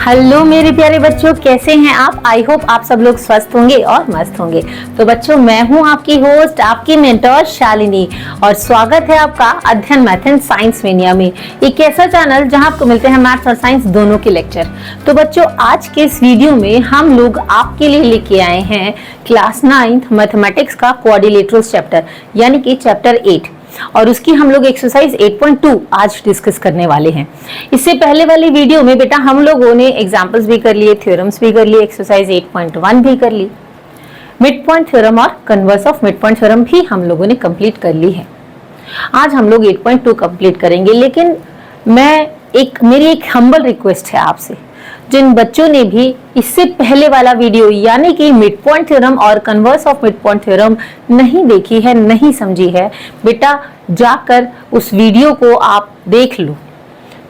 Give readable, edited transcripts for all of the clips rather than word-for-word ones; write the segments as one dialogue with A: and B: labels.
A: Hello मेरे प्यारे बच्चों, कैसे हैं आप। आई होप आप सब लोग स्वस्थ होंगे और मस्त होंगे। तो बच्चों, मैं हूं आपकी होस्ट, आपकी मेंटोर शालिनी, और स्वागत है आपका अध्ययन मैथ एंड साइंस मेनिया में। एक ऐसा चैनल जहां आपको मिलते हैं मैथ्स और साइंस दोनों के लेक्चर। तो बच्चों, आज के इस वीडियो में हम लोग आपके लिए लेके आए हैं क्लास 9th मैथमेटिक्स का क्वाड्रिलेटरल्स चैप्टर, यानी कि चैप्टर 8, और उसकी हम लोग एक्सरसाइज 8.2 आज डिस्कस करने वाले हैं। इससे पहले वाली वीडियो में बेटा हम लोगों ने एग्जांपल्स भी कर लिए, थ्योरम्स भी कर लिए, एक्सरसाइज 8.1 भी कर ली, मिड पॉइंट थ्योरम और converse of mid point theorem भी हम लोगों ने कंप्लीट कर ली है। आज हम लोग 8.2 कंप्लीट करेंगे, लेकिन मेरी एक हम्बल रिक्वेस्ट है आपसे, जिन बच्चों ने भी इससे पहले वाला वीडियो यानी कि मिड पॉइंट थ्योरम और converse of mid point theorem नहीं देखी है, नहीं समझी है, बेटा जाकर उस वीडियो को आप देख लो,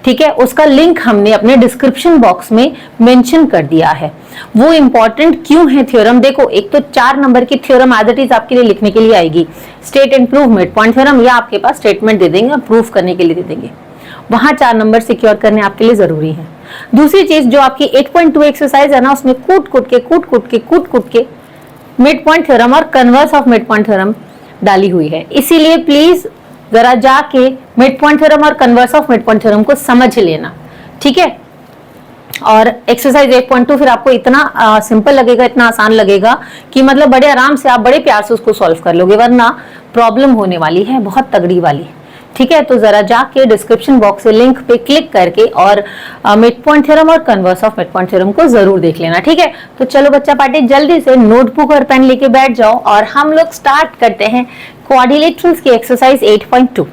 A: ठीक है। उसका लिंक हमने अपने डिस्क्रिप्शन बॉक्स में मेंशन कर दिया है। वो इंपॉर्टेंट क्यों है थ्योरम, देखो, एक तो 4 नंबर की थ्योरम एज इट इज आपके लिए लिखने के लिए आएगी, state and prove mid point theorem, या आपके पास स्टेटमेंट दे देंगे, प्रूफ करने के लिए दे देंगे। वहां 4 नंबर सिक्योर करने आपके लिए जरूरी है। दूसरी चीज, जो आपकी 8.2 एक्सरसाइज है ना, उसमें कूट कूट के मिड पॉइंट थ्योरम और converse of mid point theorem डाली हुई है। इसीलिए प्लीज जरा जाके मिड पॉइंट थ्योरम और converse of mid point theorem को समझ लेना, ठीक है। और एक्सरसाइज 8.2 फिर आपको इतना सिंपल लगेगा, इतना आसान लगेगा कि मतलब बड़े आराम से आप बड़े प्यार से उसको सॉल्व कर लोगे, वरना प्रॉब्लम होने वाली है बहुत तगड़ी वाली, ठीक है। तो जरा जाके डिस्क्रिप्शन बॉक्स से लिंक पे क्लिक करके और मिड पॉइंट थ्योरम और converse of mid point theorem को जरूर देख लेना, ठीक है। तो चलो बच्चा पार्टी, जल्दी से नोटबुक और पेन लेके बैठ जाओ और हम लोग स्टार्ट करते हैं क्वाड्रिलेटरल्स की एक्सरसाइज 8.2।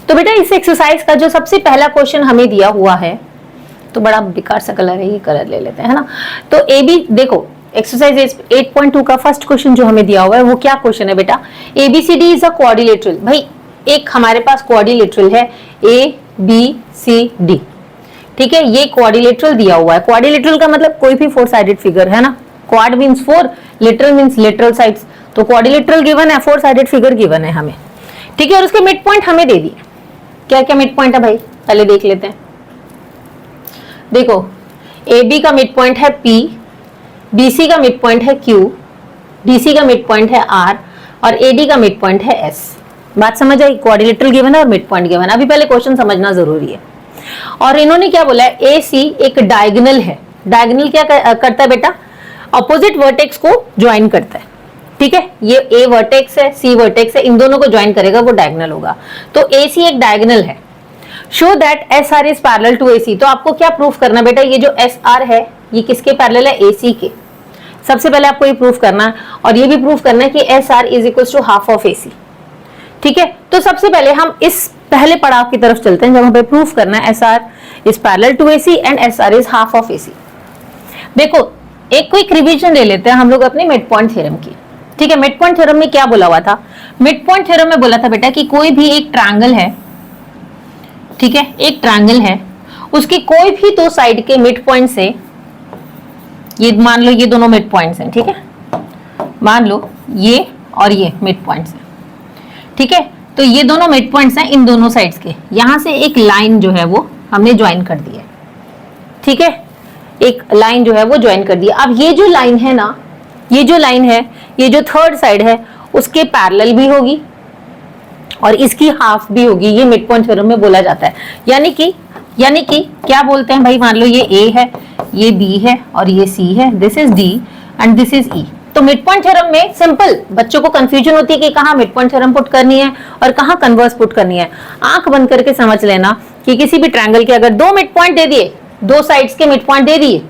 A: तो बेटा, इस एक्सरसाइज का जो सबसे पहला क्वेश्चन हमें दिया हुआ है, तो बड़ा बेकार सा कलर है, ये कलर ले लेते हैं, है ना। तो ए बी, देखो एक्सरसाइज 8.2 का फर्स्ट क्वेश्चन जो हमें दिया हुआ है वो क्या क्वेश्चन है बेटा, ABCD इज अ क्वाड्रिलेटरल। भाई एक हमारे पास क्वाड्रिलेटरल है ABCD, ठीक है, ये क्वाड्रिलेटरल दिया हुआ है। क्वाड्रिलेटरल का मतलब कोई भी 4 साइडेड फिगर, है ना। Quad means 4, literal means literal sides. तो क्वाड्रिलेटरल गिवन है, 4 साइडेड फिगर गिवन है हमें, ठीक है। और उसके मिड पॉइंट हमें दे दिए। क्या क्या मिड पॉइंट है भाई, पहले देख लेते हैं। देखो, AB का मिड पॉइंट है P, BC का मिड पॉइंट है Q, DC का मिड पॉइंट है R, और AD का मिड पॉइंट है S। बात समझ आई, क्वाड्रिलेटरल गिवन है और मिड पॉइंट गिवन है। अभी पहले क्वेश्चन समझना जरूरी है। और इन्होंने क्या बोला है, AC एक डायगोनल है। डायगोनल क्या करता है बेटा, अपोजिट वर्टेक्स को ज्वाइन करता है, ठीक है। ये A वर्टेक्स है, C वर्टेक्स है, इन दोनों को ज्वाइन करेगा, वो डायगोनल होगा। तो AC एक डायगोनल है। Show that SR is parallel to AC। तो आपको क्या प्रूफ करना बेटा, ये जो SR है ये किसके पैरेलल है, AC के। सबसे पहले आपको ये प्रूफ करना है, और ये भी प्रूफ करना है कि SR is equal to half of AC, ठीक है। तो सबसे पहले हम इस पहले पड़ाव की तरफ चलते हैं, जब हमें प्रूफ करना है SR is parallel to AC and SR is half of AC। देखो, एक क्विक रिवीजन ले लेते हैं हम लोग अपने मिड पॉइंट थ्योरम की, ठीक है। मिड पॉइंट थ्योरम में क्या बोला हुआ था, मिड पॉइंट थ्योरम में बोला था बेटा कि कोई भी एक ट्रायंगल है, ठीक है, एक ट्रायंगल है, उसकी कोई भी 2 साइड के मिड पॉइंट से, ये मान लो ये दोनों मिड पॉइंट्स हैं, ठीक है, मान लो ये और ये मिड पॉइंट्स हैं, ठीक है। तो ये दोनों मिड पॉइंट्स हैं इन दोनों साइड्स के, यहां से एक लाइन जो है वो हमने ज्वाइन कर दी है, ठीक है, एक लाइन जो है वो ज्वाइन कर दी। अब ये जो लाइन है ना, ये जो लाइन है, ये जो थर्ड साइड है उसके पैरेलल भी होगी और इसकी हाफ भी होगी, ये मिड पॉइंट थ्योरम में बोला जाता है। यानी कि क्या बोलते हैं भाई, मान लो ये A है, ये B है और ये C है, this is D and this is E। तो मिड पॉइंट थ्योरम में सिंपल, बच्चों को कंफ्यूजन होती है कि कहाँ मिड पॉइंट थ्योरम पुट करनी है और कहाँ कन्वर्स पुट करनी है। आंख बंद करके समझ लेना कि किसी भी ट्रायंगल के अगर 2 मिड पॉइंट दे दिए, 2 साइड्स के मिड पॉइंट दे दिए,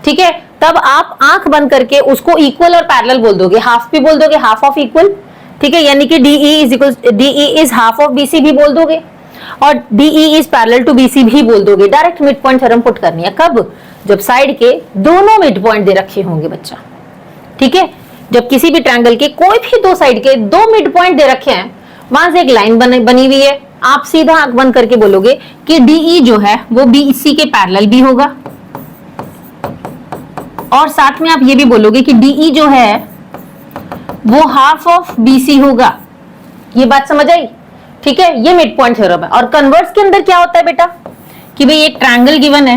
A: ठीक है, तब आप आंख बंद करके उसको इक्वल और पैरेलल बोल दोगे, हाफ भी बोल दोगे, हाफ ऑफ इक्वल, ठीक है। यानी कि DE is half of BC भी बोल दोगे और DE is parallel to BC भी बोल दोगे। Direct mid point theorem put करनी है, कब, जब साइड के दोनों मिड पॉइंट दे रखे होंगे बच्चा, ठीक है। जब किसी भी ट्रायंगल के कोई भी 2 साइड के 2 मिड पॉइंट दे रखे हैं, वहां से एक लाइन बनी हुई है, आप सीधा आंख बंद करके बोलोगे कि DE जो है वो BC के पैरेलल भी होगा, और साथ में आप ये भी बोलोगे कि DE जो है वो हाफ ऑफ BC होगा। ये बात समझ आई, ठीक है। ये मिड पॉइंट थ्योरम है। और कन्वर्स के अंदर क्या होता है बेटा, कि भाई एक ट्रायंगल गिवन है,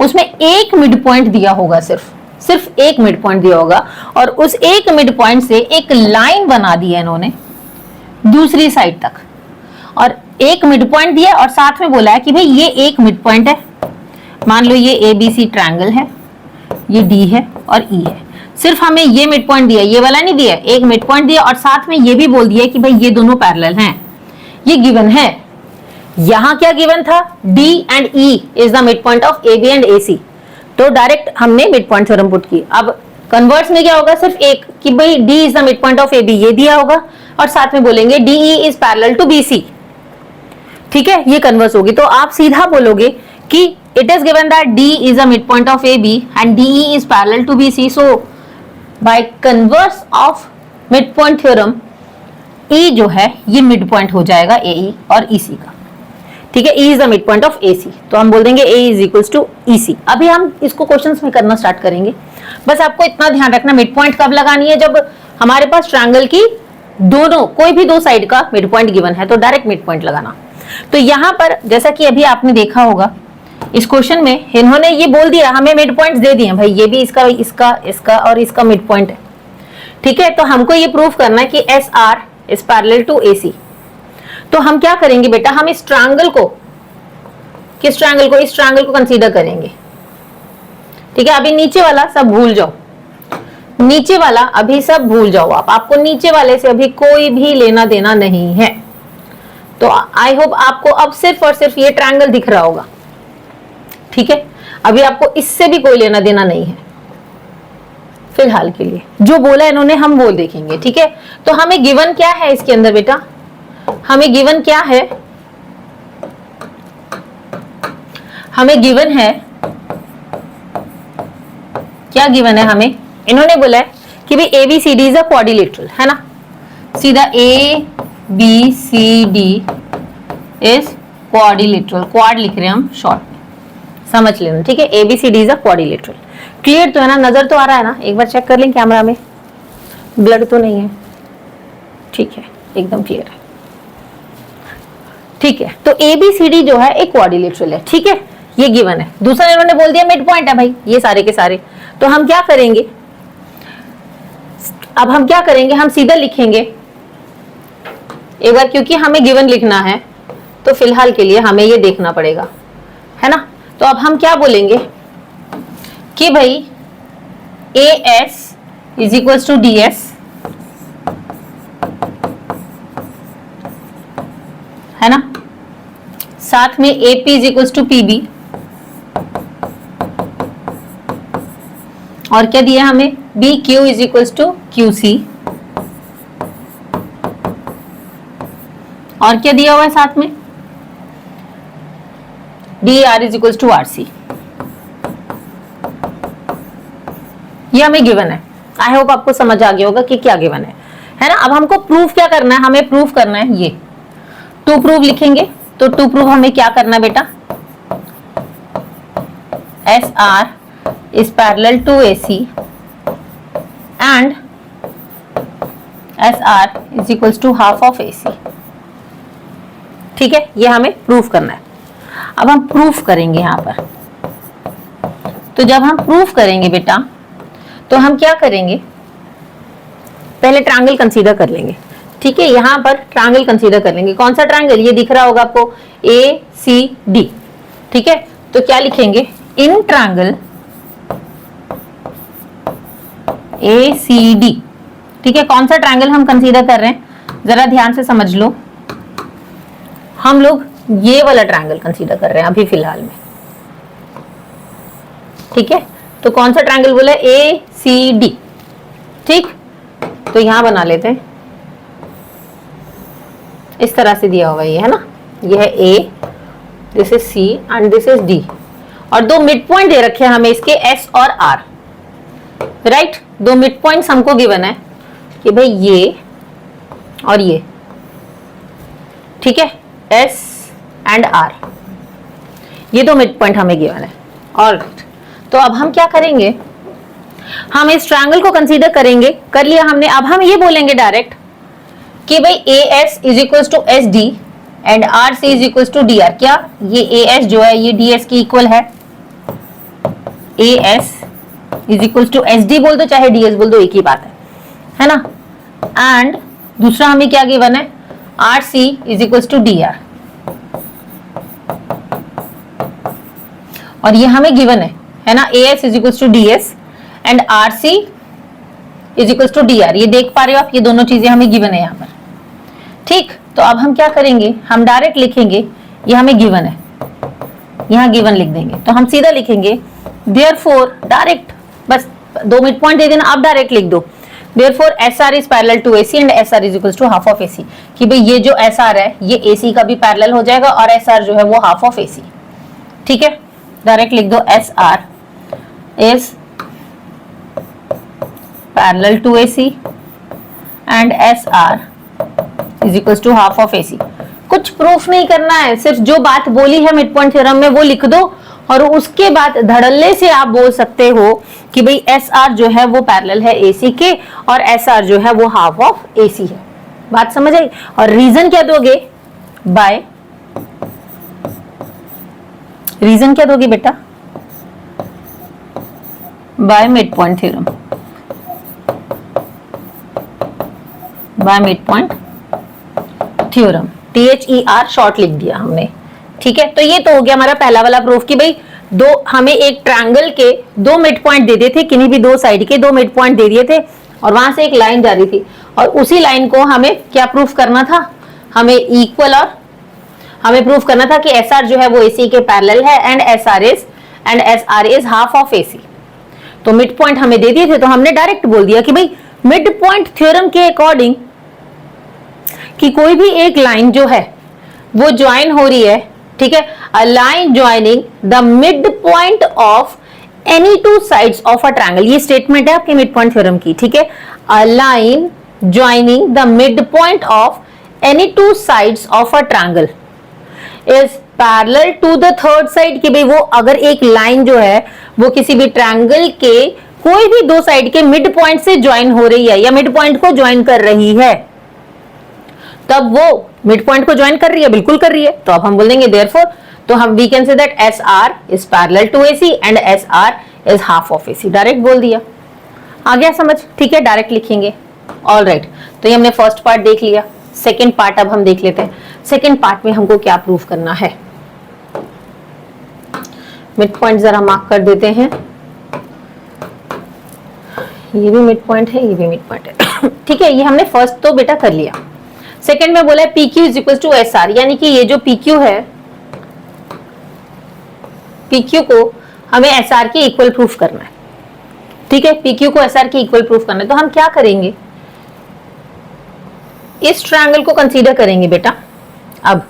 A: उसमें एक मिड पॉइंट दिया होगा, सिर्फ एक मिड पॉइंट दिया होगा, और उस एक मिड पॉइंट से एक लाइन बना दी है इन्होंने दूसरी साइड तक, और एक मिड पॉइंट दिया और साथ में बोला है कि भाई ये एक मिड पॉइंट है। मान लो ये ABC ट्रायंगल है, ये D है और E है। सिर्फ हमें ये मिड पॉइंट दिया, ये वाला नहीं दिया, एक मिड पॉइंट दिया और साथ में ये भी बोल दिया कि भाई ये दोनों पैरेलल हैं, ये गिवन है। यहां क्या गिवन था? D and E is the mid point of AB and AC। तो डायरेक्ट हमने मिड पॉइंट थ्योरम पुट की। अब कन्वर्स में क्या होगा? सिर्फ एक कि भाई D is the mid point of AB, ये दिया होगा और साथ में बोलेंगे DE is parallel to BC। ठीक है, ये कन्वर्स होगी। तो आप सीधा बोलोगे कि it is given that D is the mid point of AB and DE is parallel to BC। So by converse of mid point theorem E जो है ये मिड पॉइंट हो जाएगा AE और EC का। ठीक है, E is the mid point of AC, तो हम बोल देंगे A is equals to EC। अभी हम इसको क्वेश्चंस में करना स्टार्ट करेंगे। बस आपको इतना ध्यान रखना, मिड पॉइंट कब लगानी है? जब हमारे पास ट्रायंगल की दोनों कोई भी दो साइड का मिड पॉइंट गिवन है, तो डायरेक्ट मिड पॉइंट लगाना। तो यहां पर जैसा कि अभी आपने देखा होगा इस क्वेश्चन में इन्होंने ये बोल दिया, हमें मिड पॉइंट्स दे दिए भाई, ये भी इसका और इसका मिड पॉइंट है। ठीक है, तो हमको ये प्रूव करना है कि SR is parallel to AC। तो हम क्या करेंगे बेटा? हम इस ट्रायंगल को, किस ट्रायंगल को? इस ट्रायंगल को कंसीडर करेंगे। ठीक है, अभी नीचे वाला सब भूल जाओ, नीचे वाला अभी सब भूल जाओ आपको नीचे वाले से अभी कोई भी लेना देना नहीं है। तो आई होप आपको अब सिर्फ और सिर्फ ये ट्रायंगल दिख रहा होगा। ठीक है, अभी आपको इससे भी कोई लेना देना नहीं है फिलहाल के लिए। जो बोला इन्होंने हम वो देखेंगे। ठीक है, तो हमें गिवन क्या है इसके अंदर बेटा? हमें गिवन क्या है? हमें गिवन है, क्या गिवन है हमें? इन्होंने बोला है कि भाई ABCD इज अ क्वाड्रिलेटरल, है ना? सीधा ABCD इज क्वाड्रिलेटरल, क्वाड लिख रहे हैं हम शॉर्ट में, समझ लेना। ठीक है, ABCD is a quadrilateral. Clear तो है ना? नजर तो आ रहा है ना? एक बार चेक कर लें कैमरा में, ब्लड तो नहीं है? ठीक है, एकदम क्लियर है। ठीक है, तो ABCD जो है एक क्वाड्रिलेटरल है। ठीक है, ये गिवन है। दूसरा इन्होंने बोल दिया मिड पॉइंट है भाई, ये सारे के सारे। तो हम क्या करेंगे? अब हम क्या करेंगे? हम सीधा लिखेंगे एक बार, क्योंकि हमें गिवन लिखना है तो फिलहाल के लिए हमें ये देखना पड़ेगा, है ना? तो अब हम क्या बोलेंगे कि भाई AS is equals to DS, है ना? साथ में AP is equals to PB, और क्या दिया हमें? BQ is equals to QC, और क्या दिया हुआ है साथ में? DR is equals to RC। ये हमें गिवन है। आई होप आपको समझ आ गया होगा कि क्या गिवन है ना? अब हमको प्रूफ क्या करना है? हमें प्रूफ करना है ये टू प्रूफ लिखेंगे। तो टू प्रूफ हमें क्या करना है बेटा? SR is parallel to AC and SR is equals to half of AC। ठीक है, ये हमें प्रूफ करना है। अब हम प्रूफ करेंगे यहां पर। तो जब हम प्रूफ करेंगे बेटा, तो हम क्या करेंगे? पहले ट्रायंगल कंसीडर कर लेंगे। ठीक है, यहां पर ट्रायंगल कंसीडर कर लेंगे। कौन सा ट्रायंगल? ये दिख रहा होगा आपको, ACD। ठीक है, तो क्या लिखेंगे? In triangle ACD। ठीक है, कौन सा ट्रायंगल हम कंसीडर कर रहे हैं? जरा ध्यान से समझ लो। हम लोग ये वाला ट्रायंगल कंसीडर कर रहे हैं अभी फिलहाल में। ठीक है, तो कौन सा ट्रायंगल बोला? ACD। ठीक, तो यहां बना लेते हैं। इस तरह से दिया हुआ ये, है ना? ये है A, this is C and this is D, और दो मिड पॉइंट दे रखे हैं हमें इसके S और R। राइट, दो मिड पॉइंट्स हमको गिवन है कि भाई ये और ये। ठीक है, S एंड R, ये दो मिड पॉइंट हमें गिवन है। ऑलराइट, तो अब हम क्या करेंगे? हम इस ट्रायंगल को कंसीडर करेंगे। कर लिया हमने। अब हम ये बोलेंगे डायरेक्ट कि भाई AS is equals to SD and R C is equal to D R. क्या ये ए एस जो है ये डी एस की इक्वल है, A S is equal to S D बोल दो चाहे डी एस बोल दो, एक ही बात है ना। एंड दूसरा हमें क्या गिवन है, R C is equal to D R, और ये हमें गिवन है ना, A S is equal to D S and R C is equal to D R. ये देख पा रहे हो आप, ये दोनों चीजें हमें गिवन है यहाँ पर। ठीक, तो अब हम क्या करेंगे, हम डायरेक्ट लिखेंगे, ये हमें गिवन है, यहाँ गिवन लिख देंगे, तो हम सीधा लिखेंगे देयरफॉर, डायरेक्ट बस 2 मिड पॉइंट दे देना, आप डायरेक्ट लिख दो therefore S R is parallel to AC and S R is equal to half of AC, कि भाई ये जो एस आर है ये एसी का भी पैरेलल हो जाएगा और एस आर जो है वो हाफ ऑफ एसी। ठीक है, डायरेक्ट लिख दो S R is parallel to AC and S R is equal to half of AC. कुछ प्रूफ नहीं करना है, सिर्फ जो बात बोली है मिड पॉइंट थ्योरम में वो लिख दो, और उसके बाद धड़ल्ले से आप बोल सकते हो कि भाई एस आर जो है वो पैरेलल है एसी के और एस आर जो है वो हाफ ऑफ एसी है। बात समझ आई? और रीजन क्या दोगे, बाय, रीजन क्या दोगे बेटा, by mid point theorem, by mid point theorem, THER short लिख दिया हमने। ठीक है, तो ये तो हो गया हमारा पहला वाला प्रूफ कि भाई दो, हमें एक ट्रायंगल के 2 मिड पॉइंट दे दिए थे, किन्हीं भी 2 साइड के 2 मिड पॉइंट दे दिए थे, और वहां से एक लाइन जा रही थी, और उसी लाइन को हमें क्या प्रूफ करना था, हमें इक्वल, और हमें प्रूफ करना था कि एस आर जो है वो एसी के पैरेलल है and S R is half of AC. तो मिड पॉइंट हमें दे दिए थे, तो हमने डायरेक्ट बोल दिया कि भाई मिड पॉइंट थ्योरम के अकॉर्डिंग कि कोई भी एक लाइन जो है वो ज्वाइन हो रही है, ठीक है, a line joining the mid point of any 2 sides of a triangle, ये स्टेटमेंट है आपके मिड पॉइंट थ्योरम की। ठीक है, a line joining the mid point of any 2 sides of a triangle is parallel to the third side, कि भाई वो अगर एक लाइन जो है वो किसी भी ट्रायंगल के कोई भी 2 साइड के मिड पॉइंट से ज्वाइन हो रही है या मिड पॉइंट को ज्वाइन कर रही है, तब वो मिड पॉइंट को ज्वाइन कर रही है, बिल्कुल कर रही है, तो अब हम बोल देंगे देयरफॉर, तो हम we can say that S R is parallel to AC and S R is half of AC. Direct बोल दिया, आ गया समझ? ठीक है, डायरेक्ट लिखेंगे। ऑल राइट, तो ये हमने फर्स्ट पार्ट देख लिया। सेकेंड पार्ट अब हम देख लेते हैं। सेकेंड पार्ट में हमको क्या प्रूफ करना है, मिड पॉइंट जरा मार्क कर देते हैं, ये भी मिड पॉइंट है, ये भी मिड पॉइंट है। ठीक है, ये हमने फर्स्ट तो बेटा कर लिया। सेकेंड में बोला है P Q is equal to S R, यानी कि ये जो पी क्यू है, पी क्यू को हमें एस आर के इक्वल प्रूफ करना है। ठीक है, पी क्यू को एस आर के इक्वल प्रूफ करना है, तो हम क्या करेंगे, इस ट्रायंगल को कंसीडर करेंगे बेटा। अब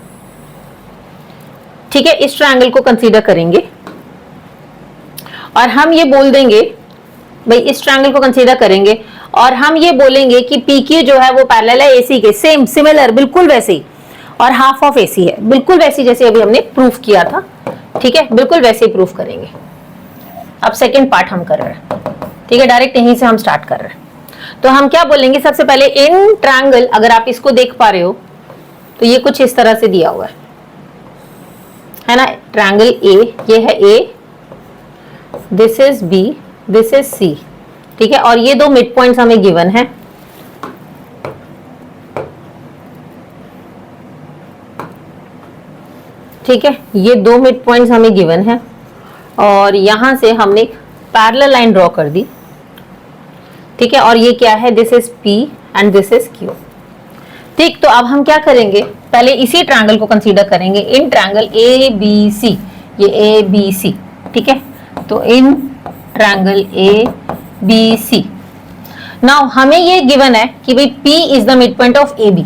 A: ठीक है, इस ट्रायंगल को कंसीडर करेंगे और हम ये बोल देंगे, भाई इस ट्रायंगल को कंसीडर करेंगे और हम ये बोलेंगे कि पी क्यू जो है वो पैरेलल है एसी के, सेम सिमिलर बिल्कुल वैसे ही, और हाफ ऑफ एसी है, बिल्कुल वैसी जैसे अभी हमने प्रूफ किया था। ठीक है, बिल्कुल वैसे ही प्रूफ करेंगे। अब सेकेंड पार्ट हम कर रहे हैं। ठीक है, डायरेक्ट यहीं से हम स्टार्ट कर रहे हैं। तो हम क्या बोलेंगे, सबसे पहले इन ट्रायंगल, अगर आप इसको देख पा रहे हो तो ये कुछ इस तरह से दिया हुआ है ना, ट्रायंगल ए, ये है A, this is B, this is C. ठीक है, और ये 2 मिड पॉइंट्स हमें गिवन है। ठीक है, ये 2 मिड पॉइंट्स हमें गिवन है और यहां से हमने पैरेलल लाइन ड्रॉ कर दी। ठीक है, और ये क्या है, this is P and this is Q। ठीक, तो अब हम क्या करेंगे, पहले इसी ट्रायंगल को कंसीडर करेंगे, इन ट्रायंगल ABC, ये ABC। ठीक है, तो इन ट्रायंगल ABC, नाउ हमें ये गिवन है कि भाई P is the mid point of AB।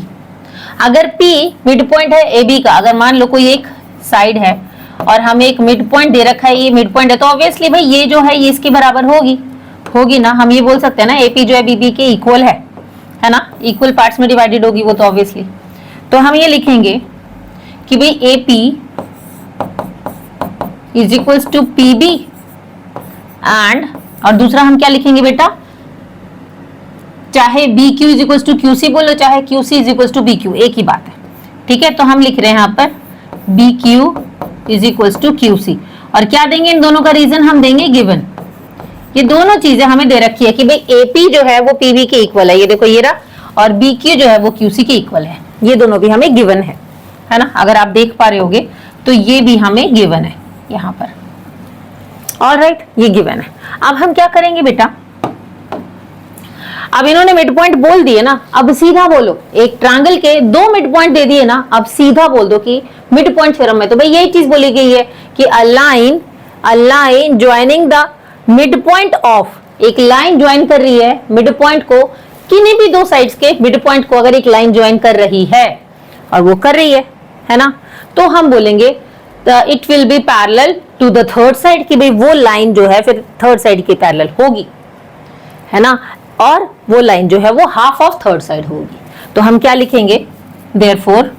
A: अगर P मिड पॉइंट है AB का, अगर मान लो कोई एक साइड है और हमें एक मिड पॉइंट दे रखा है, ये मिड पॉइंट है, तो ऑब्वियसली भाई ये जो है ये इसके बराबर होगी ना। हम ये बोल सकते हैं ना AP जो है BB के इक्वल है ना, इक्वल पार्ट्स में डिवाइडेड होगी वो, तो ऑब्वियसली तो हम ये लिखेंगे कि भाई AP is equals to PB and, और दूसरा हम क्या लिखेंगे बेटा, चाहे BQ is equals to QC बोलो, चाहे QC is equals to BQ, एक ही बात है। ठीक है, तो हम लिख रहे हैं यहाँ पर B Q is equal to Q C, और क्या देंगे इन दोनों का रीजन हम देंगे गिवन। ये दोनों चीजें हमें दे रखी है कि भाई एपी जो है वो पीवी के इक्वल है, ये देखो ये रहा, और बी क्यू जो है वो क्यूसी के इक्वल है, ये दोनों भी हमें गिवन है ना, अगर आप देख पा रहे होगे तो ये भी हमें गिवन है यहाँ पर। ऑलराइट, ये गिवन है। अब हम क्या करेंगे बेटा, अब इन्होंने मिड पॉइंट बोल दिए ना, अब सीधा बोलो, एक ट्रायंगल के दो मिड पॉइंट दे दिए ना, अब सीधा बोल दो कि मिड पॉइंट थ्योरम में तो भाई यही चीज बोली गई है कि अ line joining the mid point of, एक लाइन ज्वाइन कर रही है मिड पॉइंट को, किन्हीं भी दो साइड्स के मिड पॉइंट को अगर एक लाइन ज्वाइन कर रही है, और वो कर रही है ना, तो हम बोलेंगे it will be parallel to the third side, कि भाई वो लाइन जो है फिर थर्ड साइड के पैरेलल होगी, है ना, और वो लाइन जो है वो हाफ ऑफ थर्ड साइड होगी। तो हम क्या लिखेंगे, therefore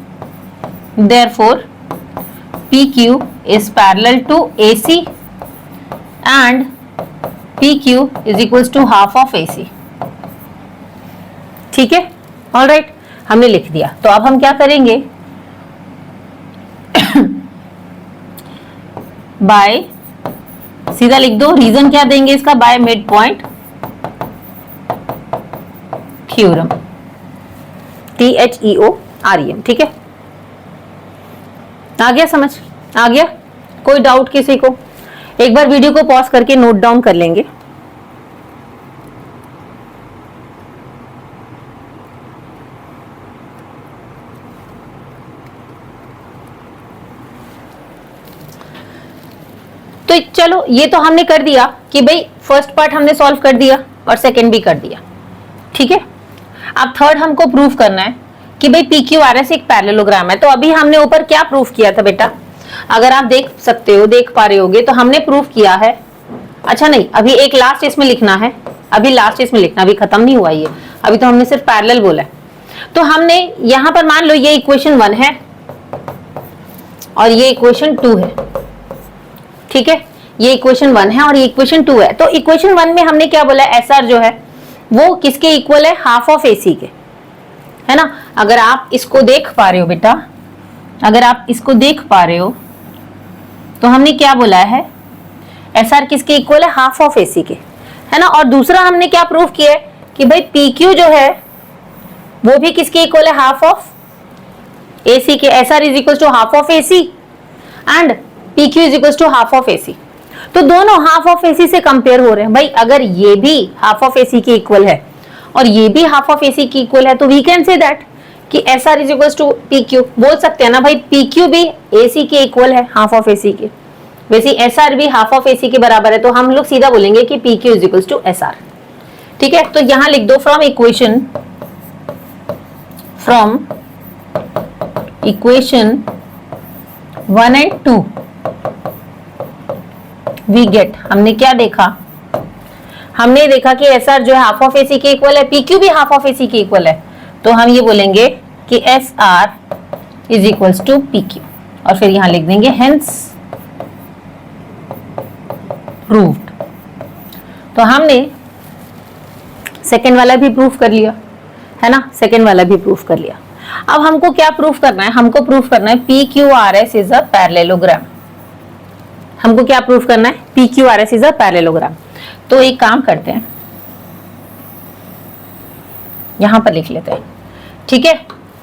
A: PQ is parallel to AC and PQ is equals to half of AC। ठीक है, ऑलराइट, हमने लिख दिया। तो अब हम क्या करेंगे, बाय, सीधा लिख दो, रीजन क्या देंगे इसका, by mid point theorem, THEOREM। ठीक है, आ गया समझ, आ गया, कोई डाउट किसी को? एक बार वीडियो को पॉज करके नोट डाउन कर लेंगे। तो चलो, ये तो हमने कर दिया कि भाई फर्स्ट पार्ट हमने सॉल्व कर दिया और सेकंड भी कर दिया। ठीक है, अब थर्ड हमको प्रूफ करना है कि भाई PQRS एक पैरेललोग्राम है। तो अभी हमने ऊपर क्या प्रूफ किया था बेटा, अगर आप देख सकते हो, देख पा रहे होगे, तो हमने प्रूफ किया है, अच्छा नहीं, अभी एक लास्ट इसमें लिखना है, अभी लास्ट इसमें लिखना, अभी खत्म नहीं हुआ ये, अभी तो हमने सिर्फ पैरेलल बोला है। तो हमने यहां पर मान लो ये इक्वेशन 1 है और ये इक्वेशन 2 है। ठीक है, ये इक्वेशन 1 है और ये इक्वेशन 2 है। तो इक्वेशन 1 में हमने क्या बोला, SR जो है वो किसके इक्वल है, हाफ ऑफ AC के, है ना। अगर आप इसको देख पा रहे हो बेटा, अगर आप इसको देख पा रहे हो तो हमने क्या बोला है, SR किसके इक्वल है, हाफ ऑफ AC के, है ना। और दूसरा हमने क्या प्रूफ किया है कि भाई PQ जो है वो भी किसके इक्वल है, हाफ ऑफ AC के। SR is equal to half of AC and PQ is equal to half of AC। तो दोनों हाफ ऑफ AC से कंपेयर हो रहे हैं। भाई अगर ये भी हाफ ऑफ AC के इक्वल है और ये भी हाफ ऑफ AC के इक्वल है, तो वी कैन से दैट कि SR is equal to PQ। बोल सकते हैं ना भाई, PQ भी AC के इक्वल है, हाफ ऑफ AC के, वैसे SR भी हाफ ऑफ AC के बराबर है। तो हम लोग सीधा बोलेंगे कि PQ is equal to SR। ठीक है, तो यहां लिख दो, from equation 1 and 2 we get, हमने क्या देखा, हमने देखा कि SR जो है हाफ ऑफ AC के इक्वल है, PQ भी हाफ ऑफ AC के इक्वल है। तो हम ये बोलेंगे कि SR is equal to PQ, और फिर यहां लिख देंगे हेंस प्रूव्ड। तो हमने सेकेंड वाला भी प्रूफ कर लिया, है ना, सेकेंड वाला भी प्रूफ कर लिया। अब हमको क्या प्रूफ करना है, हमको प्रूफ करना है PQRS इज अ पैरेललोग्राम। हमको क्या प्रूफ करना है, PQRS इज अ पैरेललोग्राम। तो एक काम करते हैं, यहां पर लिख लेते हैं। ठीक है,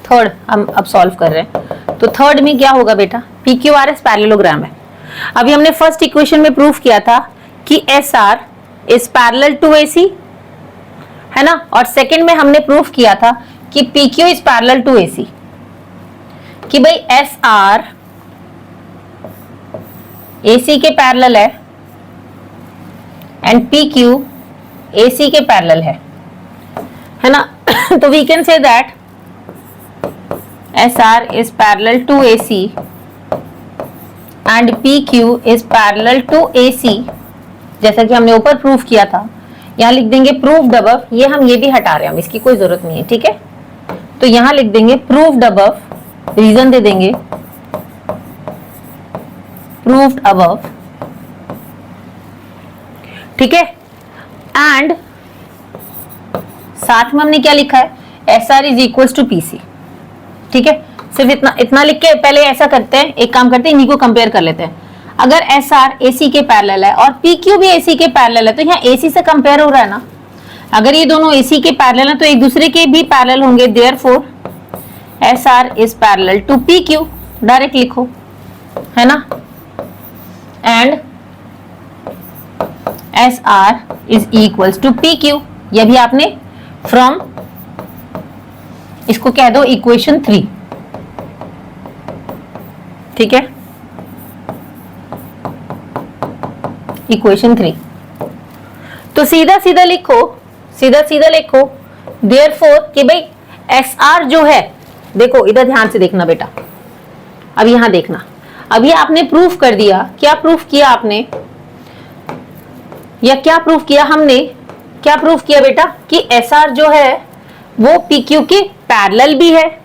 A: थर्ड हम अब सॉल्व कर रहे हैं। तो थर्ड में क्या होगा बेटा, PQRS पैरेललोग्राम है। अभी हमने फर्स्ट इक्वेशन में प्रूफ किया था कि SR is parallel to AC, है ना, और सेकंड में हमने प्रूफ किया था कि PQ is parallel to AC, कि भाई SR AC के पैरेलल है एंड PQ AC के पैरेलल है ना। तो we can say that SR is parallel to AC and PQ is parallel to AC, जैसा कि हमने ऊपर प्रूफ किया था। यहां लिख देंगे प्रूव्ड अबव, ये हम ये भी हटा रहे हैं, हम इसकी कोई जरूरत नहीं है। ठीक है, तो यहां लिख देंगे प्रूव्ड अबव, रीजन दे देंगे प्रूव्ड अबव। ठीक है, एंड साथ में हमने क्या लिखा है, SR is equal to PC। ठीक है, सिर्फ इतना इतना लिख के पहले ऐसा करते हैं, एक काम करते हैं, इन्हीं को कंपेयर कर लेते हैं। अगर एस आर AC के पैरेलल है और PQ भी AC के पैरेलल है, तो यहाँ AC से कंपेयर हो रहा है ना। अगर ये दोनों AC के पैरेलल हैं तो एक दूसरे के भी पैरेलल होंगे, therefore SR is parallel to PQ, direct लिखो, है ना। And SR is equals to PQ, यह भी आपने फ्रॉम, इसको कह दो इक्वेशन 3, ठीक है, इक्वेशन 3। तो सीधा सीधा लिखो, सीधा सीधा लिखो देयरफॉर कि भाई SR जो है, देखो इधर ध्यान से देखना बेटा, अब यहां देखना, अभी आपने प्रूफ कर दिया, क्या प्रूफ किया आपने, या क्या प्रूफ किया हमने, क्या प्रूफ किया बेटा कि SR जो है वो PQ के पैरेलल भी है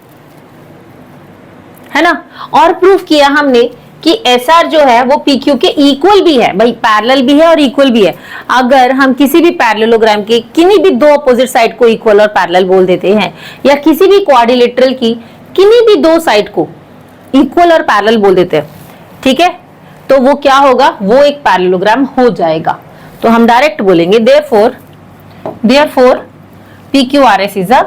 A: ना। और प्रूफ किया हमने कि SR जो है वो PQ के इक्वल भी है, भाई पैरेलल भी है और इक्वल भी है। अगर हम किसी भी पैरेललोग्राम के किन्हीं भी दो अपोजिट साइड को इक्वल और पैरेलल बोल देते हैं, या किसी भी क्वाड्रिलेटरल की किन्हीं भी दो साइड को इक्वल और पैरेलल बोल देते हैं, ठीक है, तो वो क्या होगा, वो एक पैरेललोग्राम हो जाएगा। तो हम डायरेक्ट बोलेंगे therefore PQRS is a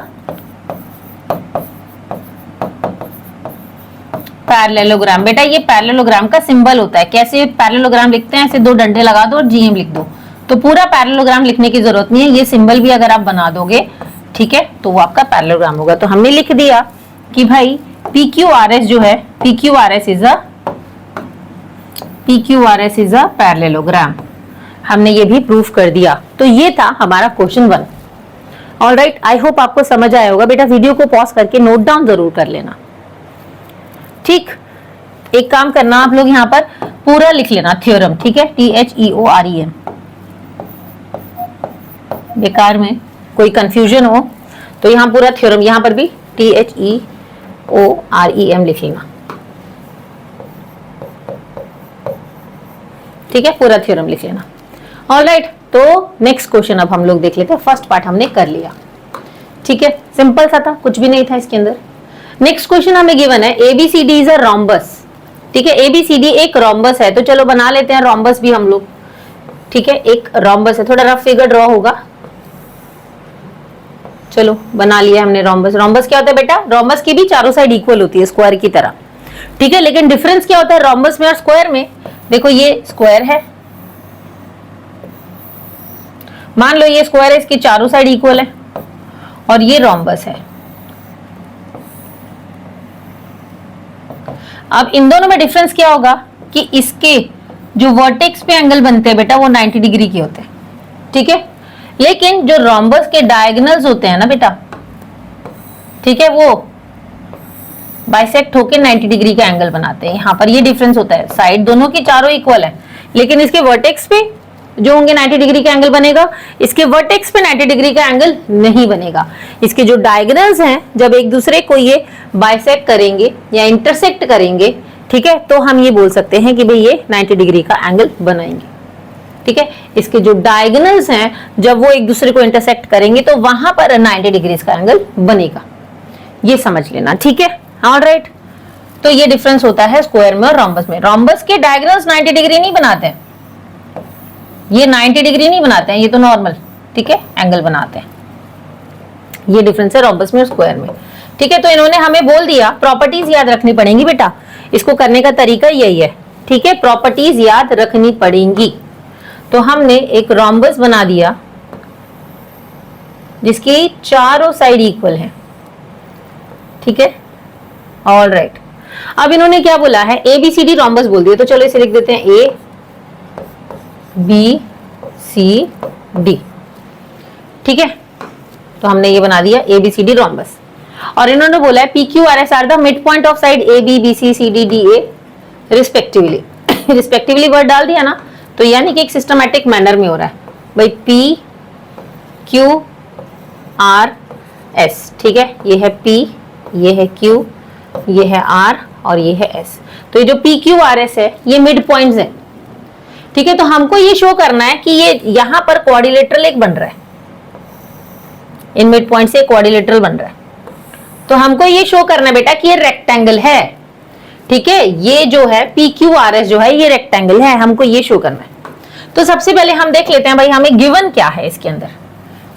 A: parallelogram. बेटा ये पैरेललोग्राम का सिंबल होता है, कैसे पैरेललोग्राम लिखते हैं, ऐसे दो डंडे लगा दो और GM लिख दो, तो पूरा पैरेललोग्राम लिखने की जरूरत नहीं है, ये सिंबल भी अगर आप बना दोगे, ठीक है, तो वो आपका पैरेललोग्राम होगा। तो हमने लिख दिया कि भाई PQRS जो है, PQRS इज अ पैरेललोग्राम, हमने ये भी प्रूफ कर दिया। तो ये था हमारा क्वेश्चन 1। ऑलराइट, आई होप आपको समझ आया होगा। बेटा वीडियो को पॉज करके नोट डाउन जरूर कर लेना, ठीक। एक काम करना, आप लोग यहाँ पर पूरा लिख लेना थ्योरम, ठीक है, THEOREM, बेकार में कोई कंफ्यूजन हो तो यहाँ पूरा थ्योरम, यहाँ पर भी THEOREM लिख लेना, ठीक है, पूरा थ्योरम लिख लेना। ऑलराइट, तो नेक्स्ट क्वेश्चन अब हम लोग देख लेते हैं। फर्स्ट पार्ट हमने कर लिया, ठीक है, सिंपल सा था, कुछ भी नहीं था इसके अंदर। नेक्स्ट क्वेश्चन हमें गिवन है ABCD इज अ रोम्बस, ठीक है, ABCD एक रोम्बस है, तो चलो बना लेते हैं रोम्बस भी हम लोग, ठीक है, एक रोम्बस है, थोड़ा रफ फिगर ड्रॉ होगा, चलो बना लिया हमने रोम्बस। रोम्बस क्या होता है बेटा, रोम्बस की भी चारों साइड इक्वल होती है स्क्वायर की तरह, ठीक है, लेकिन डिफरेंस क्या होता है रोम्बस में और स्क्वायर में। देखो ये स्क्वायर है, मान लो ये स्क्वायर है, इसकी चारों साइड इक्वल है, और ये रोम्बस है। अब इन दोनों में डिफरेंस क्या होगा कि इसके जो वर्टेक्स पे एंगल बनते हैं बेटा वो 90 डिग्री के होते हैं, ठीक है, लेकिन जो रोम्बस के डायगोनल्स होते हैं ना बेटा, ठीक है, वो बाइसेक्ट होके 90 डिग्री का एंगल बनाते हैं। यहाँ पर ये डिफरेंस होता है, साइड दोनों की चारों इक्वल है, लेकिन इसके वर्टेक्स पे जो होंगे 90 डिग्री का एंगल बनेगा, इसके वर्टेक्स पे 90 डिग्री का एंगल नहीं बनेगा। इसके जो डायगोनल्स हैं जब एक दूसरे को ये बाइसेक्ट करेंगे या इंटरसेक्ट करेंगे, ठीक है, तो हम ये बोल सकते हैं कि भाई ये 90 डिग्री का एंगल बनाएंगे, ठीक है। इसके जो डायगोनल्स हैं जब वो एक दूसरे को इंटरसेक्ट करेंगे तो वहां पर 90 डिग्री का एंगल बनेगा, ये समझ लेना, ठीक है। ऑलराइट, तो ये डिफरेंस होता है स्क्वायर में और रोम्बस में। रोम्बस के डायगोनल्स 90 डिग्री नहीं बनाते हैं, ये 90 डिग्री नहीं बनाते हैं, ये तो नॉर्मल, ठीक है, एंगल बनाते हैं। ये डिफरेंस है रोम्बस में और स्क्वायर में, ठीक है। तो इन्होंने हमें बोल दिया प्रॉपर्टीज याद रखनी पड़ेंगी बेटा, इसको करने का तरीका यही है, ठीक है, प्रॉपर्टीज याद रखनी पड़ेंगी। तो हमने एक रोम्बस बना दिया जिसकी चारों साइड इक्वल है, ठीक है। ऑलराइट, अब इन्होंने क्या बोला है, ABCD रोम्बस बोल दिया, तो चलो इसे लिख देते हैं ABCD, ठीक है। तो हमने ये बना दिया ABCD रोम्बस, और इन्होंने बोला है PQRS are the mid point of side AB BC CD DA respectively. Respectively word डाल दिया ना, तो यानी कि एक सिस्टमैटिक मैनर में हो रहा है भाई, PQRS, ठीक है, ये है P, ये है Q, ये है R और ये है S। तो ये जो PQRS है ये मिड पॉइंट्स है, ठीक है। तो हमको ये शो करना है कि ये यहां पर क्वाड्रिलेटरल एक बन रहा है, इन मिड पॉइंट से क्वाड्रिलेटरल बन रहा है, तो हमको ये शो करना है बेटा कि ये रेक्टेंगल है, ठीक है, ये जो है पी क्यू आर एस जो है ये रेक्टेंगल है, हमको ये शो करना है। तो सबसे पहले हम देख लेते हैं भाई हमें गिवन क्या है इसके अंदर,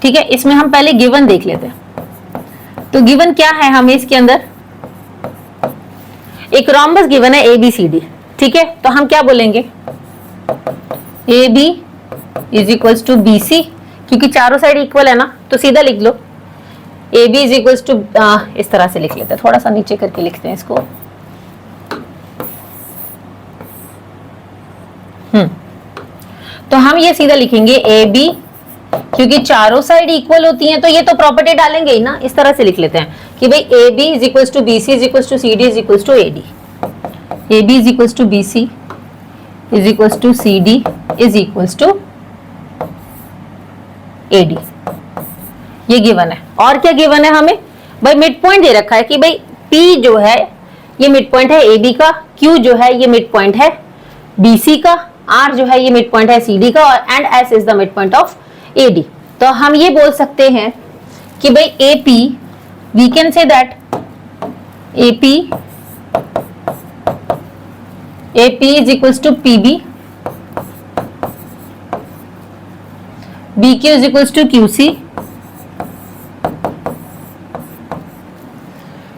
A: ठीक है, इसमें हम पहले गिवन देख लेते हैं। तो गिवन क्या है हमें इसके अंदर, एक रोम्बस गिवन है ABCD, ठीक है, तो हम क्या बोलेंगे AB is equals to BC, क्योंकि चारों साइड इक्वल है ना, तो सीधा लिख लो AB इज इक्वल्स टू, इस तरह से लिख लेते हैं, थोड़ा सा नीचे करके लिखते हैं इसको। तो हम ये सीधा लिखेंगे AB, क्योंकि चारों साइड इक्वल होती हैं तो ये तो प्रॉपर्टी डालेंगे ही ना, इस तरह से लिख लेते हैं कि भाई AB is equals to BC is equals to CD is equals to AD, AB is equals to BC is equals to CD is equals to AD, ये गिवन है। और क्या गिवन है हमें भाई, मिड पॉइंट दे रखा है कि भाई P जो है ये मिड पॉइंट है AB का, Q जो है ये मिड पॉइंट है BC का, R जो है ये मिड पॉइंट है CD का, और and S is the mid point of AD। तो हम ये बोल सकते हैं कि भाई AP, we can say that AP is equals to PB, BQ is equals to QC,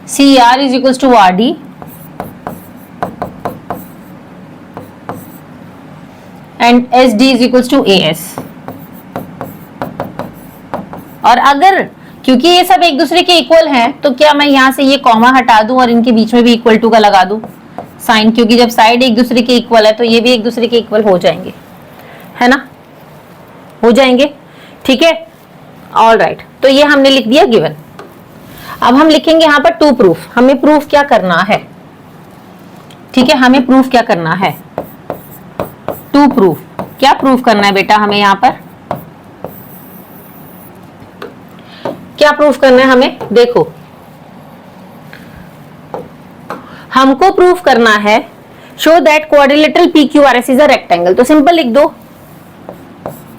A: CR is equals to RD, and SD is equals to AS। और अगर क्योंकि ये सब एक दूसरे के इक्वल हैं, तो क्या मैं यहां से ये कॉमा हटा दूं और इनके बीच में भी इक्वल टू का लगा दूं साइन, क्योंकि जब साइड एक दूसरे के इक्वल है तो ये भी एक दूसरे के इक्वल हो जाएंगे, है ना, हो जाएंगे, ठीक है, ऑल राइट। तो ये हमने लिख दिया गिवन। अब हम लिखेंगे यहां पर टू प्रूफ, हमें प्रूफ क्या करना है, ठीक है, हमें प्रूफ क्या करना है, टू प्रूफ, क्या प्रूफ करना है बेटा हमें यहां पर, क्या प्रूफ करना है हमें, देखो हमको प्रूफ करना है show that quadrilateral PQRS is a rectangle. तो सिंपल लिख दो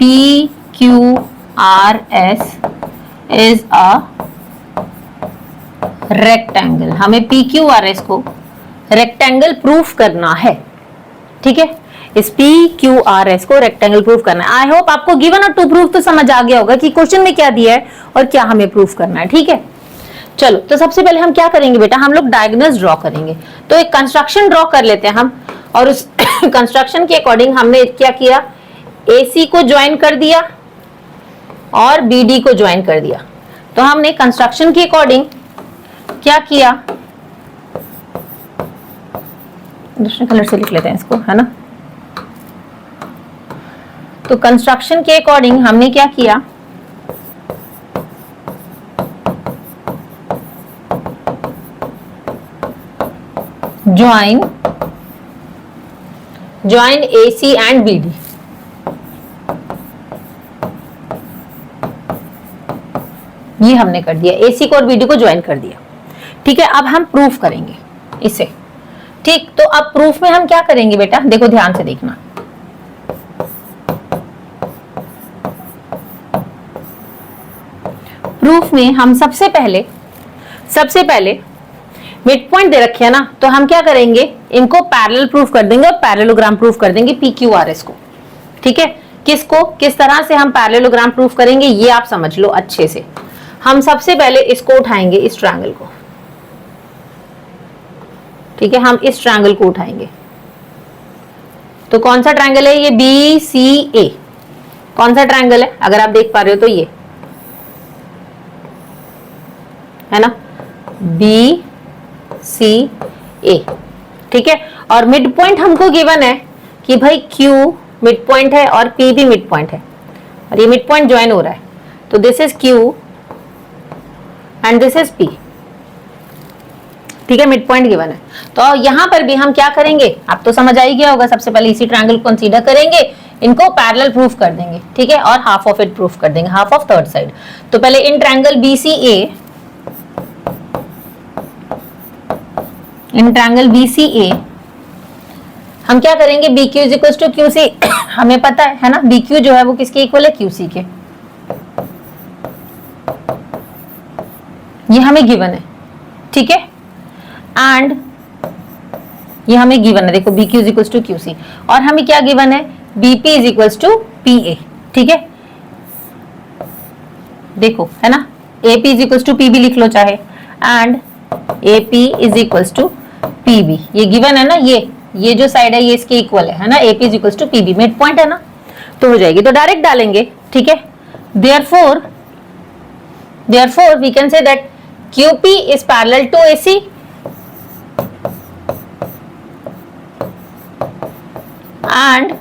A: PQRS इज अ रेक्टेंगल, हमें PQRS को रेक्टेंगल प्रूफ करना है, ठीक है, इस PQRS को रेक्टेंगल प्रूफ करना है। आई होप आपको गिवन और टू प्रूफ तो समझ आ गया होगा कि क्वेश्चन में क्या दिया है और क्या हमें प्रूफ करना है, ठीक है। चलो, तो सबसे पहले हम क्या करेंगे बेटा, हम लोग डायगोनल्स ड्रॉ करेंगे। तो एक कंस्ट्रक्शन ड्रॉ कर लेते हैं हम, और उस कंस्ट्रक्शन के अकॉर्डिंग हमने क्या किया, AC को ज्वाइन कर दिया और BD को ज्वाइन कर दिया। तो हमने कंस्ट्रक्शन के अकॉर्डिंग क्या किया, दूसरे कलर से लिख लेते हैं इसको, है ना। तो कंस्ट्रक्शन के अकॉर्डिंग हमने क्या किया, ज्वाइन AC एंड BD, ये हमने कर दिया, AC को और BD को ज्वाइन कर दिया, ठीक है। अब हम प्रूफ करेंगे इसे, ठीक। तो अब प्रूफ में हम क्या करेंगे बेटा, देखो ध्यान से देखना, प्रूफ में हम सबसे पहले मिड पॉइंट दे रखे है ना, तो हम क्या करेंगे, इनको पैरेलल प्रूफ कर देंगे और पैरेललोग्राम प्रूफ कर देंगे PQRS को, ठीक है। किसको, किस तरह से हम पैरेललोग्राम प्रूफ करेंगे ये आप समझ लो अच्छे से। हम सबसे पहले इसको उठाएंगे, इस ट्रायंगल को, ठीक है, हम इस ट्रायंगल को उठाएंगे। तो कौन सा ट्रायंगल है ये, BCA, कौन सा ट्रायंगल है, अगर आप देख पा रहे हो तो ये है ना, BCA, ठीक है। और मिड पॉइंट हमको गिवन है कि भाई Q मिड पॉइंट है और P भी मिड पॉइंट है, और ये मिड पॉइंट ज्वाइन हो रहा है, तो this is Q and this is P, ठीक है, मिड पॉइंट गिवन है। तो यहां पर भी हम क्या करेंगे, आप तो समझ आ ही गया होगा, सबसे पहले इसी ट्रायंगल को कंसीडर करेंगे, इनको पैरेलल प्रूफ कर देंगे, ठीक है, और हाफ ऑफ इट प्रूफ कर देंगे, हाफ ऑफ थर्ड साइड। तो पहले इन ट्रायंगल BCA हम क्या करेंगे, BQ is equal to QC, हमें पता है ना, BQ जो है वो किसके इक्वल है, QC के, ये हमें गिवन है, ठीक है, एंड ये हमें गिवन है, देखो B Q is equal to Q C, और हमें क्या गिवन है, BP is equal to P A. ठीक है, देखो है ना, AP is equal to PB लिख लो चाहे, and AP is equal to PB, ये गिवन है ना, ये जो साइड है ये इसके इक्वल है ना, AP is equal to PB, mid point है ना, तो हो जाएगी, तो डायरेक्ट डालेंगे। ठीक है, therefore we can say that QP is parallel to AC and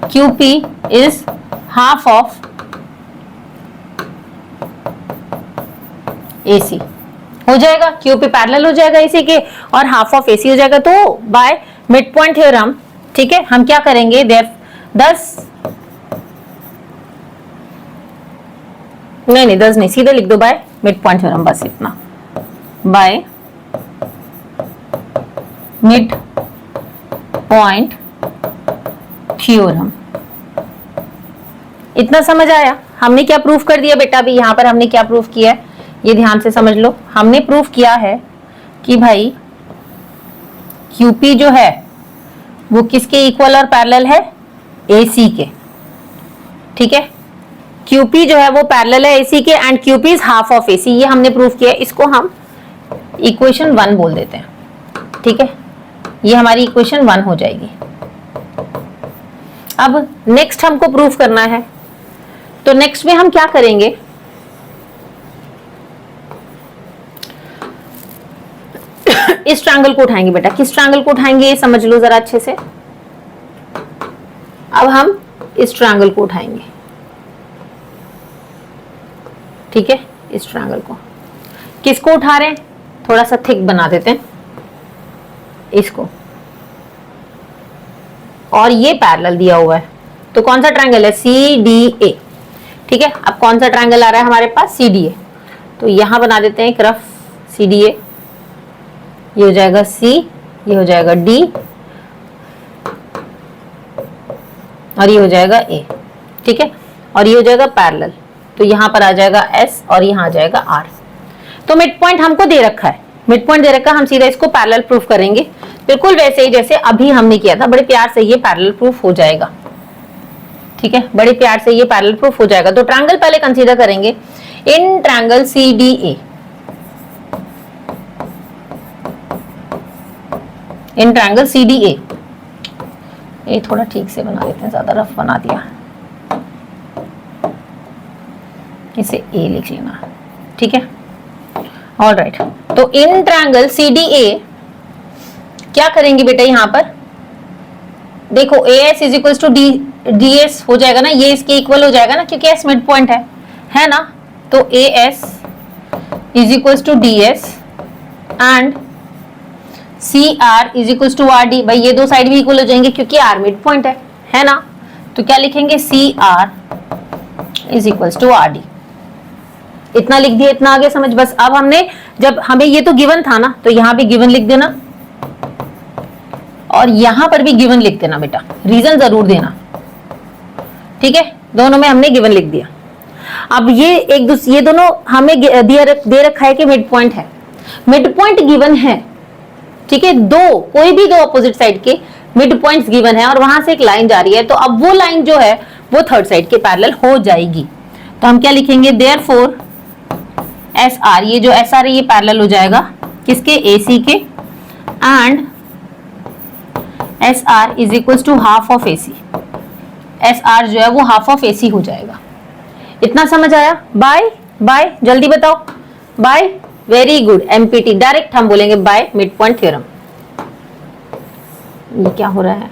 A: QP is half of AC। हो जाएगा, QP पैरेलल हो जाएगा AC के और हाफ ऑफ AC हो जाएगा, तो बाय मिड पॉइंट थ्योरम, ठीक है, हम क्या करेंगे, दस नहीं 10 नहीं, सीधे लिख दो बाय मिड पॉइंट थ्योरम, बस इतना, बाय मिड पॉइंट थ्योरम। इतना समझ आया? हमने क्या प्रूफ कर दिया बेटा, अभी यहां पर हमने क्या प्रूफ किया है, ये ध्यान से समझ लो। हमने प्रूफ किया है कि भाई QP जो है वो किसके इक्वल और पैरेलल है, AC के। ठीक है, QP जो है वो पैरेलल है AC के, and QP is half of AC, ये हमने प्रूफ किया है, इसको हम इक्वेशन 1 बोल देते हैं। ठीक है, ये हमारी इक्वेशन 1 हो जाएगी। अब नेक्स्ट हमको प्रूफ करना है, तो नेक्स्ट में हम क्या करेंगे, इस ट्रायंगल को उठाएंगे बेटा। किस ट्रायंगल को उठाएंगे ये समझ लो जरा अच्छे से। अब हम इस ट्रायंगल को उठाएंगे, ठीक है, इस ट्रायंगल को। किसको उठा रहे हैं, थोड़ा सा थिक बना देते हैं इसको, और ये पैरेलल दिया हुआ है, तो कौन सा ट्रायंगल है, CDA। ठीक है, अब कौन सा ट्रायंगल आ रहा है हमारे पास, CDA, तो यहां बना देते हैं एक रफ CDA, ये हो जाएगा C, ये हो जाएगा D, और ये हो जाएगा A। ठीक है, और ये हो जाएगा पैरेलल, तो यहां पर आ जाएगा S और यहां आ जाएगा R। तो मिड पॉइंट हमको दे रखा है, मिड पॉइंट दे रखा है, हम सीधा इसको पैरेलल प्रूफ करेंगे, बिल्कुल वैसे ही जैसे अभी हमने किया था। बड़े प्यार से ये पैरेलल प्रूफ हो जाएगा। ठीक है, बड़े प्यार से ये पैरेलल प्रूफ हो जाएगा। तो ट्रायंगल पहले कंसीडर करेंगे, in triangle CDA, in triangle CDA, ये थोड़ा ठीक से बना देते हैं, ज्यादा रफ बना दिया, इसे A लिख लेना। ठीक है, ऑलराइट, तो इन ट्रायंगल CDA क्या करेंगे बेटा, यहां पर देखो AS is equal to DS हो जाएगा ना, ये इसके इक्वल हो जाएगा ना, क्योंकि S मिड पॉइंट है ना, तो AS is equal to DS and CR is equal to RD। भाई ये दो साइड भी इक्वल हो जाएंगे क्योंकि R मिड पॉइंट है ना, तो क्या लिखेंगे, CR is equal to RD। इतना लिख दिया, इतना आगे समझ। बस अब हमने, जब हमें ये तो गिवन था ना, तो यहां भी गिवन लिख देना और यहां पर भी गिवन लिख देना बेटा, रीजन जरूर देना। ठीक है, दोनों में हमने गिवन लिख दिया। अब ये दोनों हमें दे रखा है कि मिड पॉइंट है, मिड पॉइंट गिवन है। ठीक है, कोई भी दो अपोजिट साइड के मिड पॉइंट्स गिवन है और वहां से एक लाइन जा रही है, तो अब वो लाइन जो है वो थर्ड साइड के पैरेलल हो जाएगी। तो हम क्या लिखेंगे, देयरफॉर SR, ये जो SR है ये पैरेलल हो जाएगा किसके, AC के, and SR is equal to half of AC। SR जो है वो हाफ ऑफ AC हो जाएगा। इतना समझ आया? बाय जल्दी बताओ, by, very good, MPT। Direct हम बोलेंगे बाय मिड पॉइंट थ्योरम। ये क्या हो रहा है,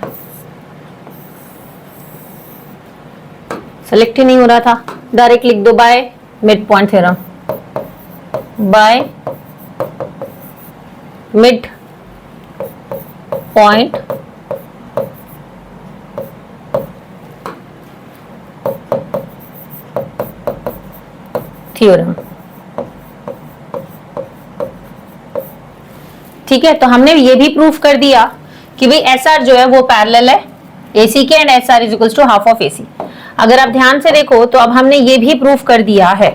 A: सेलेक्ट ही नहीं हो रहा था, डायरेक्ट लिख दो by mid point theorem, by mid point theorem. ठीक है, तो हमने ये भी प्रूफ कर दिया कि भाई SR जो है वो पैरेलल है AC के, and SR is equal to half of AC। अगर आप ध्यान से देखो तो अब हमने ये भी प्रूफ कर दिया है।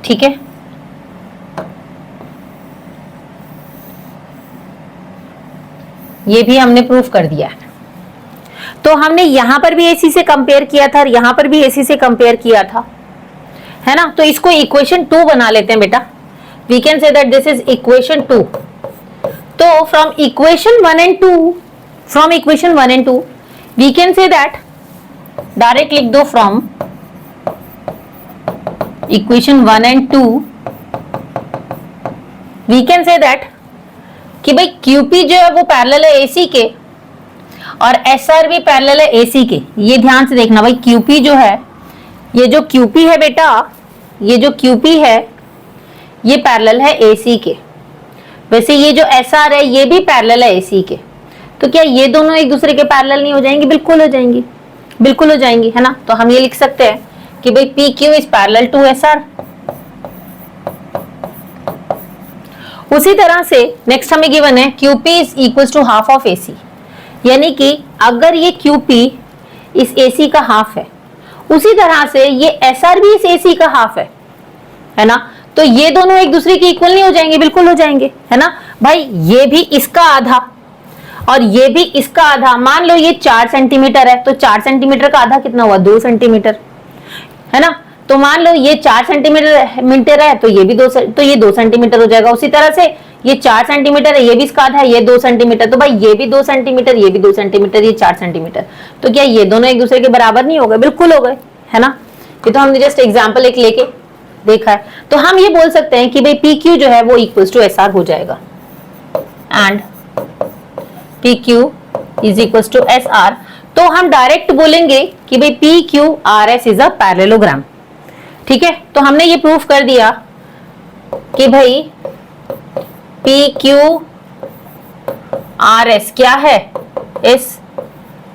A: ठीक है, ये भी हमने प्रूफ कर दिया है। तो हमने यहां पर भी AC से कंपेयर किया था और यहां पर भी AC से कंपेयर किया था, है ना। तो इसको इक्वेशन 2 बना लेते हैं बेटा। We can say that this is equation 2। तो from equation 1 and 2 we can say that, direct लिख दो, from equation 1 and 2 we can say that कि भाई QP जो है वो पैरेलल है AC के और SR भी पैरेलल है AC के। ये ध्यान से देखना भाई, QP जो है, ये जो QP है बेटा, ये जो QP है ये पैरेलल है AC के। वैसे ये जो SR है ये भी पैरेलल है AC के। तो क्या ये दोनों एक दूसरे के पैरेलल नहीं हो जाएंगे? बिल्कुल हो जाएंगी, बिल्कुल हो जाएंगी, है ना। तो हम ये लिख सकते हैं कि भाई PQ is parallel to SR। उसी तरह से नेक्स्ट हमें गिवन है QP is equal to half of AC, यानी कि अगर ये QP इस AC का हाफ है, उसी तरह से ये SR भी इस AC का हाफ है ना। तो ये दोनों एक दूसरे के इक्वल नहीं हो जाएंगे? बिल्कुल हो जाएंगे, है ना भाई। ये भी इसका आधा और ये भी इसका आधा। मान लो ये 4 सेंटीमीटर है, तो 4 सेंटीमीटर का आधा कितना हुआ? 2 सेंटीमीटर, है ना। तो मान लो ये 4 सेंटीमीटर है, तो ये भी 2 सेंटीमीटर हो जाएगा। उसी तरह से ये 4 सेंटीमीटर है, ये भी इसका आधा है, ये 2 सेंटीमीटर। तो भाई ये भी 2 सेंटीमीटर, ये भी 2 सेंटीमीटर, ये 4 सेंटीमीटर। तो क्या ये दोनों एक दूसरे के बराबर नहीं हो गए? बिल्कुल हो गए, है ना। ये तो हमने जस्ट एग्जाम्पल एक लेके देखा है। तो हम ये बोल सकते हैं कि भाई PQ जो है वो इक्वल्स टू SR हो जाएगा and PQ is equals to SR। तो हम डायरेक्ट बोलेंगे कि भाई PQRS इज अ पैरेललोग्राम। ठीक है, तो हमने ये प्रूफ कर दिया कि भाई PQRS क्या है? इस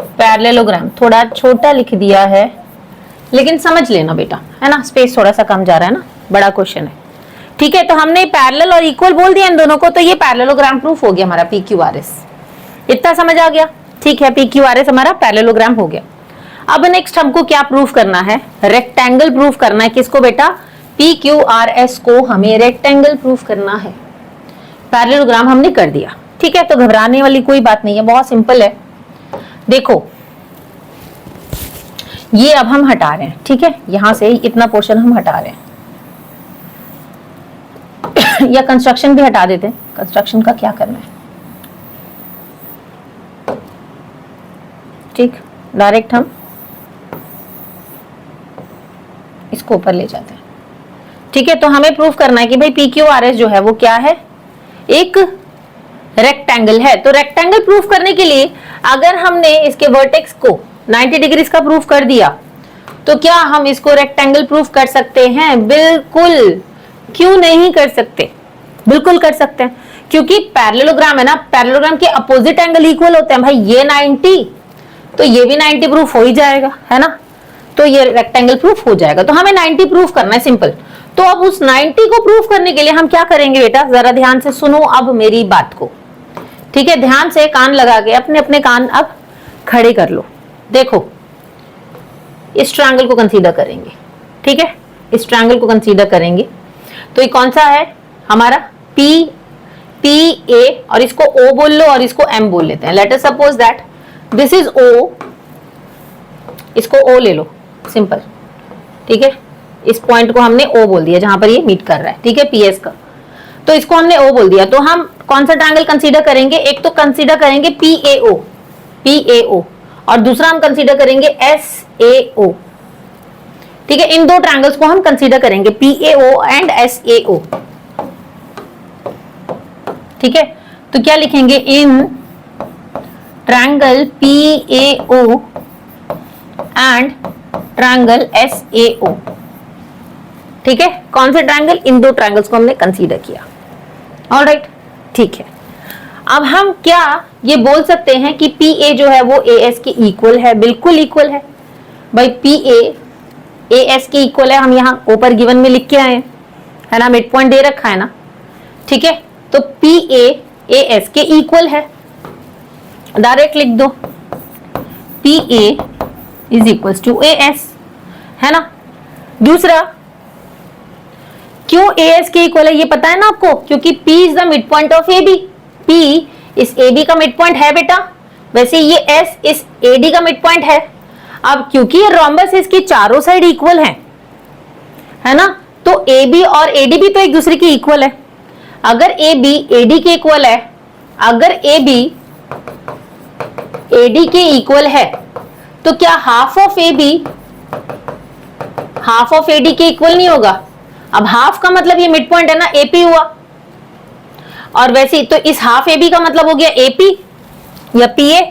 A: पैरेललोग्राम। थोड़ा छोटा लिख दिया है लेकिन समझ लेना बेटा, है ना, स्पेस थोड़ा सा कम जा रहा है ना, बड़ा क्वेश्चन है। ठीक है, तो हमने पैरेलल और इक्वल बोल दिया इन दोनों को, तो ये पैरेललोग्राम प्रूफ हो गया हमारा PQRS। इतना समझ आ गया? ठीक है, PQRS हमारा पैरेललोग्राम हो गया। अब नेक्स्ट हमको क्या प्रूफ करना है? रेक्टेंगल प्रूफ करना है। किसको बेटा? PQRS को हमें रेक्टेंगल प्रूफ करना है। पैरेललोग्राम हमने कर दिया, ठीक है। तो घबराने वाली कोई बात नहीं है, बहुत सिंपल है। देखो ये अब हम हटा रहे हैं, ठीक है, यहां से इतना पोर्शन हम हटा रहे हैं या कंस्ट्रक्शन भी हटा देते हैं। कंस्ट्रक्शन का क्या करना है? ठीक, डायरेक्ट हम इसको ऊपर ले जाते हैं। ठीक है, तो हमें प्रूफ करना है कि भाई PQRS जो है वो क्या है? एक रेक्टेंगल है। तो रेक्टेंगल प्रूफ करने के लिए अगर हमने इसके वर्टेक्स को 90 डिग्री का प्रूफ कर दिया, तो क्या हम इसको रेक्टेंगल प्रूफ कर सकते हैं? बिल्कुल। क्यों नहीं कर सकते? बिल्कुल कर सकते हैं, क्योंकि पैरेललोग्राम है ना, पैरेललोग्राम के अपोजिट एंगल इक्वल होते हैं। भाई ये 90 तो ये भी 90 प्रूफ हो ही जाएगा, है ना। तो ये रेक्टेंगल प्रूफ हो जाएगा। तो हमें 90 प्रूफ करना है, सिंपल। तो अब उस 90 को प्रूफ करने के लिए हम क्या करेंगे बेटा? जरा ध्यान से सुनो अब मेरी बात को, ठीक है। ध्यान से कान लगा के अपने अपने कान अब खड़े कर लो। देखो इस ट्रायंगल को कंसीडर करेंगे, ठीक है, इस ट्रायंगल को कंसीडर करेंगे। तो ये कौन सा है? हमारा PA, और इसको O बोल लो और इसको M बोल लेते हैं। Let us suppose that this is O, इसको O ले लो, सिंपल, ठीक है। इस पॉइंट को हमने O बोल दिया जहां पर ये मीट कर रहा है, ठीक है, PS का। तो इसको हमने O बोल दिया। तो हम कौन सा ट्रायंगल कंसीडर करेंगे? एक तो कंसीडर करेंगे PAO और दूसरा हम कंसीडर करेंगे SAO, ठीक है। इन दो ट्रायंगल्स को हम कंसीडर करेंगे, PAO एंड SAO, ठीक है। तो क्या लिखेंगे? In triangle PAO and triangle SAO, ठीक है। कौन से ट्रायंगल? इन दो ट्रायंगल्स को हमने कंसीडर किया। ऑलराइट, ठीक है। अब हम क्या ये बोल सकते हैं कि PA जो है वो AS के इक्वल है? बिल्कुल इक्वल है भाई, PA AS के इक्वल है। हम यहाँ ऊपर गिवन में लिख के आए हैं, है ना, मिड पॉइंट दे रखा है ना, ठीक है। तो PA AS के इक्वल है, डायरेक्ट लिख दो PA is equal to AS, है ना। दूसरा, क्यों AS के इक्वल है ये पता है ना आपको? क्योंकि P is the mid point of AB, P इस AB का मिड पॉइंट है बेटा, वैसे ये S इस AD का मिड पॉइंट है। अब क्योंकि ये रोम्बस है, इसकी चारों साइड इक्वल है ना, तो AB और AD भी तो एक दूसरे की इक्वल है। अगर AB AD के इक्वल है, अगर AB AD के इक्वल है, तो क्या half of AB half of AD के इक्वल नहीं होगा? अब हाफ का मतलब ये मिड पॉइंट है ना, AP हुआ, और वैसे तो इस हाफ AB का मतलब हो गया AP या PA,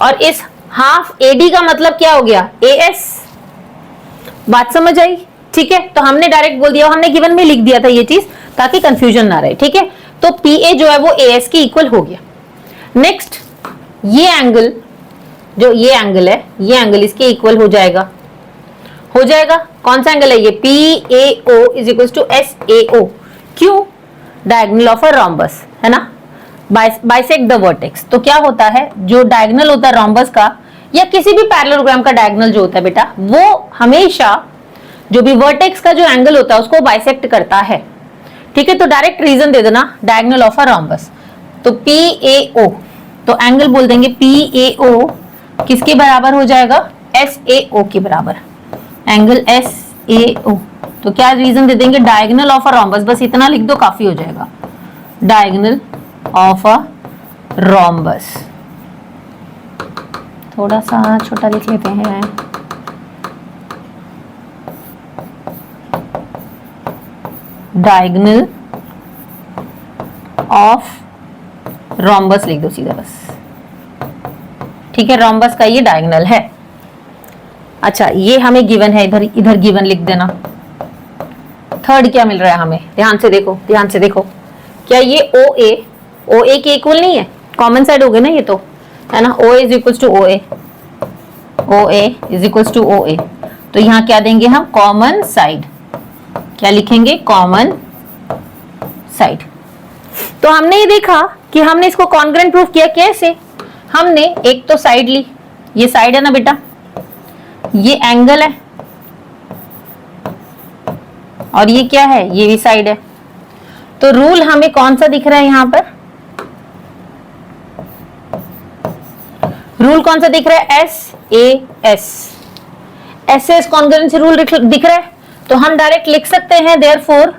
A: और इस हाफ AD का मतलब क्या हो गया? AS। बात समझ आई? ठीक है, तो हमने डायरेक्ट बोल दिया, हमने गिवन में लिख दिया था ये चीज ताकि कंफ्यूजन ना रहे। ठीक है, तो PA जो है वो AS के इक्वल हो गया। नेक्स्ट, ये एंगल जो ये एंगल है, ये एंगल इसके इक्वल हो जाएगा। कौन सा एंगल है ये? PAO is equal to SAO। क्यों? डायगोनल ऑफ अ रोम्बस है ना, बाइसेक्ट द वर्टेक्स। तो क्या होता है, जो डायगोनल होता है रोम्बस का या किसी भी पैरेललोग्राम का डायगोनल जो होता है बेटा, वो हमेशा जो भी वर्टेक्स का जो एंगल होता है उसको बाइसेक्ट करता है। ठीक है, तो डायरेक्ट रीजन दे देना, डायगोनल ऑफ अ रोम्बस। तो PAO, तो एंगल बोल देंगे PAO किसके बराबर हो जाएगा? SAO के बराबर, एंगल SAO। तो क्या रीजन दे देंगे? डायगोनल ऑफ अ रोम्बस, बस इतना लिख दो काफी हो जाएगा, डायगोनल ऑफ अ रोम्बस। थोड़ा सा छोटा लिख लेते हैं, डायगोनल ऑफ रोम्बस लिख दो सीधा बस। ठीक है, रोम्बस का ये डायगोनल है। अच्छा, ये हमें गिवन है, इधर गिवन लिख देना। थर्ड क्या मिल रहा है हमें? ध्यान से देखो, क्या ये OA के इक्वल नहीं है? कॉमन साइड हो गए ना ये, तो है ना, OA is equal to OA, OA is equal to OA। तो यहाँ क्या देंगे हम? Common side. क्या लिखेंगे? Common side. तो हमने ये देखा कि हमने इसको कॉन्ग्रुएंट प्रूफ किया। कैसे? हमने एक तो साइड ली, ये साइड है ना बेटा, ये एंगल है, और ये क्या है? ये भी साइड है। तो रूल हमें कौन सा दिख रहा है यहां पर? रूल कौन सा दिख रहा है? SAS कॉन्ग्रुएंसी रूल दिख रहा है। तो हम डायरेक्ट लिख सकते हैं, therefore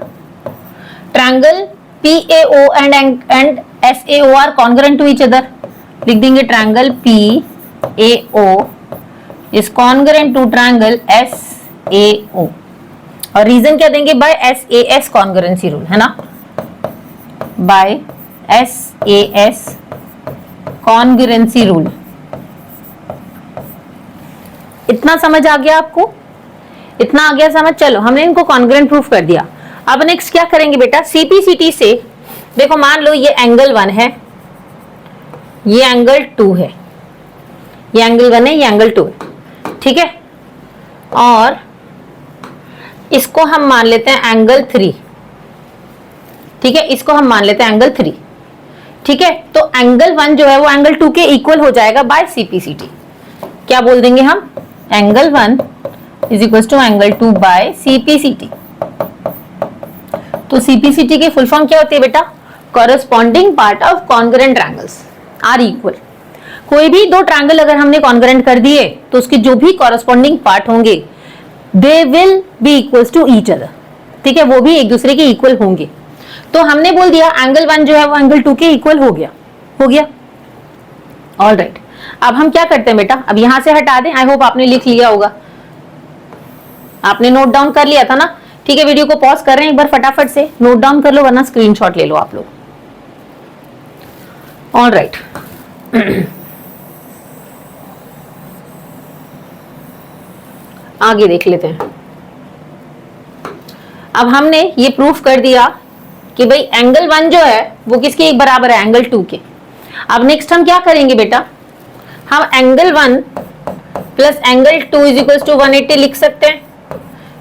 A: triangle PAO and SAO are congruent to each other. लिख देंगे triangle PAO is congruent to triangle SAO, और रीजन क्या देंगे? बाय SAS कॉन्ग्रुएंसी रूल, है ना, बाय SAS कॉन्ग्रुएंसी रूल। इतना समझ आ गया आपको? इतना आ गया समझ? चलो, हमने इनको कॉन्ग्रुएंट प्रूफ कर दिया। अब नेक्स्ट क्या करेंगे बेटा? CPCT से देखो, मान लो ये एंगल 1 है, ये एंगल 2 है, ये एंगल 1 है, ये एंगल 2 है। ठीक है, और इसको हम मान लेते हैं एंगल 3। ठीक है, इसको हम मान लेते हैं एंगल 3। ठीक है, तो एंगल 1 जो है वो एंगल 2 के इक्वल हो जाएगा बाय CPCT। क्या बोल देंगे हम? Angle 1 is equal to angle 2 by CPCT। तो CPCT की फुल फॉर्म क्या होती है बेटा? Corresponding part of congruent triangles are equal. कोई भी दो ट्रायंगल अगर हमने कॉन्ग्रुएंट कर दिए तो उसके जो भी कॉरेस्पॉन्डिंग पार्ट होंगे they will be equals to each other. ठीक है, वो भी एक दूसरे के इक्वल होंगे। तो हमने बोल दिया एंगल 1 जो है वो एंगल 2 के इक्वल हो गया। ऑल राइट, अब हम क्या करते हैं बेटा? अब यहां से हटा दें। आई होप आपने लिख लिया होगा, आपने नोट डाउन कर लिया था ना। ठीक है, वीडियो को पॉज कर रहे हैं, एक बार फटाफट से नोट डाउन कर लो, वरना स्क्रीनशॉट ले लो आप लोग। ऑल राइट, आगे देख लेते हैं। अब हमने ये प्रूफ कर दिया कि भाई एंगल 1 जो है वो किसके बराबर है? एंगल 2 के। अब नेक्स्ट हम क्या करेंगे बेटा? हम angle 1 plus angle 2 is equal to 180 लिख सकते हैं।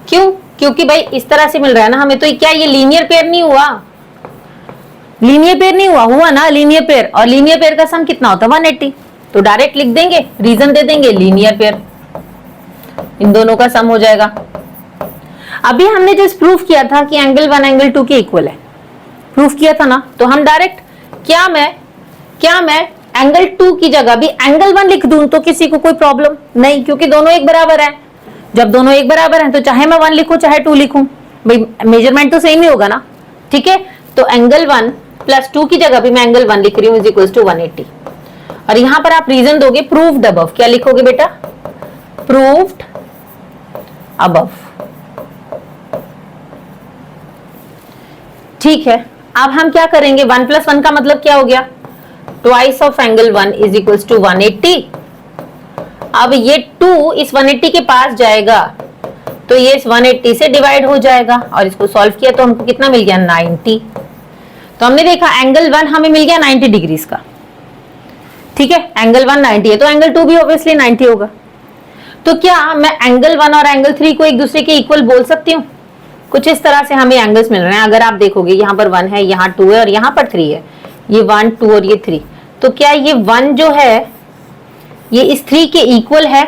A: क्यों? क्योंकि भाई इस तरह से मिल रहा है ना हमें, तो क्या ये लीनियर पेयर नहीं हुआ? लीनियर पेयर नहीं हुआ ना, लीनियर पेयर, और लीनियर पेयर का सम कितना होता है? 180। तो डायरेक्ट लिख देंगे, रीजन दे देंगे, लीनियर पेयर, इन दोनों का सम हो जाएगा। अभी हमने जस्ट प्रूफ किया था कि एंगल 1 एंगल 2 के इक्वल है, प्रूफ किया था ना, तो हम डायरेक्ट क्या मैं क्या मैं एंगल 2 की जगह भी एंगल 1 लिख दूं तो किसी को कोई प्रॉब्लम नहीं, क्योंकि दोनों एक बराबर है। जब दोनों एक बराबर हैं तो चाहे मैं 1 लिखूं चाहे 2 लिखूं, भाई मेजरमेंट तो सेम ही होगा ना। ठीक है, तो एंगल 1 प्लस 2 की जगह भी मैं एंगल 1 लिख रही हूं इज इक्वल टू 180। और यहां पर आप रीजन दोगे प्रूव्ड अबव। क्या लिखोगे बेटा? Proved above. ठीक है, अब हम क्या करेंगे? 1 प्लस 1 का मतलब क्या हो गया? Twice of angle 1 is equal to 180। अब ये 2 इस 180 के पास जाएगा तो ये इस 180 से डिवाइड हो जाएगा, और इसको सॉल्व किया तो हमको कितना मिल गया? 90। तो हमने देखा एंगल 1 हमें मिल गया 90 डिग्रीज का। ठीक है, एंगल 1 90 है तो एंगल 2 भी ऑब्वियसली 90 होगा। तो क्या मैं एंगल 1 और एंगल 3 को एक दूसरे के इक्वल बोल सकती हूँ? कुछ इस तरह से हमें एंगल्स मिल रहे हैं। अगर आप देखोगे यहाँ पर 1 है, यहाँ 2 है और यहाँ पर 3 है, ये 1 2 और ये 3, तो क्या ये 1 जो है ये इस 3 के इक्वल है?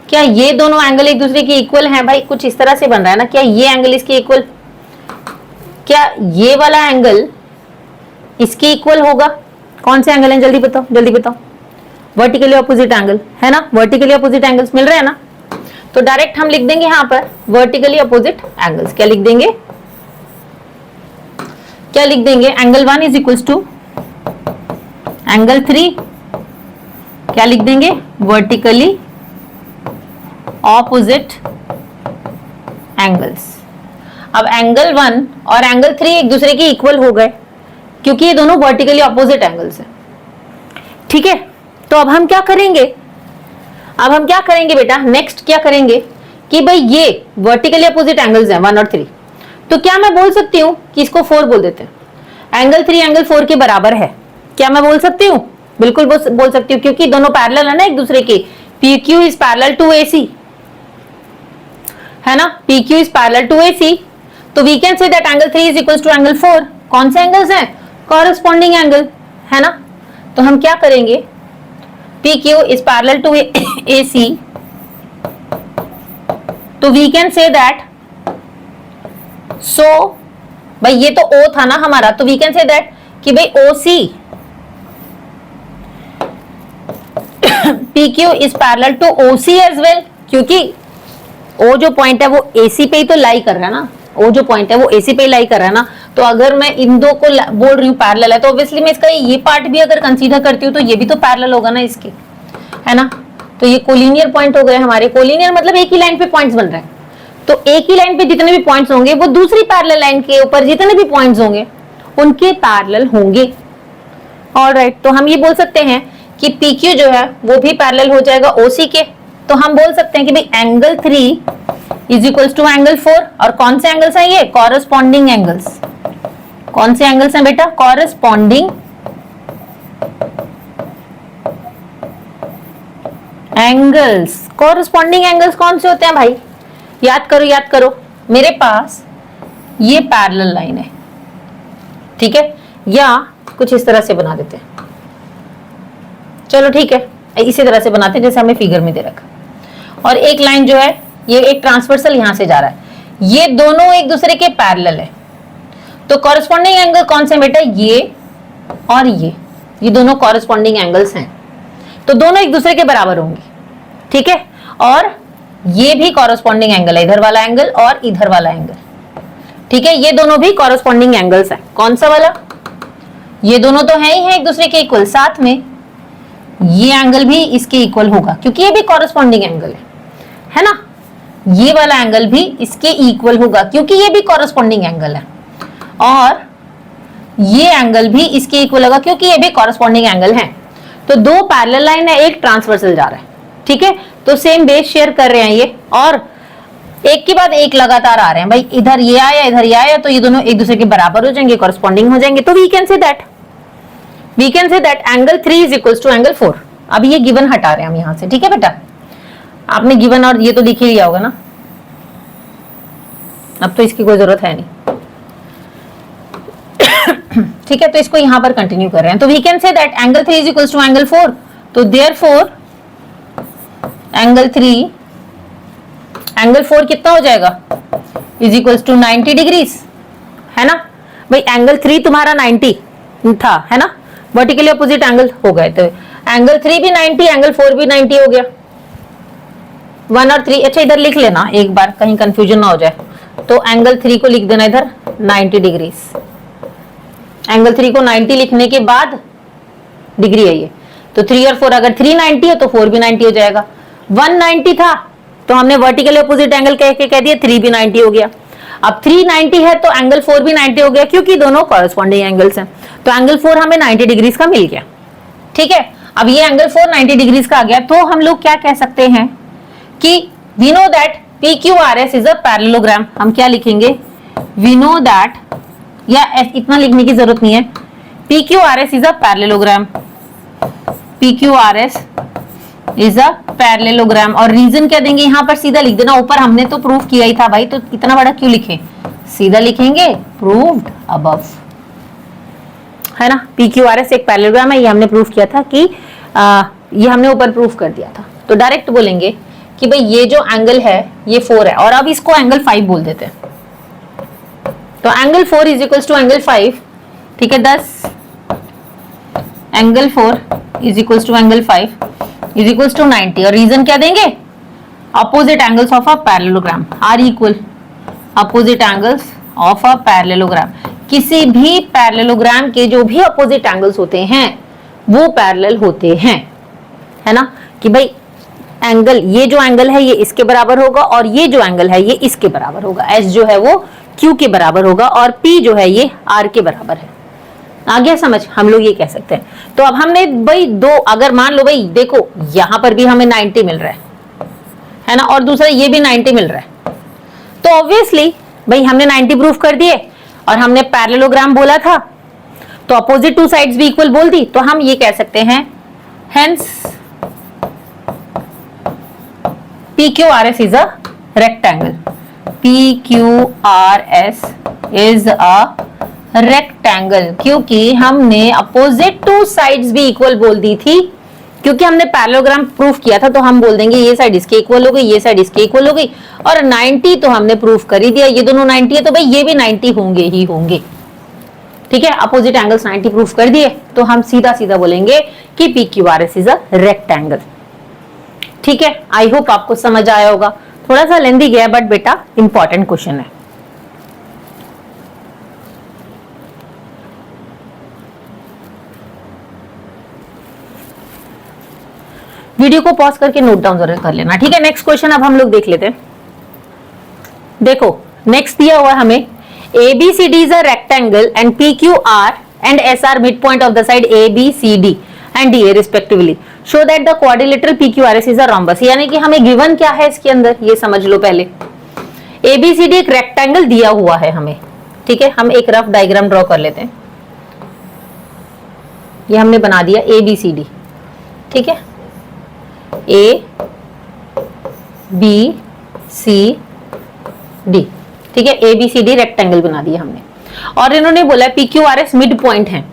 A: क्या ये दोनों एंगल एक दूसरे के इक्वल हैं? भाई कुछ इस तरह से बन रहा है ना। क्या ये एंगल इसके इक्वल, क्या ये वाला एंगल इसके इक्वल होगा? कौन से एंगल हैं? जल्दी बताओ, जल्दी बताओ। वर्टिकली ऑपोजिट एंगल है ना, वर्टिकली ऑपोजिट एंगल्स मिल रहे हैं ना। तो डायरेक्ट हम लिख देंगे यहां पर वर्टिकली ऑपोजिट एंगल्स। क्या लिख देंगे? क्या लिख देंगे? Angle 1 is equal to angle 3। क्या लिख देंगे? Vertically opposite angles. अब एंगल 1 और एंगल 3 एक दूसरे के इक्वल हो गए क्योंकि ये दोनों वर्टिकली ऑपोजिट एंगल्स हैं। ठीक है, तो अब हम क्या करेंगे? अब हम क्या करेंगे बेटा? नेक्स्ट क्या करेंगे कि भाई ये वर्टिकली अपोजिट एंगल्स हैं 1 और 3, तो क्या मैं बोल सकती हूँ कि इसको 4 बोल देते हैं। एंगल 3 एंगल 4 के बराबर है, क्या मैं बोल सकती हूँ? बिल्कुल बोल सकती हूँ, क्योंकि दोनों पैरेलल है ना एक दूसरे के। PQ is parallel to AC, है ना, PQ is parallel to AC। तो we can say that angle 3 is equal to angle 4। कौन से एंगल्स हैं? कॉरेस्पॉन्डिंग एंगल, है ना। तो हम क्या करेंगे? PQ is parallel to AC, तो we can say that, so भाई ये तो O था ना हमारा, तो we can say that कि भाई OC PQ is parallel to OC as well, क्योंकि O जो पॉइंट है वो AC पे ही तो लाई कर रहा है ना। O जो पॉइंट है वो AC पे ही लाई कर रहा है ना। तो अगर मैं इन दो को बोल रही हूँ पैरेलल है, तो ऑब्वियसली मैं इसका ये पार्ट भी अगर कंसीडर करती हूँ तो ये भी तो पैरेलल होगा ना इसके, है ना। तो ये कोलिनियर पॉइंट हो गए हमारे। कोलिनियर मतलब एक ही लाइन पे पॉइंट्स बन रहे हैं, तो एक ही लाइन पे जितने भी पॉइंट्स होंगे वो दूसरी पैरेलल लाइन के ऊपर जितने भी पॉइंट्स होंगे उनके पैरेलल होंगे। ऑलराइट, तो हम ये बोल सकते हैं कि PQ जो है वो भी पैरेलल हो जाएगा OC के। तो हम बोल सकते हैं कि भाई angle 3 is equals to angle 4। और कौन से एंगल्स हैं ये? Corresponding angles. कौन से एंगल्स हैं बेटा? Corresponding angles. कॉरेस्पॉन्डिंग एंगल्स कौन से होते हैं भाई? याद करो, याद करो। मेरे पास ये पैरेलल लाइन है, ठीक है, या कुछ इस तरह से बना देते हैं। चलो ठीक है, इसी तरह से बनाते हैं जैसे हमें फिगर में दे रखा। और एक लाइन जो है ये एक ट्रांसवर्सल यहां से जा रहा है, ये दोनों एक दूसरे के पैरेलल है। तो कॉरेस्पॉन्डिंग एंगल कौन से बेटा? ये और ये दोनों कॉरेस्पॉन्डिंग एंगल्स हैं, तो दोनों एक दूसरे के बराबर होंगे। ठीक है, और ये भी कॉरेस्पॉन्डिंग एंगल है, इधर वाला एंगल और इधर वाला एंगल। ठीक है, ये दोनों भी कॉरेस्पॉन्डिंग एंगल्स हैं। कौन सा वाला? ये दोनों तो है ही है एक दूसरे के इक्वल, साथ में ये एंगल भी इसके इक्वल होगा क्योंकि ये भी कॉरेस्पॉन्डिंग एंगल है ना। ये वाला एंगल भी इसके इक्वल होगा क्योंकि ये भी कॉरेस्पॉन्डिंग एंगल है, और ये एंगल भी इसके इक्वल होगा क्योंकि ये भी कॉरेस्पॉन्डिंग एंगल है। तो दो पैरेलल लाइन है, एक ट्रांसवर्सल जा रहा है। ठीक है, तो सेम बेस शेयर कर रहे हैं ये, और एक के बाद एक लगातार आ रहे हैं। भाई इधर ये आया, इधर ये आया, तो ये दोनों एक दूसरे के बराबर हो जाएंगे, कॉरेस्पॉन्डिंग हो जाएंगे। तो we can say that angle 3 is equals to angle 4। अब ये गिवन हटा रहे हैं हम यहां से। ठीक है बेटा, आपने गिवन और ये तो लिख ही लिया होगा ना, अब तो इसकी कोई जरूरत है नहीं। ठीक है, तो इसको यहां पर कंटिन्यू कर रहे हैं। तो we can say that angle 3 is equals to angle 4। तो देयरफॉर एंगल 4 कितना हो जाएगा? इज इक्वल्स टू 90 डिग्रीज, है ना। भाई एंगल 3 तुम्हारा 90 था, है ना, वर्टिकली अपोजिट एंगल हो गए, तो एंगल 3 भी 90, एंगल 4 भी 90 हो गया। 1 और 3, अच्छा इधर लिख लेना एक बार, कहीं कंफ्यूजन ना हो जाए। तो एंगल 3 को लिख देना इधर 90 डिग्री। एंगल 3 को 90 लिखने के बाद डिग्री है ये, तो 3 और 4, अगर 390 है तो 4 भी 90 हो जाएगा। 190 था तो हमने वर्टिकली अपोजिट एंगल कह के कह दिया, 3 भी 90 हो गया। अब 390 है तो एंगल 4 भी 90 हो गया, क्योंकि दोनों कॉरेस्पॉन्डिंग एंगल्स हैं। तो एंगल 4 हमें 90 डिग्रीज का मिल गया। ठीक है, अब ये एंगल 4 90 डिग्रीज का आ गया, तो हम लोग क्या कह सकते हैं कि we know that PQRS is a parallelogram. हम क्या लिखेंगे, वी नो दैट, या इतना लिखने की जरूरत नहीं है, PQRS is a parallelogram. PQRS is a parallelogram. और रीजन क्या देंगे, यहां पर सीधा लिख देना, ऊपर हमने तो प्रूफ किया ही था भाई, तो इतना बड़ा क्यों लिखें, सीधा लिखेंगे प्रूव्ड अबव, है ना। PQRS एक पैरेललोग्राम है, ये हमने प्रूफ किया था कि ये हमने ऊपर प्रूफ कर दिया था। तो डायरेक्ट बोलेंगे कि भाई ये जो एंगल है ये 4 है, और अब इसको एंगल 5 बोल देते हैं। तो angle 4 is equals to angle 5, ठीक है, 10 angle 4 is equals to angle 5 is equals to 90। और रीजन क्या देंगे, opposite angles of a parallelogram are equal opposite angles of a parallelogram. किसी भी पैरेललोग्राम के जो भी अपोजिट एंगल्स होते हैं वो पैरेलल होते हैं, है ना, कि भाई एंगल, ये जो एंगल है ये इसके बराबर होगा, और ये जो एंगल है ये इसके बराबर होगा। एस जो है वो क्यू के बराबर होगा, और पी जो है ये आर के बराबर है। आ गया समझ, हम लोग ये कह सकते हैं। तो अब हमने भाई दो, अगर मान लो भाई देखो यहां पर भी हमें 90 मिल रहा है ना, और दूसरा ये भी 90 मिल रहा है, तो ऑब्वियसली भाई हमने 90 प्रूफ कर दिए, और हमने पैरेललोग्राम बोला था, तो अपोजिट टू साइड्स भी इक्वल बोल दी, तो हम ये कह सकते हैं hence PQRS is a rectangle. PQRS is a rectangle, क्योंकि हमने अपोजिट टू साइड्स भी इक्वल बोल दी थी, क्योंकि हमने पैरेललोग्राम प्रूफ किया था, तो हम बोल देंगे ये साइड इसके इक्वल हो गई, ये साइड इसके इक्वल हो गई, और 90 तो हमने प्रूफ कर ही दिया, ये दोनों 90 है तो भाई ये भी 90 होंगे ही होंगे। ठीक है, अपोजिट एंगल्स 90 प्रूफ कर दिए, तो हम सीधा सीधा बोलेंगे कि PQRS इज अ रेक्टेंगल। ठीक है, आई होप आपको समझ आया होगा। थोड़ा सा लेंदी गया बट बेटा इंपॉर्टेंट क्वेश्चन है। वीडियो को पॉज करके नोट डाउन जरूर कर लेना। ठीक है, नेक्स्ट क्वेश्चन अब हम लोग देख लेते हैं। देखो नेक्स्ट दिया हुआ हमें ABCD is a rectangle and PQR and SR midpoint of the side ABCD and DA respectively. Show that the quadrilateral PQRS is a rhombus. यानी कि हमें गिवन क्या है इसके अंदर, ये समझ लो पहले। ABCD एक रेक्टेंगल दिया हुआ है हमें, ठीक है, हम एक रफ डायग्राम ड्रॉ कर लेते हैं। ये हमने बना दिया ABCD, ठीक है, A B C D, ठीक है, ABCD रेक्टेंगल बना दिया हमने, और इन्होंने बोला PQRS मिड पॉइंट है,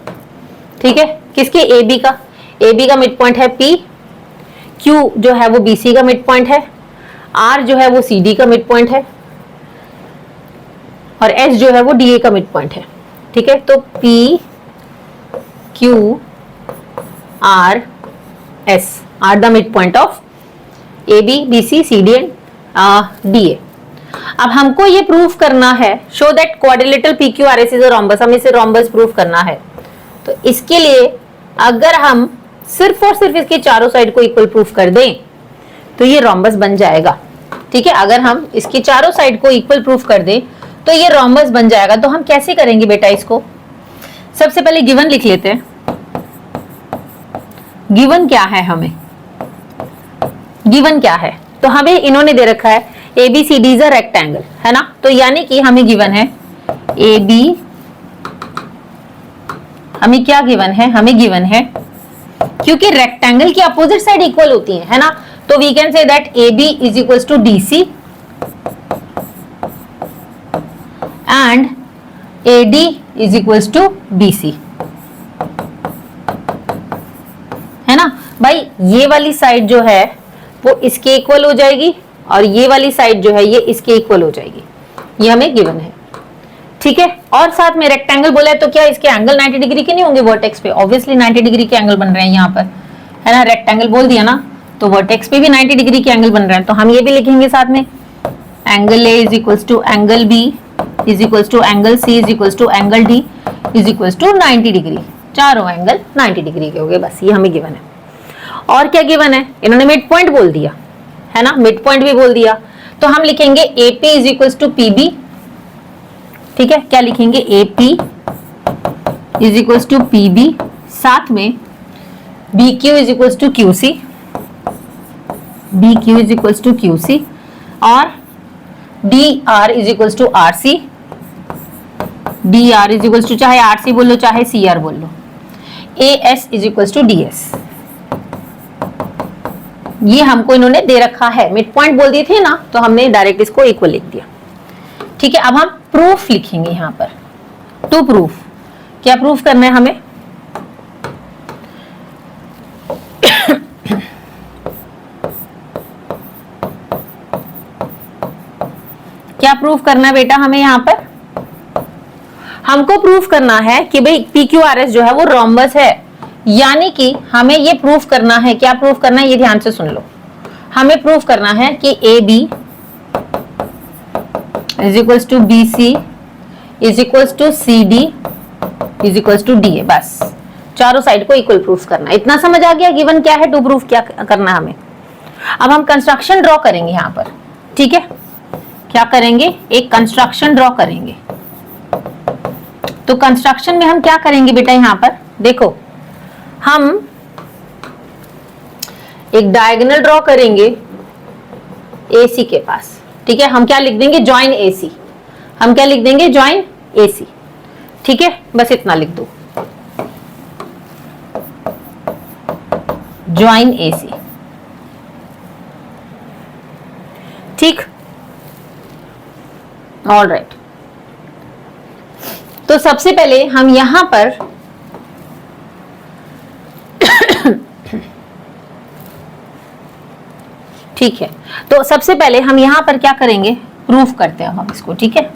A: ठीक है, किसके, AB का। AB का मिड पॉइंट है P, Q जो है वो BC का मिड पॉइंट है, R जो है वो CD का मिड पॉइंट है, और S जो है वो DA का मिड पॉइंट है। ठीक है, तो P Q R S are the mid point of AB BC CD and DA। अब हमको ये प्रूफ करना है, show that quadrilateral PQRS is a rhombus, हमें इसे रोम्बस प्रूफ करना है। तो इसके लिए अगर हम सिर्फ और सिर्फ इसके चारों साइड को इक्वल प्रूफ कर दें तो ये रोम्बस बन जाएगा। ठीक है, अगर हम इसके चारों साइड को इक्वल प्रूफ कर दें तो ये रोम्बस बन जाएगा। तो हम कैसे करेंगे बेटा इसको, सबसे पहले गिवन लिख लेते हैं। गिवन क्या है, हमें गिवन क्या है, तो हमें इन्होंने दे रखा है ABCD इज अ रेक्टेंगल, है ना, तो यानी कि हमें गिवन है AB, हमें क्या गिवन है, हमें गिवन है, क्योंकि रेक्टेंगल की अपोजिट साइड इक्वल होती है ना, तो we can say that AB is equals to DC and AD is equals to BC, है ना भाई। ये वाली साइड जो है वो इसके इक्वल हो जाएगी, और ये वाली साइड जो है ये इसके इक्वल हो जाएगी, ये हमें गिवन है। ठीक है। और साथ में रेक्टेंगल बोला है तो क्या इसके एंगल 90 डिग्री के नहीं होंगे वर्टेक्स पे? ऑब्वियसली 90 डिग्री के एंगल बन रहे हैं यहाँ पर, है ना। रेक्टेंगल बोल दिया ना, तो वर्टेक्स पे भी 90 डिग्री के एंगल बन रहे हैं। तो हम ये भी लिखेंगे साथ में, angle A is equals to angle B is equals to angle C is equals to angle D is equals to 90 degree. चारों एंगल 90 डिग्री के हो गए, बस ये हमें गिवन है। और क्या गिवन है? इन्होंने मिड पॉइंट बोल दिया, है ना, मिड पॉइंट भी बोल दिया। तो हम लिखेंगे AP is equals to PB, ठीक है। क्या लिखेंगे? AP is equals to PB, साथ में BQ is equals to QC, BQ is equals to QC, और DR is equals to RC, DR is equals to चाहे RC बोल लो चाहे CR बोल लो, AS is equals to DS। ये हमको इन्होंने दे रखा है, मिड पॉइंट बोल दिए थे ना, तो हमने डायरेक्ट इसको इक्वल लिख दिया, ठीक है। अब हम प्रूफ लिखेंगे यहाँ पर, टू प्रूफ। क्या प्रूफ करना है हमें? क्या प्रूफ करना है बेटा हमें यहाँ पर? हमको प्रूफ करना है कि भाई PQRS जो है वो रोम्बस है, यानी कि हमें ये प्रूफ करना है। क्या प्रूफ करना है? ये ध्यान से सुन लो। हमें प्रूफ करना है कि AB is equals to BC is equals to CD is equals to DA। बस चारों साइड को इक्वल प्रूफ करना है। इतना समझ आ गया गिवन क्या है, टू प्रूफ क्या करना है हमें। अब हम कंस्ट्रक्शन ड्रॉ करेंगे यहाँ पर, ठीक है। क्या करेंगे? एक कंस्ट्रक्शन ड्रॉ करेंगे। तो कंस्ट्रक्शन में हम क्या करेंगे बेटा? यहाँ पर देखो, हम एक डायगोनल ड्रॉ करेंगे AC के पास, ठीक है। हम क्या लिख देंगे? Join AC। हम क्या लिख देंगे? जॉइन AC, ठीक है। बस इतना लिख दो, जॉइन AC, ठीक। All right. तो सबसे पहले हम यहां पर ठीक है, तो सबसे पहले हम यहां पर क्या करेंगे? प्रूफ करते हैं हम इसको, ठीक है।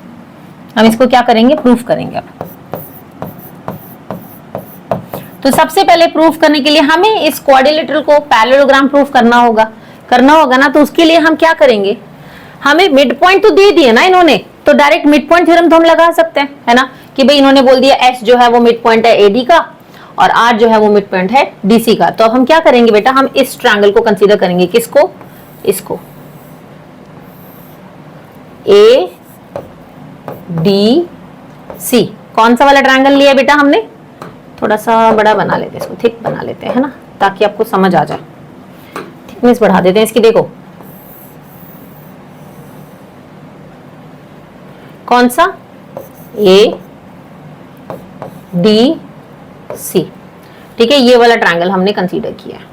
A: हम इसको क्या करेंगे? प्रूफ करेंगे अब। तो सबसे पहले प्रूफ करने के लिए हमें इस क्वाड्रिलेटरल को पैरेललोग्राम प्रूफ करना होगा ना। तो उसके लिए हम क्या करेंगे? हमें मिड पॉइंट तो दे दिए ना इन्होंने, तो डायरेक्ट मिड पॉइंट थ्योरम तो हम लगा सकते हैं, है ना, कि भाई इन्होंने बोल दिया S जो है वो मिड पॉइंट है AD का और R जो है वो मिड पॉइंट है DC का। तो अब हम क्या करेंगे बेटा? हम इस ट्रायंगल को कंसीडर करेंगे। किसको? इसको, ADC। कौन सा वाला ट्रायंगल लिया बेटा हमने? थोड़ा सा बड़ा बना लेते हैं इसको, थिक बना लेते हैं, है ना, ताकि आपको समझ आ जाए। थिकनेस बढ़ा देते हैं इसकी। देखो कौन सा? ADC, ठीक है। ये वाला ट्रायंगल हमने कंसीडर किया है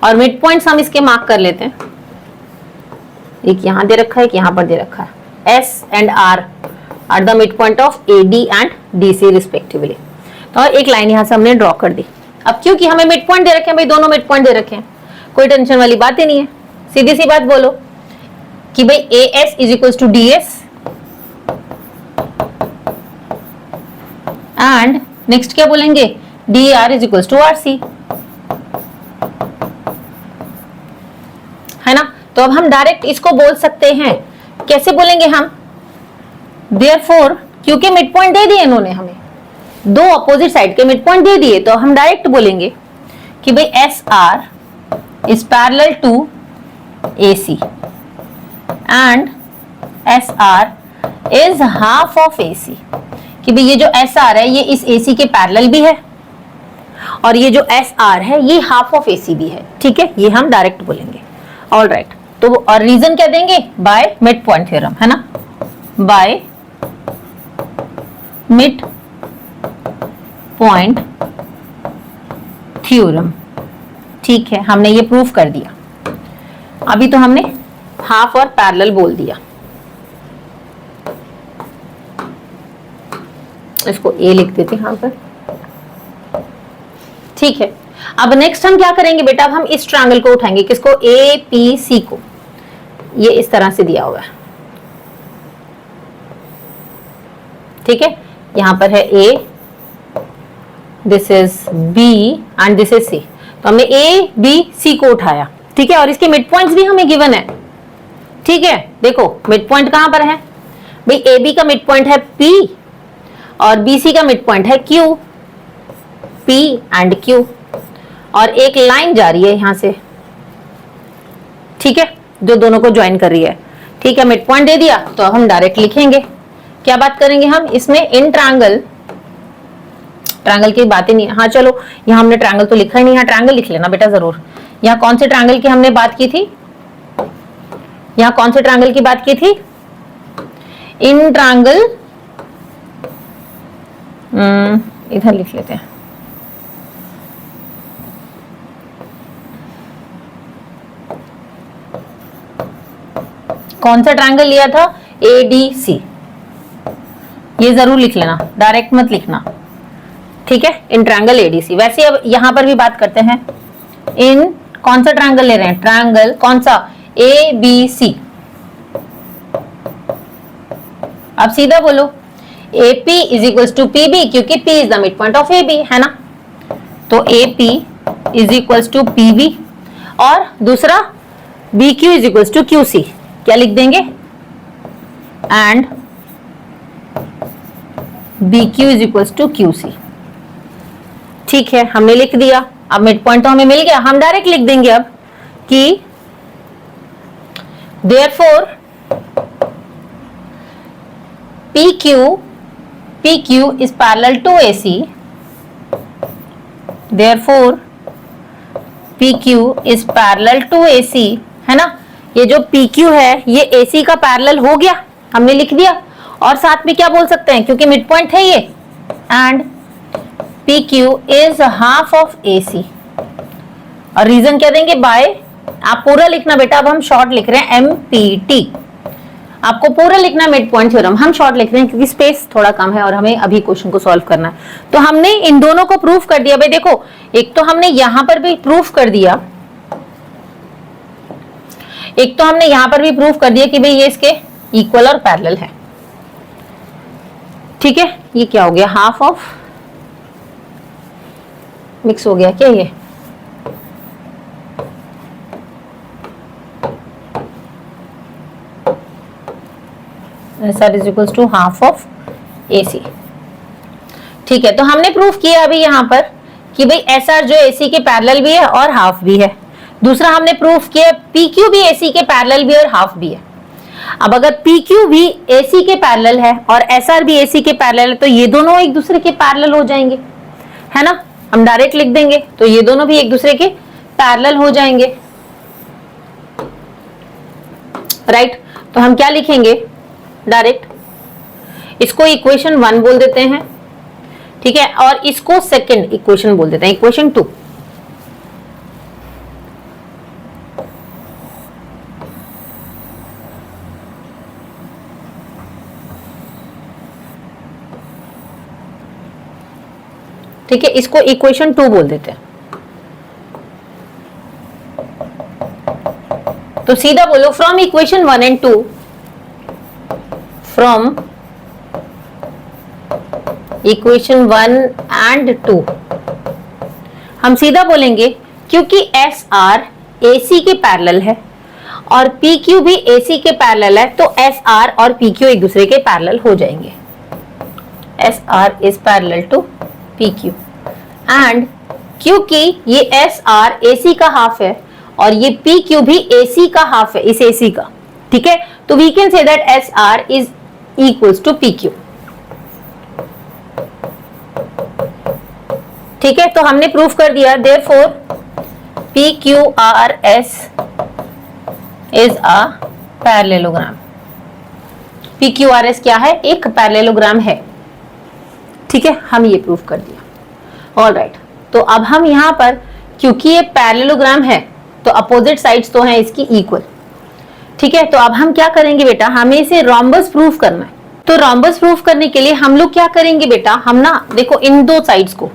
A: और मिड पॉइंट्स हम इसके मार्क कर लेते हैं। एक यहां दे रखा है, एक यहां पर दे रखा है। S and R are the mid point of AD and DC respectively. तो एक लाइन यहां से हमने ड्रॉ कर दी। अब क्योंकि हमें मिड पॉइंट दे रखे हैं भाई, दोनों मिड पॉइंट दे रखे हैं, कोई टेंशन वाली बात ही नहीं है। सीधी सी बात बोलो कि भाई AS is equal to DS and next क्या बोलेंगे? DR is equal to RC, है ना। तो अब हम डायरेक्ट इसको बोल सकते हैं। कैसे बोलेंगे हम? देयरफॉर, क्योंकि मिड पॉइंट दे दिए इन्होंने हमें, दो अपोजिट साइड के मिड पॉइंट दे दिए, तो हम डायरेक्ट बोलेंगे कि भाई SR is parallel to AC and SR is half of AC। कि भाई ये जो SR है ये इस AC के पैरेलल भी है और ये जो SR है ये हाफ ऑफ AC भी है, ठीक है। ये हम डायरेक्ट बोलेंगे। All right. तो और रीजन क्या देंगे? बाय मिड पॉइंट थ्योरम, है ना, बाय मिड पॉइंट थ्योरम, ठीक है। हमने ये प्रूफ कर दिया। अभी तो हमने हाफ और पैरेलल बोल दिया। इसको A लिख देते हैं यहां पर, ठीक है। अब नेक्स्ट हम क्या करेंगे बेटा? अब हम इस ट्रायंगल को उठाएंगे। किसको? APC को। ये इस तरह से दिया हुआ है, ठीक है, यहां पर है A, this is B and this is C। तो हमने A, B, C को उठाया, ठीक है, और इसके मिड पॉइंट्स भी हमें गिवन है, ठीक है। देखो मिड पॉइंट कहां पर है भाई, AB का मिड पॉइंट है P और BC का मिड पॉइंट है Q, P एंड Q, और एक लाइन जा रही है यहां से, ठीक है, जो दोनों को ज्वाइन कर रही है, ठीक है। मिड पॉइंट दे दिया तो अब हम डायरेक्ट लिखेंगे, क्या बात करेंगे हम इसमें, इन ट्रायंगल, ट्रायंगल की बात ही नहीं है, हाँ चलो यहाँ हमने ट्रायंगल तो लिखा ही नहीं, यहाँ ट्रायंगल लिख लेना बेटा जरूर। यहाँ कौन से ट्रायंगल की हमने बात की थी, यहाँ कौन से ट्रायंगल की बात की थी, इन ट्रायंगल, इधर लिख लेते हैं, कौन सा ट्रायंगल लिया था, ADC, ये जरूर लिख लेना, डायरेक्ट मत लिखना, ठीक है, इन ट्रायंगल ADC। वैसे अब यहां पर भी बात करते हैं, इन कौन सा ट्रायंगल ले रहे हैं, ट्रायंगल कौन सा, ABC। अब सीधा बोलो AP is equals to PB, क्योंकि P is the mid point of AB, है ना, तो AP is equals to PB, और दूसरा BQ is equals to QC, क्या लिख देंगे, and BQ is equals to QC, ठीक है, हमने लिख दिया। अब मिड पॉइंट तो हमें मिल गया, हम डायरेक्ट लिख देंगे अब कि therefore PQ is parallel to AC, therefore PQ is parallel to AC, है ना, ये जो PQ है ये AC का पैरेलल हो गया, हमने लिख दिया, और साथ में क्या बोल सकते हैं, क्योंकि मिड पॉइंट है ये, and PQ is half of AC, और रीजन क्या देंगे, बाय, आप पूरा लिखना बेटा, अब हम शॉर्ट लिख रहे हैं MPT, आपको पूरा लिखना मिड पॉइंट थ्योरम, हम शॉर्ट लिख रहे हैं क्योंकि स्पेस थोड़ा कम है और हमें अभी क्वेश्चन को सॉल्व करना है। तो हमने इन दोनों को प्रूफ कर दिया भाई, देखो एक तो हमने यहां पर भी प्रूफ कर दिया, एक तो हमने यहां पर भी प्रूफ कर दिया कि भाई ये इसके इक्वल और पैरेलल है, ठीक है। ये क्या हो गया, हाफ ऑफ, मिक्स हो गया क्या ये, SR is equals to half of AC, ठीक है। तो हमने प्रूफ किया अभी यहां पर कि भाई SR जो AC के पैरेलल भी है और हाफ भी है। दूसरा हमने प्रूफ किया PQ भी AC के पैरेलल भी और हाफ भी है। अब अगर PQ भी AC के पैरेलल है और SR भी AC के पैरेलल है, तो ये दोनों एक दूसरे के पैरेलल हो जाएंगे, है ना, हम डायरेक्ट लिख देंगे, तो ये दोनों भी एक दूसरे के पैरेलल हो जाएंगे, राइट। तो हम क्या लिखेंगे डायरेक्ट, इसको इक्वेशन 1 बोल देते हैं, ठीक है, और इसको सेकंड इक्वेशन बोल देते हैं, इक्वेशन 2। ठीक है, इसको इक्वेशन 2 बोल देते हैं। तो सीधा बोलो, from equation 1 and 2, from equation 1 and 2, हम सीधा बोलेंगे क्योंकि SR AC के पैरेलल है और PQ भी AC के पैरेलल है, तो SR और PQ एक दूसरे के पैरेलल हो जाएंगे। SR is parallel to PQ, and क्योंकि ये SR AC का हाफ है और ये PQ भी AC का हाफ है, इस AC का, ठीक है, तो we can say that SR is equals to PQ, ठीक है। तो हमने प्रूफ कर दिया, therefore PQRS is a parallelogram. PQRS क्या है, एक पैरेललोग्राम है, ठीक है, हम ये प्रूफ कर दिया। ऑल राइट, तो अब हम यहां पर क्योंकि ये पैरेललोग्राम है तो अपोजिट साइड्स तो हैं इसकी इक्वल, ठीक है। तो अब हम क्या करेंगे बेटा, हमें इसे रोम्बस प्रूफ करना है। तो रोम्बस प्रूफ करने के लिए हम लोग क्या करेंगे बेटा, हम ना देखो इन दो साइड्स को,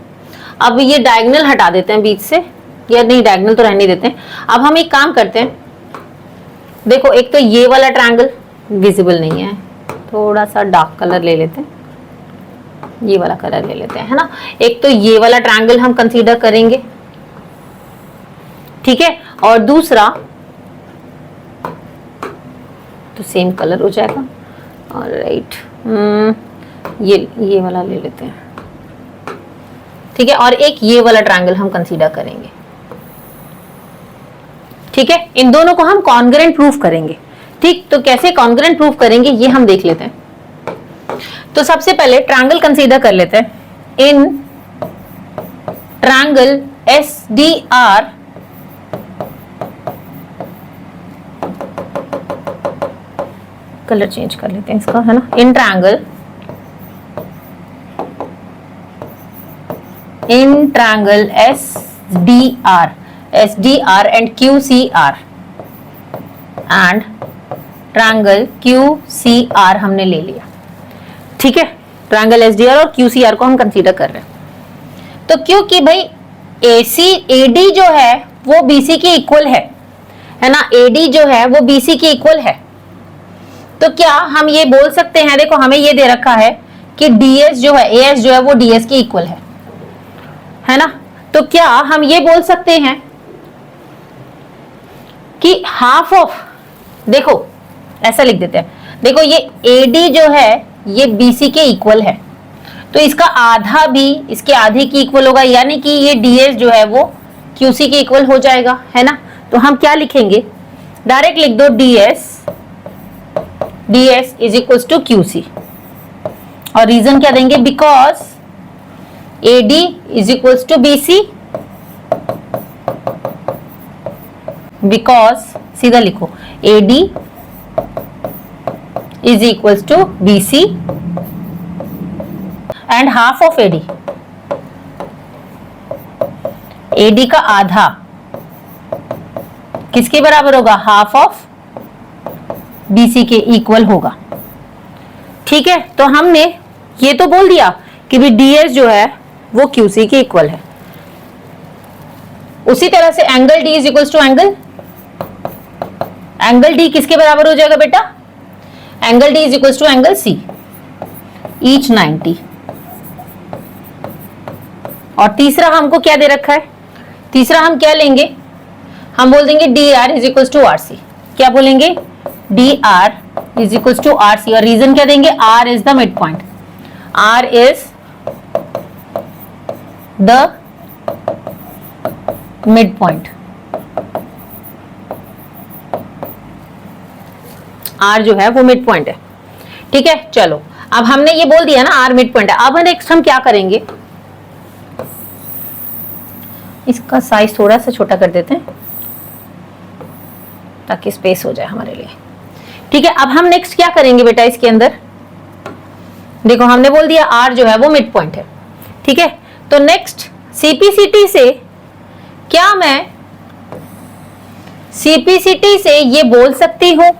A: अब ये डायगोनल हटा देते हैं बीच से, या नहीं डायगोनल तो रहने देते हैं। अब हम एक काम करते हैं, देखो एक तो ये वाला ट्रायंगल विजिबल नहीं है, थोड़ा सा डार्क कलर ले लेते हैं, ये वाला कलर ले लेते हैं, है ना। एक तो ये वाला ट्रायंगल हम कंसीडर करेंगे, ठीक है, और दूसरा तो सेम कलर हो जाएगा। ऑलराइट, ये वाला ले लेते हैं, ठीक है, और एक ये वाला ट्रायंगल हम कंसीडर करेंगे, ठीक है। इन दोनों को हम कॉन्ग्रुएंट प्रूफ करेंगे, ठीक। तो कैसे कॉन्ग्रुएंट प्रूफ करेंगे ये हम देख लेते हैं। तो सबसे पहले ट्रायंगल कंसीडर कर लेते हैं। In triangle SDR colour change कर लेते हैं इसका, है ना। In triangle SDR and QCR and triangle QCR हमने ले लिया, ठीक है। ट्रायंगल SDR और QCR को हम कंसीडर कर रहे हैं। तो क्योंकि भाई AD जो है वो BC के इक्वल है ना, AD जो है वो BC के इक्वल है, तो क्या हम ये बोल सकते हैं, देखो हमें ये दे रखा है कि DS जो है, AS जो है वो DS के इक्वल है ना। तो क्या हम ये बोल सकते हैं कि हाफ ऑफ, देखो ऐसा लिख देते हैं, देखो ये AD जो है ये BC के इक्वल है, तो इसका आधा भी इसके आधे की इक्वल होगा, यानी कि ये DS जो है वो QC के इक्वल हो जाएगा, है ना। तो हम क्या लिखेंगे, डायरेक्ट लिख दो DS is equal to QC, और रीजन क्या देंगे, because AD is equal to BC, because सीधा लिखो AD is equal to BC and half of AD का आधा किसके बराबर होगा, हाफ ऑफ BC के इक्वल होगा, ठीक है। तो हमने ये तो बोल दिया कि भी DS जो है वो QC के इक्वल है। उसी तरह से angle D is equal to angle D किसके बराबर हो जाएगा बेटा, angle D is equal to angle C, each 90। और तीसरा हमको क्या दे रखा है, तीसरा हम क्या लेंगे, हम बोल देंगे DR is equal to RC। क्या बोलेंगे, DR is equal to RC, और रीजन क्या देंगे, R is the mid point, R is the mid point, R जो है वो मिड पॉइंट है, ठीक है। चलो अब हमने ये बोल दिया ना R मिड पॉइंट है। अब नेक्स्ट हम क्या करेंगे, इसका साइज थोड़ा सा छोटा कर देते हैं ताकि स्पेस हो जाए हमारे लिए, ठीक है। अब हम नेक्स्ट क्या करेंगे बेटा, इसके अंदर देखो हमने बोल दिया R जो है वो मिड पॉइंट है, ठीक है। तो नेक्स्ट CPCT से क्या मैं CPCT से ये बोल सकती हूं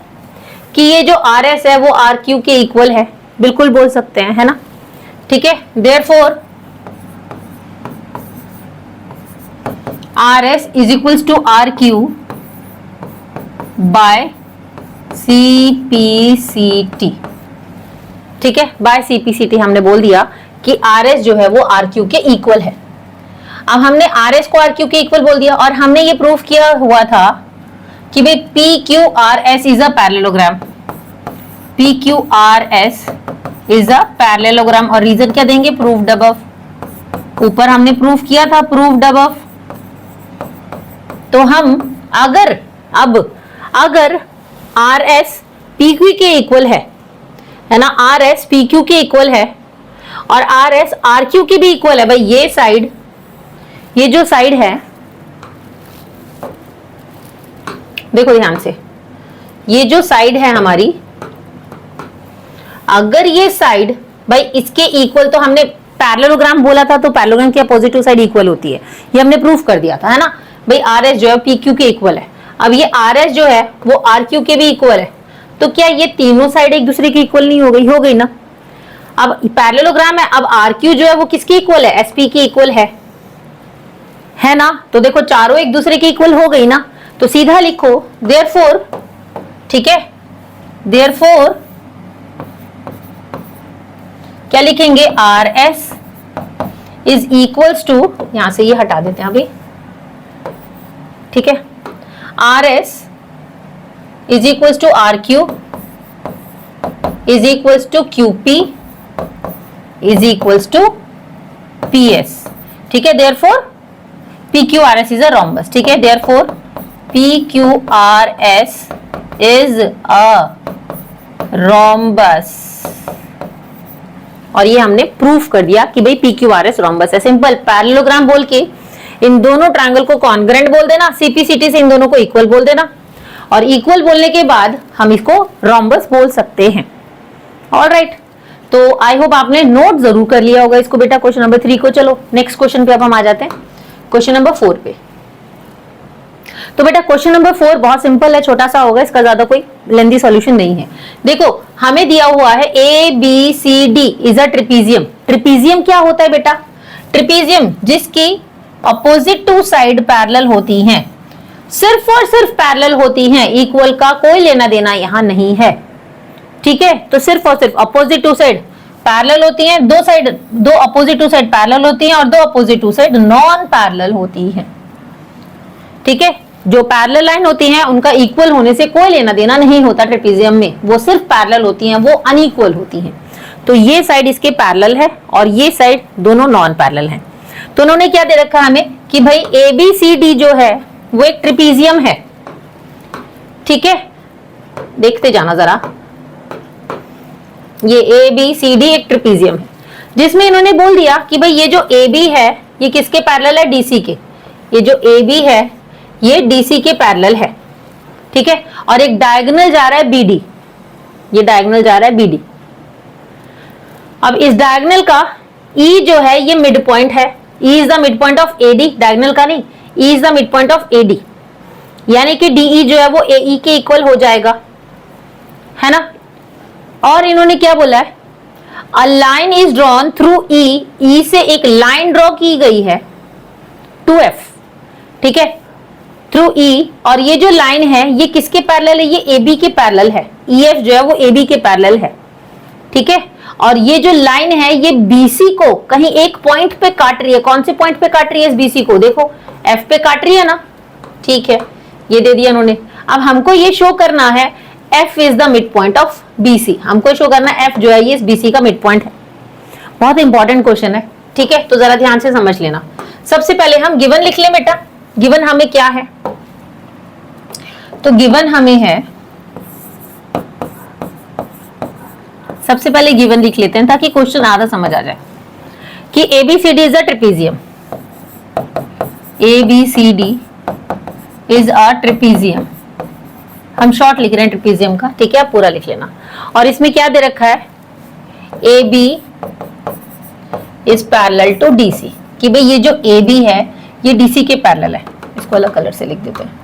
A: कि ये जो RS है वो RQ के इक्वल है, बिल्कुल बोल सकते हैं, है ना, ठीक है। Therefore RS is equal to RQ by CPCT, ठीक है। बाय CPCT हमने बोल दिया कि RS जो है वो RQ के इक्वल है। अब हमने RS को RQ के इक्वल बोल दिया, और हमने ये प्रूफ किया हुआ था कि भाई PQRS is a parallelogram, PQRS is a parallelogram, और रीजन क्या देंगे, प्रूव्ड अबव। ऊपर हमने प्रूफ किया था प्रूव्ड अबव। तो हम अगर RS PQ के इक्वल है ना, RS PQ के इक्वल है और RS RQ के भी इक्वल है, भाई ये साइड, ये जो साइड है, देखो ध्यान से, ये जो साइड है हमारी, अगर ये साइड भाई इसके इक्वल, तो हमने पैरेललोग्राम बोला था, तो पैरेललोग्राम की अपोजिट साइड इक्वल होती है, ये हमने प्रूफ कर दिया था, है ना। भाई RS जो है PQ के इक्वल है, अब ये RS जो है वो RQ के भी इक्वल है, तो क्या ये तीनों साइड एक दूसरे की इक्वल नहीं हो गई, हो गई ना। अब पैरेललोग्राम है, अब RQ जो है वो किसके इक्वल है, SP के इक्वल है ना। तो देखो चारों एक दूसरे के इक्वल हो गई ना, तो सीधा लिखो देयरफॉर, ठीक है, देयरफॉर क्या लिखेंगे, R S is equals to, यहां से ये हटा देते हैं अभी, ठीक है, R S is equals to R Q is equals to Q P is equals to P S, ठीक है। Therefore P Q R S is a rhombus, ठीक है। Therefore P Q R S is a rhombus, और ये हमने proof कर दिया कि भाई P Q R S rhombus है। सिंपल, पैरेललोग्राम बोल के इन दोनों ट्रायंगल को कॉन्ग्रेंट बोल देना, सीपीसीटी से इन दोनों को इक्वल बोल देना, और इक्वल बोलने के बाद हम इसको रोम्बस बोल सकते हैं। ऑलराइट, तो आई होप आपने नोट जरूर कर लिया होगा इसको बेटा, क्वेश्चन नंबर 3 को। चलो नेक्स्ट क्वेश्चन पे अब हम आ जाते हैं, क्वेश्चन नंबर 4 पे। तो बेटा क्वेश्चन नंबर 4 बहुत सिंपल है, छोटा सा होगा, इसका ज्यादा कोई लेंथी सॉल्यूशन नहीं है। देखो हमें दिया हुआ है A B C D is a trapezium. Trapezium क्या होता है बेटा, ट्रिपीजियम जिसकी अपोजिट टू साइड पैरेलल होती हैं, सिर्फ और सिर्फ पैरेलल होती हैं, इक्वल का कोई लेना देना यहां नहीं है, ठीक है। तो सिर्फ और सिर्फ अपोजिट टू साइड पैरेलल होती हैं, दो अपोजिट टू साइड पैरेलल होती हैं और दो opposite two side non parallel होती हैं, ठीक है। जो पैरेलल लाइन होती हैं उनका इक्वल होने से कोई लेना देना नहीं होता ट्रेपेजियम में, वो सिर्फ पैरेलल होती हैं, वो अनइक्वल होती हैं। तो ये साइड इसके पैरेलल है और ये साइड दोनों नॉन पैरेलल हैं। तो उन्होंने क्या दे रखा हमें कि भाई ए बी सी डी जो है वो एक ट्रेपेजियम है, ठीक है। देखते जाना जरा, ये ए बी सी डी एक ट्रेपेजियम है, जिसमें इन्होंने बोल दिया कि भाई ये जो ए बी है ये किसके पैरेलल है, डीसी के। ये जो ए बी है ये डीसी के पैरेलल है, ठीक है। और एक डायगोनल जा रहा है बीडी, ये डायगोनल जा रहा है बीडी। अब इस डायगोनल का ई जो है ये मिड पॉइंट है, E is the mid point of AD, diagonal का नहीं, E is the mid point of AD, यानी कि डीई जो है वो एई के इक्वल हो जाएगा, है ना। और इन्होंने क्या बोला है, a line is drawn through E, E से एक लाइन ड्रॉ की गई है टू एफ, ठीक है, थ्रू ई। और ये जो लाइन है ये किसके पैरेलल है, ये ए बी के पैरेलल है, ई एफ जो है वो ए बी के पैरेलल है, ठीक है। और ये जो लाइन है ये बीसी को कहीं एक पॉइंट पे काट रही है, कौन से पॉइंट पे काट रही है इस बीसी को, देखो एफ पे काट रही है ना, ठीक है, ये दे दिया उन्होंने। अब हमको ये शो करना है F is the mid point of BC, हमको शो करना है एफ जो है ये इस बीसी का मिड पॉइंट है। बहुत इंपॉर्टेंट क्वेश्चन है, ठीक है, तो जरा ध्यान से समझ लेना। सबसे पहले हम गिवन लिख लें बेटा, गिवन हमें क्या है, तो गिवन हमें है, सबसे पहले गिवन लिख लेते हैं ताकि क्वेश्चन आधा समझ आ जाए, कि ABCD is a trapezium, ABCD is a trapezium, हम शॉर्ट लिख रहे हैं ट्रेपेजियम का, ठीक है, आप पूरा लिख लेना। और इसमें क्या दे रखा है, AB is parallel to DC, कि भाई ये जो AB है ये DC के पैरेलल है, इसको अलग कलर से लिख देते हैं,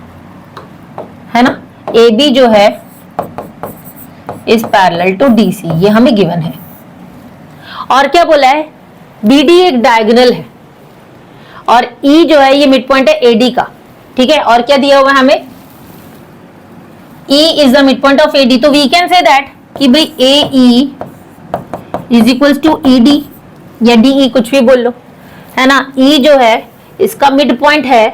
A: है ना। AB जो है इज पैरेलल टू DC, ये हमें गिवन है। और क्या बोला है, BD एक डायगोनल है और E जो है ये मिड पॉइंट है AD का, ठीक है। और क्या दिया हुआ है हमें, E is the mid point of AD, तो वी कैन से दैट कि भाई AE is equals to ED या DE, कुछ भी बोल लो, है ना। E जो है इसका मिड पॉइंट है,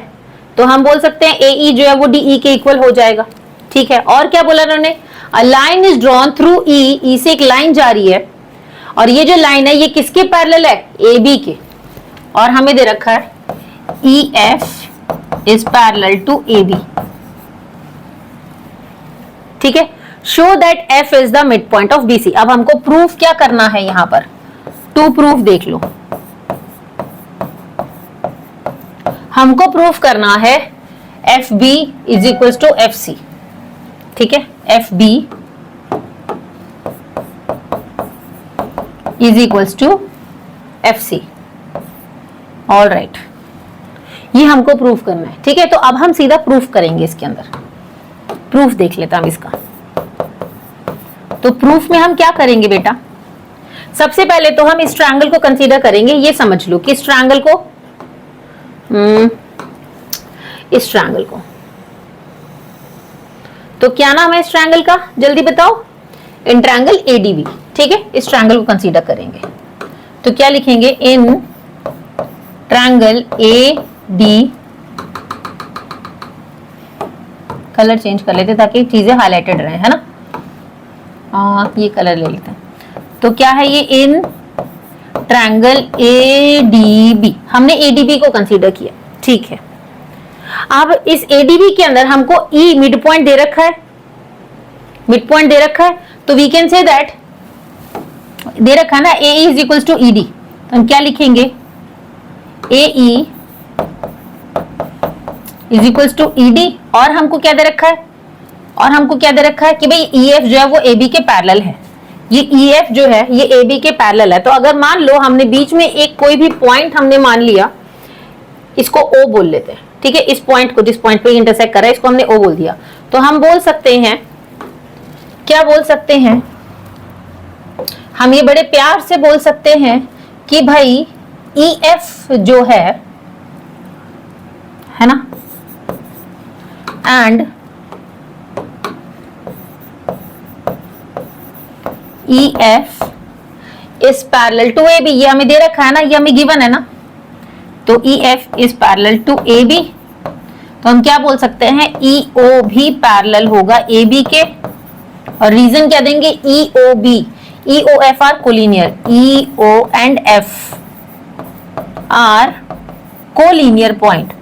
A: तो हम बोल सकते हैं AE जो है वो DE के इक्वल हो जाएगा, ठीक है। और क्या बोला उन्होंने, अ line is drawn through E, E से एक लाइन जा रही है और ये जो लाइन है ये किसके पैरेलल है, AB के। और हमें दे रखा है EF is parallel to AB, ठीक है। Show that F is the mid point of BC। अब हमको प्रूफ क्या करना है, यहां पर टू प्रूफ देख लो, हमको प्रूफ करना है FB is equal to FC, ठीक है, FB is equals to FC। All right, ये हमको प्रूफ करना है, ठीक है। तो अब हम सीधा प्रूफ करेंगे, इसके अंदर प्रूफ देख लेता हम इसका। तो प्रूफ में हम क्या करेंगे बेटा, सबसे पहले तो हम इस ट्रायंगल को कंसीडर करेंगे, ये समझ लो कि इस ट्रायंगल को, इस ट्रायंगल को, तो क्या नाम है इस ट्रायंगल का, जल्दी बताओ, इन ट्रायंगल ADB, ठीक है। इस ट्रायंगल को कंसीडर करेंगे। तो क्या लिखेंगे, इन triangle A D, colour change कर लेते ताकि चीजें हाईलाइटेड रहे, है ना। ये कलर ले लेते हैं। तो क्या है ये, इन ट्रायंगल एडीबी, हमने एडीबी को कंसीडर किया, ठीक है। अब इस एडीबी के अंदर हमको ई मिड पॉइंट दे रखा है, मिड पॉइंट दे रखा है, तो वी कैन से दैट, दे रखा है ना A is equals to ED, तो हम क्या लिखेंगे, A E is equals to ED, और हमको क्या दे रखा है, और हमको क्या दे रखा है कि भाई ई एफ जो है वो ए बी के पैरेलल है, ये ई एफ जो है ये ए बी के पैरेलल है। तो अगर मान लो हमने बीच में एक कोई भी पॉइंट हमने मान लिया, इसको ओ बोल लेते हैं, ठीक है, इस पॉइंट को, जिस पॉइंट पे इंटरसेक्ट कर रहा है इसको हमने ओ बोल दिया, तो हम बोल सकते हैं, क्या बोल सकते हैं, हम ये बड़े प्यार से बोल सकते हैं कि भाई ई एफ जो है ना, and E F is parallel to A B, ये हमें दे रखा है ना, ये हमें गिवन है ना, तो E F is parallel to A B, तो हम क्या बोल सकते हैं, ई ओ भी पैरेलल होगा ए बी के, और रीजन क्या देंगे, E O B, E O F are collinear, E O and F are collinear point,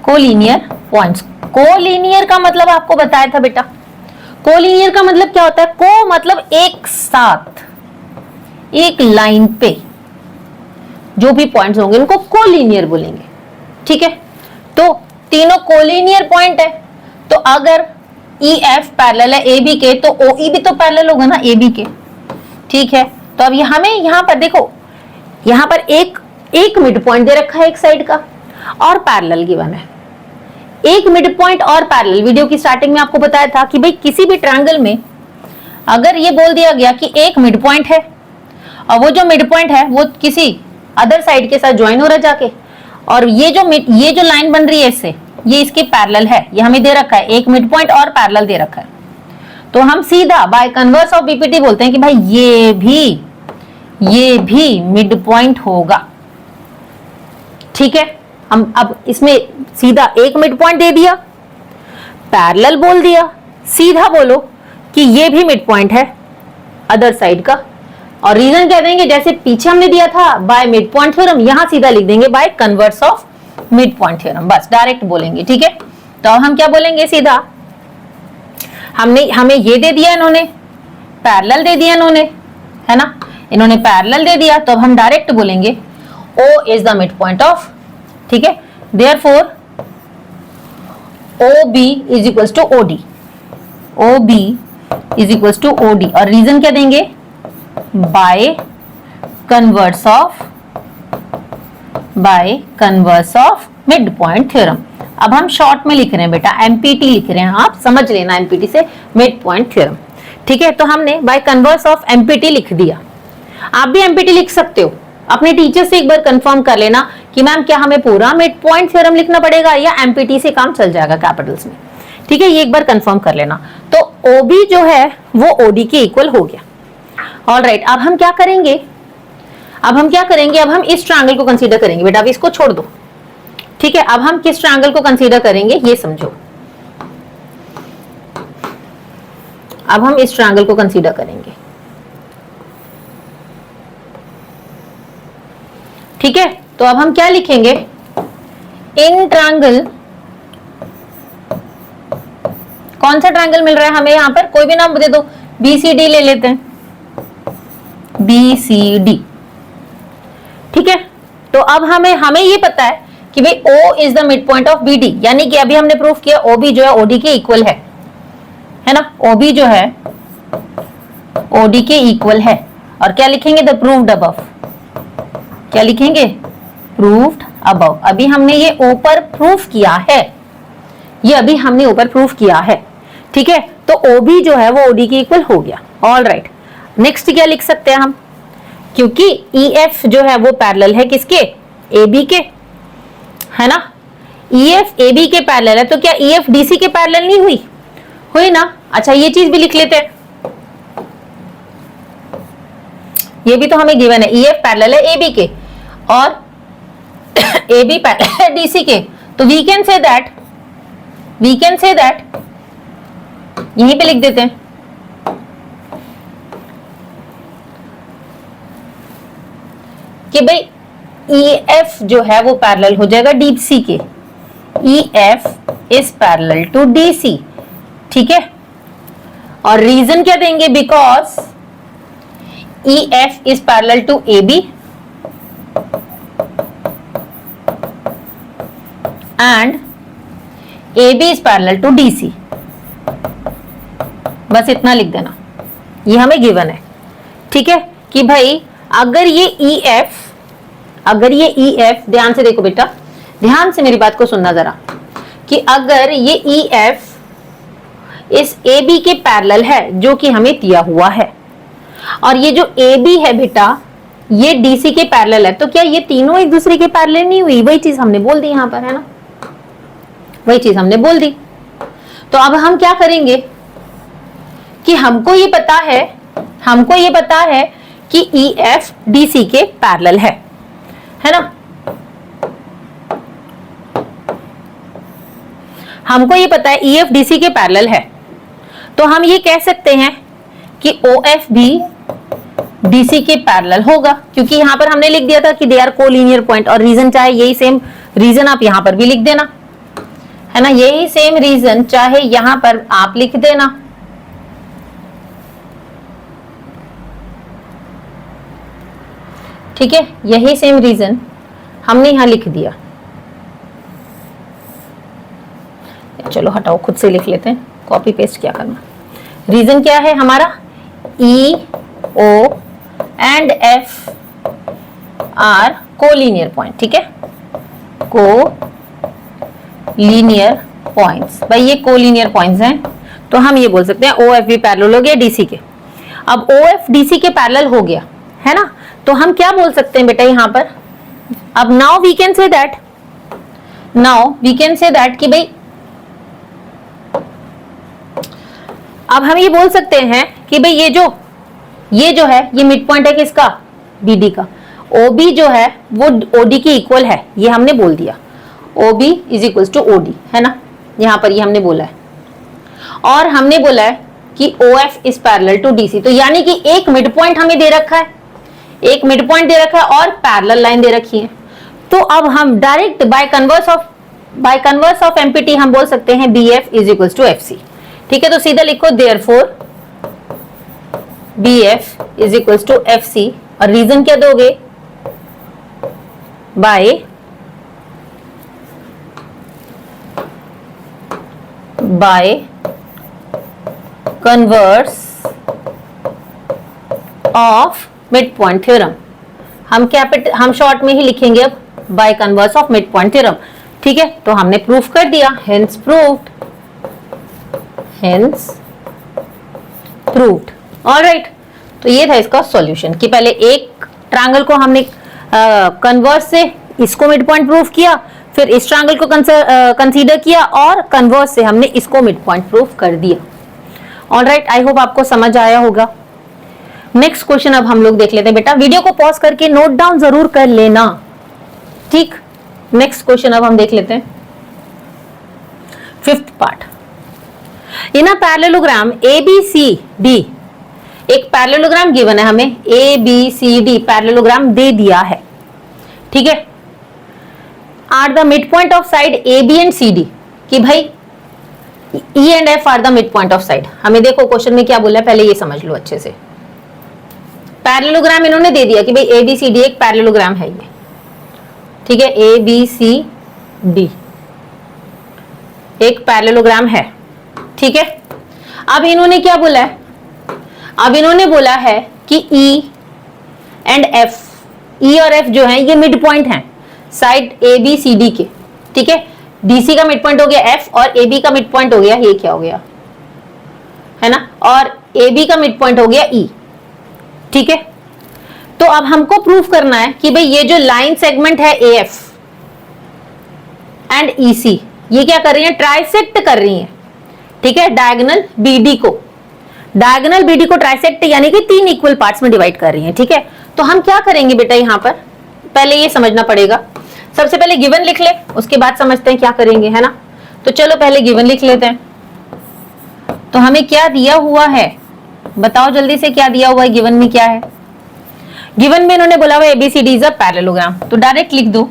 A: collinear points. Collinear का मतलब आपको बताया था बेटा, कोलिनियर का मतलब क्या होता है, को मतलब एक साथ, एक लाइन पे जो भी पॉइंट्स होंगे उनको कोलिनियर बोलेंगे, ठीक है। तो तीनों कोलिनियर पॉइंट है, तो अगर ई एफ पैरेलल है ए बी के, तो ओ ई भी तो पैरेलल होगा ना ए बी के, ठीक है। तो अब हमें यहाँ पर देखो, यहाँ पर एक मिड पॉइंट दे रखा है एक साइड का, और पैरेलल गिवन है, एक मिड पॉइंट और पैरेलल। वीडियो की स्टार्टिंग में आपको बताया था कि भाई किसी भी ट्रायंगल में अगर ये बोल दिया गया कि एक मिड पॉइंट है, और वो जो मिड पॉइंट है वो किसी अदर साइड के साथ ज्वाइन हो रहा जाके, और ये जो लाइन बन रही है इससे, ये इसके पैरेलल है, ये हमें दे रखा है, एक मिड पॉइंट और पैरेलल दे रखा है, तो हम सीधा बाय कन्वर्स ऑफ बीपीटी बोलते हैं कि भाई ये भी मिड पॉइंट होगा, ठीक है। हम अब इसमें सीधा एक मिड पॉइंट दे दिया, पैरेलल बोल दिया, सीधा बोलो कि ये भी मिड पॉइंट है अदर साइड का, और रीजन क्या देंगे, जैसे पीछे हमने दिया था बाय मिड पॉइंट थ्योरम, यहां सीधा लिख देंगे by converse of mid point theorem, बस डायरेक्ट बोलेंगे, ठीक है। तो अब हम क्या बोलेंगे, सीधा हमें ये दे दिया इन्होंने, पैरेलल दे दिया इन्होंने, है ना, इन्होंने पैरेलल दे दिया, तो अब हम डायरेक्ट बोलेंगे O is the mid point of, ठीक है, therefore OB is equals to OD, OB is equals to OD, और रीजन क्या देंगे, by converse of mid point theorem. अब हम शॉर्ट में लिख रहे हैं बेटा, एमपीटी लिख रहे हैं, आप समझ लेना एमपीटी से मिड पॉइंट थ्योरम, ठीक है। तो हमने बाय कन्वर्स ऑफ एमपीटी लिख दिया, आप भी एमपीटी लिख सकते हो, अपने टीचर से एक बार कंफर्म कर लेना कि मैम क्या हमें पूरा मिड पॉइंट थ्योरम लिखना पड़ेगा या एमपीटी से काम चल जाएगा कैपिटल्स में, ठीक है, ये एक बार कंफर्म कर लेना। तो ओबी जो है वो ओडी के इक्वल हो गया, ऑलराइट। अब हम क्या करेंगे, अब हम इस ट्रायंगल को कंसीडर करेंगे बेटा, अब इसको छोड़ दो, ठीक है। अब हम किस ट्रायंगल को कंसीडर करेंगे ये समझो, अब हम इस ट्रायंगल को कंसीडर करेंगे, ठीक है। तो अब हम क्या लिखेंगे, इन ट्रायंगल, कौन सा ट्रायंगल मिल रहा है हमें यहाँ पर, कोई भी नाम दे दो, BCD ले लेते हैं, BCD, ठीक है। तो अब हमें ये पता है कि भाई O is the mid point of BD, यानी कि अभी हमने प्रूफ किया OB जो है OD के इक्वल है ना, OB जो है OD के इक्वल है, और क्या लिखेंगे, द प्रूव्ड अबव, क्या लिखेंगे, प्रूव्ड अबव। अभी हमने ये ऊपर प्रूफ किया है, ये अभी हमने ऊपर प्रूफ किया है, ठीक है। तो OB जो है वो OD के इक्वल हो गया, ऑलराइट। नेक्स्ट क्या लिख सकते हैं हम, क्योंकि EF जो है वो पैरेलल है किसके, AB के, है ना, EF AB के पैरेलल है, तो क्या EF DC के पैरेलल नहीं हुई ना। अच्छा ये चीज भी लिख लेते हैं, ये भी तो हमें गिवन है, EF पैरेलल है AB के और AB पैरेलल है DC के, तो वी कैन से दैट यहीं पे लिख देते हैं कि भाई EF जो है वो पैरेलल हो जाएगा DC के, EF is parallel to DC, ठीक है। और रीजन क्या देंगे, because EF is parallel to AB and AB is parallel to DC। बस इतना लिख देना, ये हमें गिवन है, ठीक है। कि भाई अगर ये EF, ध्यान से देखो बेटा, ध्यान से मेरी बात को सुनना जरा, कि अगर ये EF इस AB के पैरेलल है जो कि हमें दिया हुआ है, और ये जो AB है बेटा ये DC के पैरेलल है, तो क्या ये तीनों एक दूसरे के पैरेलल नहीं हुई? वही चीज हमने बोल दी यहां पर, है ना, वही चीज हमने बोल दी। तो अब हम क्या करेंगे कि हमको ये पता है कि EF DC के पैरेलल है ना, हमको ये पता है EF DC के पैरेलल है, तो हम ये कह सकते हैं कि OF भी DC के पैरेलल होगा, क्योंकि यहां पर हमने लिख दिया था कि दे आर कोलिनियर पॉइंट, और रीजन चाहे यही सेम रीजन आप यहां पर भी लिख देना, है ना, यही सेम रीजन चाहे यहां पर आप लिख देना। ठीक है, यही सेम रीजन हमने यहां लिख दिया। चलो हटाओ, खुद से लिख लेते हैं, कॉपी पेस्ट क्या करना। रीजन क्या है हमारा, E, O and F are collinear point, ठीक है, कोलिनियर पॉइंट्स। भाई ये कोलिनियर पॉइंट्स हैं, तो हम ये बोल सकते हैं OF भी पैरेलल हो गया DC के। अब OF DC के पैरेलल हो गया, है ना, तो हम क्या बोल सकते हैं बेटा यहां पर, अब now we can say that कि भाई अब हम ये बोल सकते हैं कि भाई ये जो है ये मिड पॉइंट है किसका, BD का। OB जो है वो OD के इक्वल है, ये हमने बोल दिया, OB is equal to OD, है ना, यहां पर ये हमने बोला है। और हमने बोला है कि OF is parallel to DC, तो यानी कि एक मिड पॉइंट हमें दे रखा है, और पैरेलल लाइन दे रखी है। तो अब हम direct by converse of MPT हम बोल सकते हैं BF is equal to FC, ठीक है। तो सीधा लिखो therefore BF is equal to FC, और रीजन क्या दोगे, by converse of mid point theorem. हम शॉर्ट में ही लिखेंगे अब, by converse of mid point theorem, ठीक है। तो हमने प्रूफ कर दिया, हेंस प्रूव्ड। ऑलराइट, तो ये था इसका सॉल्यूशन कि पहले एक ट्रायंगल को हमने कन्वर्स से इसको मिड पॉइंट प्रूफ किया, फिर इस ट्रायंगल को कंसीडर किया, और कन्वर्स से हमने इसको मिड पॉइंट प्रूफ कर दिया। ऑलराइट, आई होप आपको समझ आया होगा। नेक्स्ट क्वेश्चन अब हम लोग देख लेते हैं बेटा, वीडियो को पॉज करके नोट डाउन जरूर कर लेना, ठीक। नेक्स्ट क्वेश्चन अब हम देख लेते हैं, 5th part. In a parallelogram ABCD, एक पैरेललोग्राम गिवन है हमें, ABCD पैरेललोग्राम दे दिया है, ठीक है। Are the mid point of side AB and CD, कि भाई E and F are the mid point of side. हमें देखो क्वेश्चन में क्या बोला है, पहले ये समझ लो अच्छे से। पैरेललोग्राम इन्होंने दे दिया कि भाई ABCD एक पैरेललोग्राम है ये, ठीक है, ABCD एक पैरेललोग्राम है, ठीक है। अब इन्होंने क्या बोला है, अब इन्होंने बोला है कि E एंड F, E और F जो है ये मिड पॉइंट हैं साइड ABCD के, ठीक है। DC का मिड पॉइंट हो गया F, और AB का मिड पॉइंट हो गया, ये क्या हो गया, है ना, और AB का मिड पॉइंट हो गया E, ठीक है। तो अब हमको प्रूफ करना है कि भाई ये जो लाइन सेगमेंट है AF एंड EC, ये क्या कर रही है, ट्राइसेक्ट कर रही है, ठीक है, डायगोनल BD को ट्राइसेक्ट यानी कि 3 इक्वल पार्ट्स में डिवाइड कर रही है, ठीक है। तो हम क्या करेंगे बेटा यहाँ पर, पहले ये समझना पड़ेगा। सबसे पहले गिवन लिख ले, उसके बाद समझते हैं क्या करेंगे, है ना। तो चलो पहले गिवन लिख लेते हैं। तो हमें क्या दिया हुआ है, बताओ जल्दी से, क्या दिया हुआ है गिवन में, क्या है गिवन में? इन्होंने बोला हुआ ABCD इज अ पैरेललोग्राम, तो डायरेक्ट लिख दो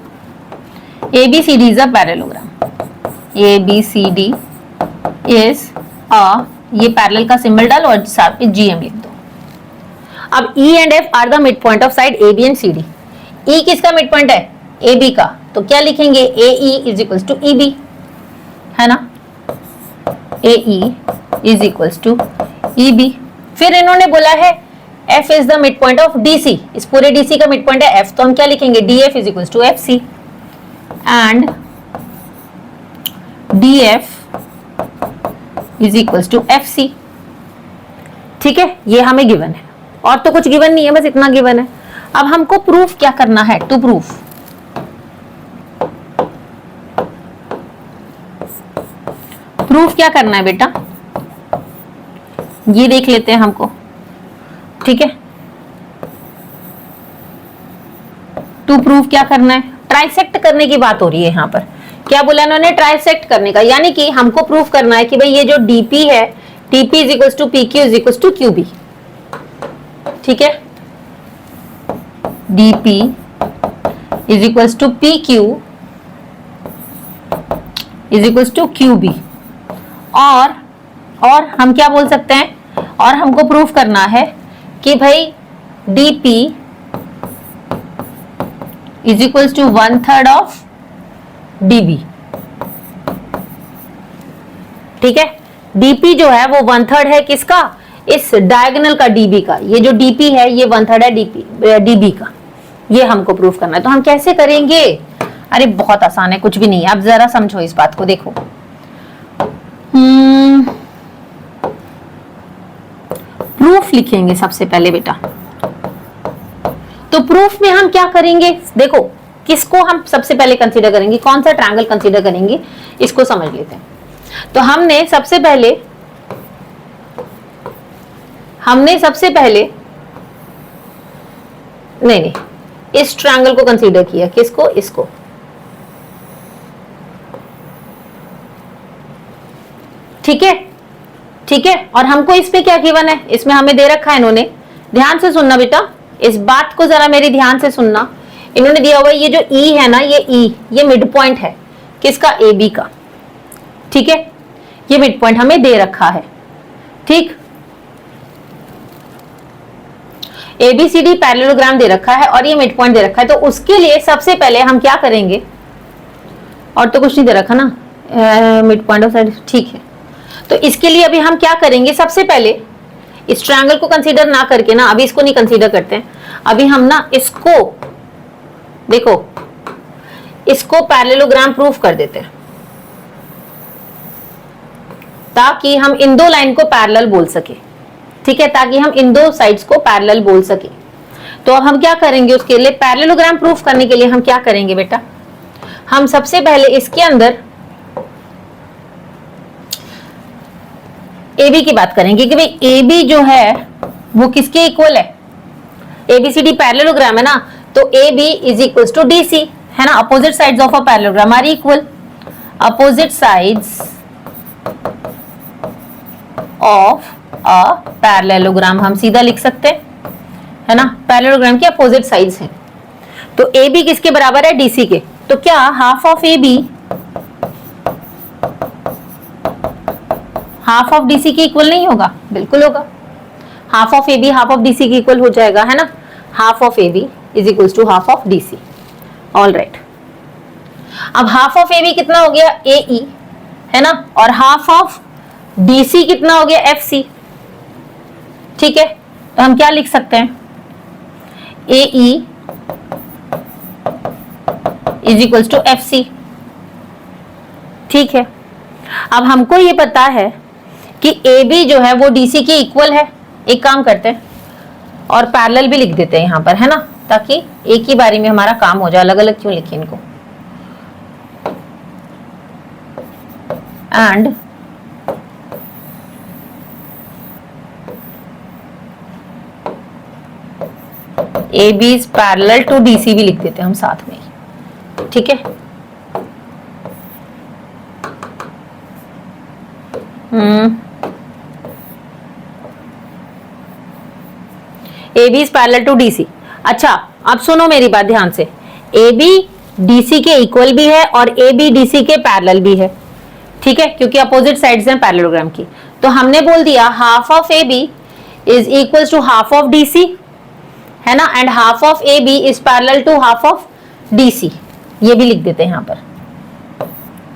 A: ABCD is a parallelogram. ABCD is a, ये पैरेलल का सिंबल डालो और साथ में GM लिख दो। अब E and F are the mid point of side AB and CD। E किसका मिड पॉइंट है? AB का, तो क्या लिखेंगे? AE is equals to EB, है ना। AE is equals to EB। फिर इन्होंने बोला है F is the mid point of DC, इस पूरे DC का मिड पॉइंट है F, तो हम क्या लिखेंगे? DF is equals to FC and DF is equals to FC। ठीक है, ये हमें गिवन है, और तो कुछ गिवन नहीं है, बस इतना गिवन है। अब हमको प्रूफ क्या करना है? टू प्रूफ क्या करना है बेटा, ये देख लेते हैं हमको। ठीक है, टू प्रूफ क्या करना है? ट्राइसेक्ट करने की बात हो रही है यहाँ पर। क्या बोला इन्होंने? ट्राइसेक्ट करने का, यानी कि हमको प्रूफ करना है कि भाई ये जो DP है, TP is equals to PQ is equals to QB। ठीक है, DP is equals to PQ is equals to QB। और हम क्या बोल सकते हैं, और हमको प्रूफ करना है कि भाई DP is equals to 1/3 of DB। ठीक है, DP जो है वो 1/3 है किसका? इस डायगोनल का DB का। ये जो DP है ये 1/3 है DB का। ये हमको प्रूफ करना है। तो हम कैसे करेंगे? अरे बहुत आसान है, कुछ भी नहीं है, आप जरा समझो इस बात को। देखो प्रूफ लिखेंगे सबसे पहले बेटा। तो प्रूफ में हम क्या करेंगे? देखो किसको हम सबसे पहले कंसीडर करेंगे, कौन सा ट्रायंगल कंसीडर करेंगे, इसको समझ लेते हैं। तो हमने सबसे पहले नहीं, इस ट्रायंगल को कंसीडर किया। किसको? इसको। ठीक है, ठीक है, और हमको इस पे क्या गिवन है, इसमें हमें दे रखा है इन्होंने। ध्यान से सुनना बेटा, इस बात को जरा मेरी ध्यान से सुनना। इन्होंने दिया हुआ ये जो E है ना, ये मिड पॉइंट है किसका? AB का। ठीक है, ये मिड पॉइंट हमें दे रखा है। ठीक, ABCD पैरेललोग्राम दे रखा है और ये मिड पॉइंट दे रखा है। तो उसके लिए सबसे पहले हम क्या करेंगे, और तो कुछ नहीं दे रखा ना, मिड पॉइंट ऑफ साइड। ठीक है, तो इसके लिए अभी हम क्या करेंगे? सबसे पहले इस ट्रायंगल को कंसीडर ना करके ना, अभी इसको नहीं कंसीडर करते हैं, अभी हम ना इसको, देखो इसको पैरेललोग्राम प्रूफ कर देते हैं, ताकि हम इन दो लाइन को पैरेलल बोल सके। ठीक है, ताकि हम इन दो साइड्स को पैरेलल बोल सके। तो अब हम क्या करेंगे? उसके लिए पैरेललोग्राम प्रूफ करने के लिए हम क्या करेंगे बेटा? हम सबसे पहले इसके अंदर AB की बात करेंगे कि भाई AB जो है वो किसके इक्वल है? ABCD पैरेललोग्राम है ना, तो AB is equals to DC, है ना। Opposite sides of a parallelogram are equal. Opposite sides of a parallelogram हम सीधा लिख सकते हैं, है ना। पैरेललोग्राम के अपोजिट साइड्स हैं, तो AB किसके बराबर है? DC के। तो क्या half of AB half of DC के इक्वल नहीं होगा? बिल्कुल होगा। Half of AB half of DC के इक्वल हो जाएगा, है ना। Half of AB is equals to half of DC। All right, अब हाफ ऑफ AB कितना हो गया? AE, है ना, और हाफ ऑफ DC कितना हो गया? FC। ठीक है, तो हम क्या लिख सकते हैं? AE is equals to FC। ठीक है, अब हमको ये पता है कि AB जो है वो DC के इक्वल है। एक काम करते हैं और पैरेलल भी लिख देते हैं यहाँ पर, है ना, ताकि एक ही बारी में हमारा काम हो जाए। अलग अलग क्यों लिखे इनको? And A B is parallel to D C भी लिख देते हैं हम साथ में ही, ठीक है। A B is parallel to D C. अच्छा अब सुनो मेरी बात ध्यान से, ए बी डी सी के इक्वल भी है और ए बी डी सी के पैरेलल भी है, ठीक है, क्योंकि अपोजिट साइड्स हैं पैरेललोग्राम की। तो हमने बोल दिया half of A B is equal to half of D C, है ना, and half of A B is parallel to half of D C, ये भी लिख देते हैं यहां पर,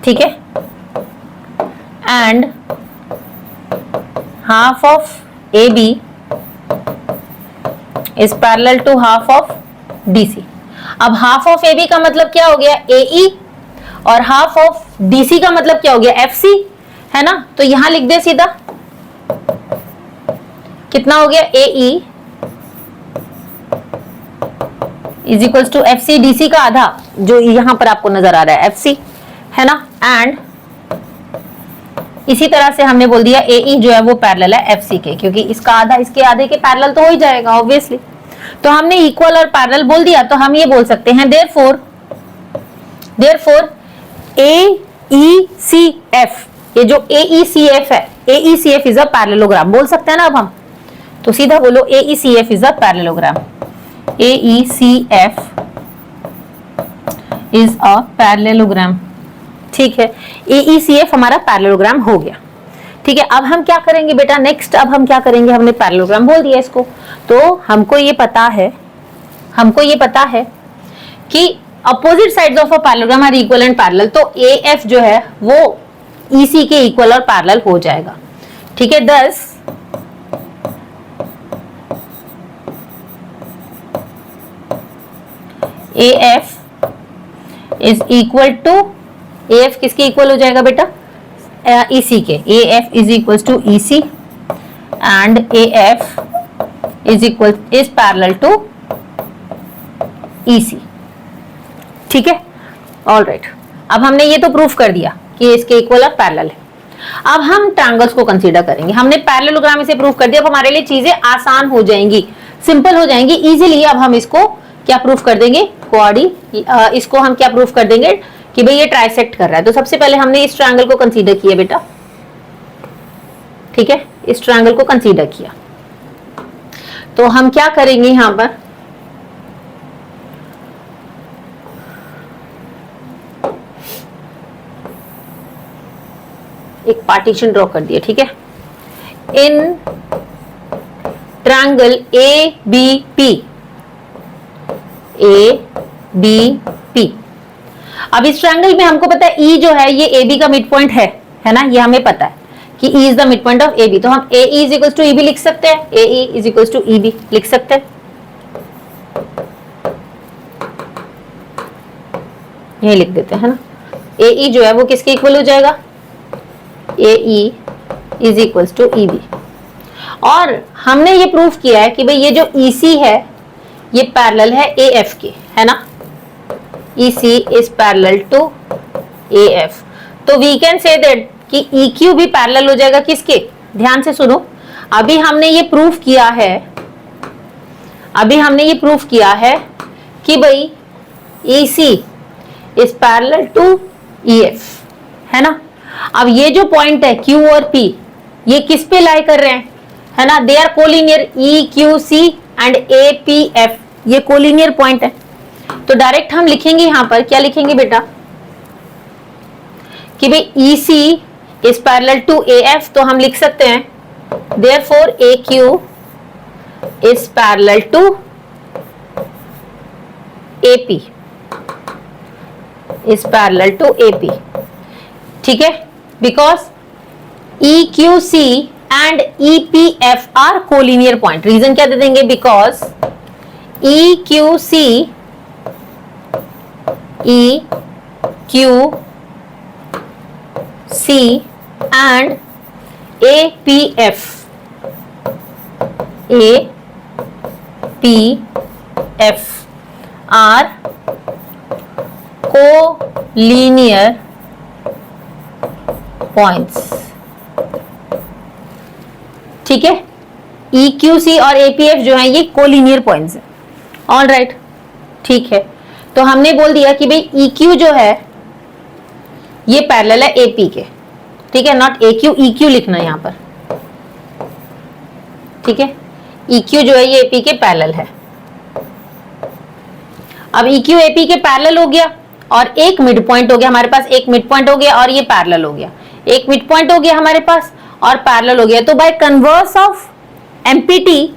A: ठीक है। And half of A B is parallel to half of D C. अब हाफ ऑफ ए बी का मतलब क्या हो गया, ए ई, और हाफ ऑफ डी सी का मतलब क्या हो गया, एफ सी, है ना। तो यहां लिख दे सीधा, कितना हो गया, A E is equal to F C, D C का आधा जो यहां पर आपको नजर आ रहा है एफ सी, है ना। एंड इसी तरह से हमने बोल दिया ए ई जो है वो पैरेलल है एफ सी के, क्योंकि इसका आधा इसके आधे के पैरेलल तो हो ही जाएगा ऑब्वियसली। तो हमने इक्वल और पैरेलल बोल दिया, तो हम ये बोल सकते हैं देयरफॉर ए ई सी एफ, ये जो ए ई सी एफ है, A E C F is a parallelogram बोल सकते हैं ना अब हम। तो सीधा बोलो A E C F is a parallelogram, A E C F is a parallelogram, ठीक है। ए ई सी एफ हमारा पैरेललोग्राम हो गया, ठीक है। अब हम क्या करेंगे बेटा, नेक्स्ट अब हम क्या करेंगे, हमने पैरेललोग्राम बोल दिया इसको, तो हमको ये पता है कि opposite sides of a parallelogram are equal and parallel, तो ए एफ जो है वो ई सी के इक्वल और पैरेलल हो जाएगा, ठीक है। Thus A F is equal to, A F किसके इक्वल हो जाएगा बेटा, ई सी के, A F is equal to E C and A F is parallel to E C, ठीक है। ऑल राइट, अब हमने ये तो प्रूफ कर दिया कि इसके इक्वल और पैरेलल है। अब हम ट्रायंगल्स को कंसीडर करेंगे, हमने पैरेललोग्राम इसे प्रूफ कर दिया, अब हमारे लिए चीजें आसान हो जाएंगी, सिंपल हो जाएंगी इजीली। अब हम इसको क्या प्रूफ कर देंगे, इसको हम क्या प्रूफ कर देंगे कि भाई ये ट्राइसेक्ट कर रहा है। तो सबसे पहले हमने इस ट्रायंगल को कंसीडर किया बेटा, ठीक है, इस ट्रायंगल को कंसीडर किया। तो हम क्या करेंगे, यहां पर एक पार्टीशन ड्रॉ कर दिया, ठीक है। In triangle A B P, A B P, अब इस ट्रायंगल में हमको पता है ई जो है ये ए बी का मिड पॉइंट है ना, ये हमें पता है कि E is the mid point of A B. तो हम A E is equal to E B लिख सकते हैं, A E is equal to E B लिख सकते हैं, ये लिख देते हैं ना। ए ई जो है वो किसके इक्वल हो जाएगा, A E is equal to E B. और हमने ये प्रूफ किया है कि भाई ये जो ई सी है ये पैरेलल है ए एफ के, है ना, E C is parallel to A F. तो वी कैन से दैट कि ई क्यू भी पैरेलल हो जाएगा किसके, ध्यान से सुनो, अभी हमने ये प्रूफ किया है कि भाई E C is parallel to E F, है ना। अब ये जो पॉइंट है क्यू और पी ये किस पे लाई कर रहे हैं, है ना, they are collinear, E Q C and A P F ये कोलिनियर पॉइंट है। तो डायरेक्ट हम लिखेंगे यहां पर, क्या लिखेंगे बेटा, कि भाई E C is parallel to A F, तो हम लिख सकते हैं therefore A Q is parallel to A P, is parallel to A P, ठीक है, because E Q C and E P F are collinear point. Reason क्या दे देंगे, because E Q C, E Q C and A P F are collinear points, ठीक है। ई Q C और ए P F जो है ये कोलिनियर पॉइंट्स है, ऑल राइट, ठीक है। तो हमने बोल दिया कि भाई EQ जो है ये पैरेलल है AP के, ठीक है, नॉट AQ, EQ लिखना है यहां पर, ठीक है। EQ जो है ये AP के पैरेलल है। अब EQ AP के पैरेलल हो गया और एक मिड पॉइंट हो गया हमारे पास, एक मिड पॉइंट हो गया और ये पैरेलल हो गया, एक मिड पॉइंट हो गया हमारे पास और पैरेलल हो गया। तो bye converse of MPT,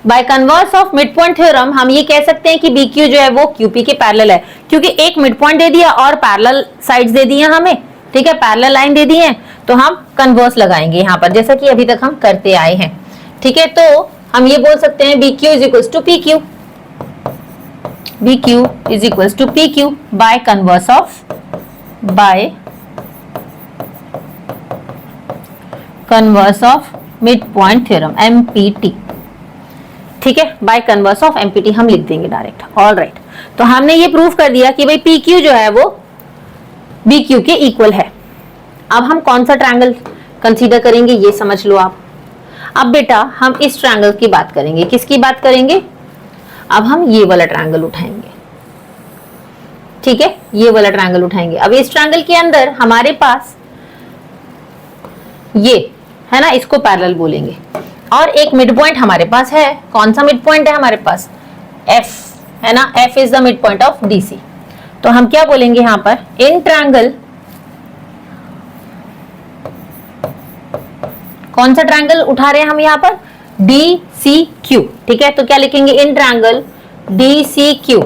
A: by converse of mid point theorem हम ये कह सकते हैं कि BQ जो है वो QP के पैरेलल है, क्योंकि एक मिड पॉइंट दे दिया और पैरेलल साइड्स दे दी हैं हमें, ठीक है, पैरेलल लाइन दे दी है, तो हम कन्वर्स लगाएंगे यहाँ पर, जैसा कि अभी तक हम करते आए हैं, ठीक है। तो हम ये बोल सकते हैं BQ is equals to PQ, BQ is equals to PQ by converse of midpoint theorem MPT, ठीक है, बाय कन्वर्स ऑफ MPT हम लिख देंगे डायरेक्ट। ऑल राइट, तो हमने ये प्रूव कर दिया कि भाई PQ जो है वो BQ के इक्वल है। अब हम कौन सा ट्रायंगल कंसीडर करेंगे ये समझ लो आप। अब बेटा हम इस ट्रायंगल की बात करेंगे, किसकी बात करेंगे, अब हम ये वाला ट्रायंगल उठाएंगे, ठीक है, ये वाला ट्रायंगल उठाएंगे। अब इस ट्रायंगल के अंदर हमारे पास ये है ना, इसको पैरेलल बोलेंगे और एक मिड पॉइंट हमारे पास है। कौन सा मिड पॉइंट है हमारे पास, F है ना, F is the mid point of DC। तो हम क्या बोलेंगे यहां पर, इन ट्रायंगल, कौन सा ट्रायंगल उठा रहे हैं हम यहां पर, DCQ, ठीक है। तो क्या लिखेंगे, इन ट्रायंगल DCQ,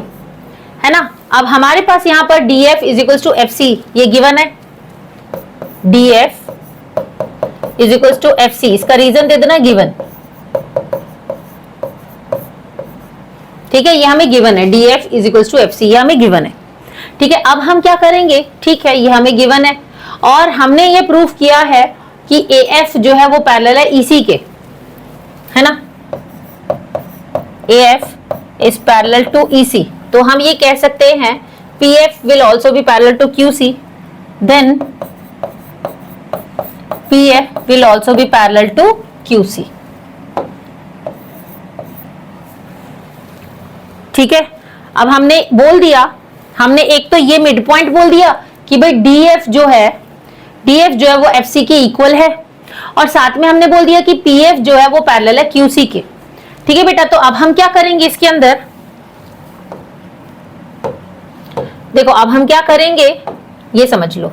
A: है ना। अब हमारे पास यहां पर DF is equals to FC, ये गिवन है, DF is equals to FC, इसका रीजन दे देना गिवन, ठीक है, ये हमें गिवन है, DF is equals to FC, ये हमें गिवन है, ठीक है। अब हम क्या करेंगे, ठीक है, ये हमें गिवन है और हमने ये प्रूफ किया है कि AF जो है वो पैरेलल है EC के, है ना, AF is parallel to EC। तो हम ये कह सकते हैं PF will also be parallel to QC, then PF will also be parallel to QC, ठीक है। अब हमने बोल दिया, हमने एक तो ये मिड पॉइंट बोल दिया कि भाई DF जो है वो FC के इक्वल है और साथ में हमने बोल दिया कि PF जो है वो पैरेलल है QC के, ठीक है बेटा। तो अब हम क्या करेंगे इसके अंदर, देखो अब हम क्या करेंगे ये समझ लो।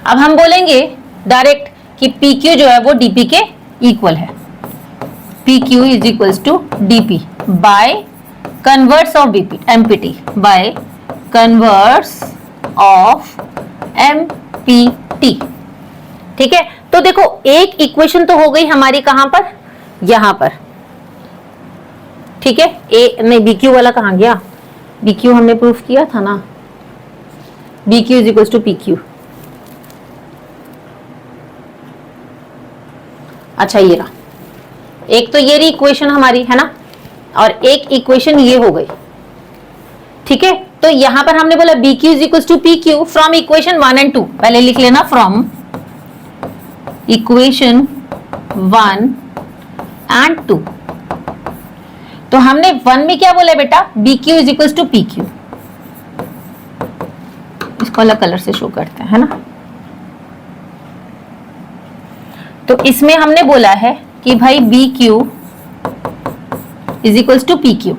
A: अब हम बोलेंगे डायरेक्ट कि PQ जो है वो DP के इक्वल है, PQ is equals to DP by converse of MPT, by converse of MPT, ठीक है। तो देखो एक इक्वेशन तो हो गई हमारी कहां पर, यहां पर, ठीक है। नहीं BQ वाला कहां गया, BQ हमने प्रूफ किया था ना, BQ is equals to PQ, अच्छा ये रहा, एक तो ये रही इक्वेशन हमारी, है ना, और एक इक्वेशन ये हो गई, ठीक है। तो यहां पर हमने बोला BQ is equals to PQ from equation 1 and 2, पहले लिख लेना, फ्रॉम इक्वेशन 1 एंड 2। तो हमने 1 में क्या बोला बेटा, BQ is equals to PQ, इसको अलग कलर से शो करते हैं, है ना। तो इसमें हमने बोला है कि भाई BQ is equals to PQ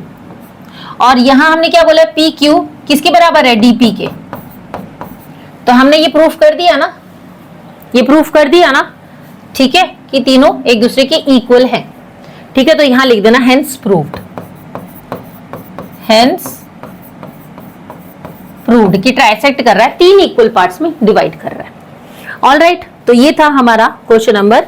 A: और यहां हमने क्या बोला, PQ किसके बराबर है, DP के। तो हमने ये प्रूफ कर दिया ना, ये प्रूफ कर दिया ना, ठीक है, कि तीनों एक दूसरे के इक्वल हैं, ठीक है। तो यहां लिख देना हेंस प्रूव्ड, हेंस प्रूव्ड कि ट्राइसेक्ट कर रहा है, तीन इक्वल पार्ट्स में डिवाइड कर रहा है। ऑल राइट, तो ये था हमारा क्वेश्चन नंबर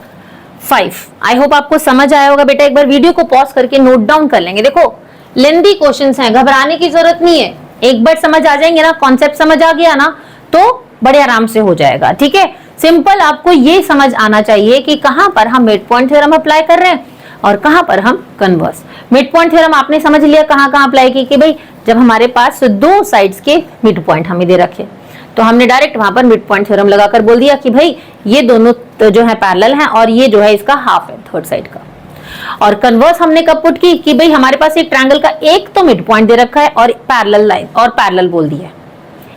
A: 5। आई होप आपको समझ आया होगा बेटा, एक बार वीडियो को पॉज करके नोट डाउन कर लेंगे। देखो लेंथी क्वेश्चंस हैं, घबराने की जरूरत नहीं है, एक बार समझ आ जाएंगे ना, कॉन्सेप्ट समझ आ गया ना तो बड़े आराम से हो जाएगा, ठीक है। सिंपल आपको ये समझ आना चाहिए कि कहां पर हम मिड पॉइंट थ्योरम अप्लाई कर रहे हैं और कहां पर हम कन्वर्स। मिड पॉइंट थ्योरम आपने समझ लिया कहां कहां अप्लाई की, कि भाई जब हमारे पास दो साइड्स के मिड पॉइंट हमें दे रखे तो हमने डायरेक्ट वहां पर मिड पॉइंट थ्योरम लगाकर बोल दिया कि भाई ये दोनों तो जो है पैरेलल हैं और ये जो है इसका हाफ है थर्ड साइड का। और कन्वर्स हमने कब पुट की कि भाई हमारे पास एक ट्रायंगल का एक तो मिड पॉइंट दे रखा है और पैरेलल लाइन और पैरेलल बोल दिया है,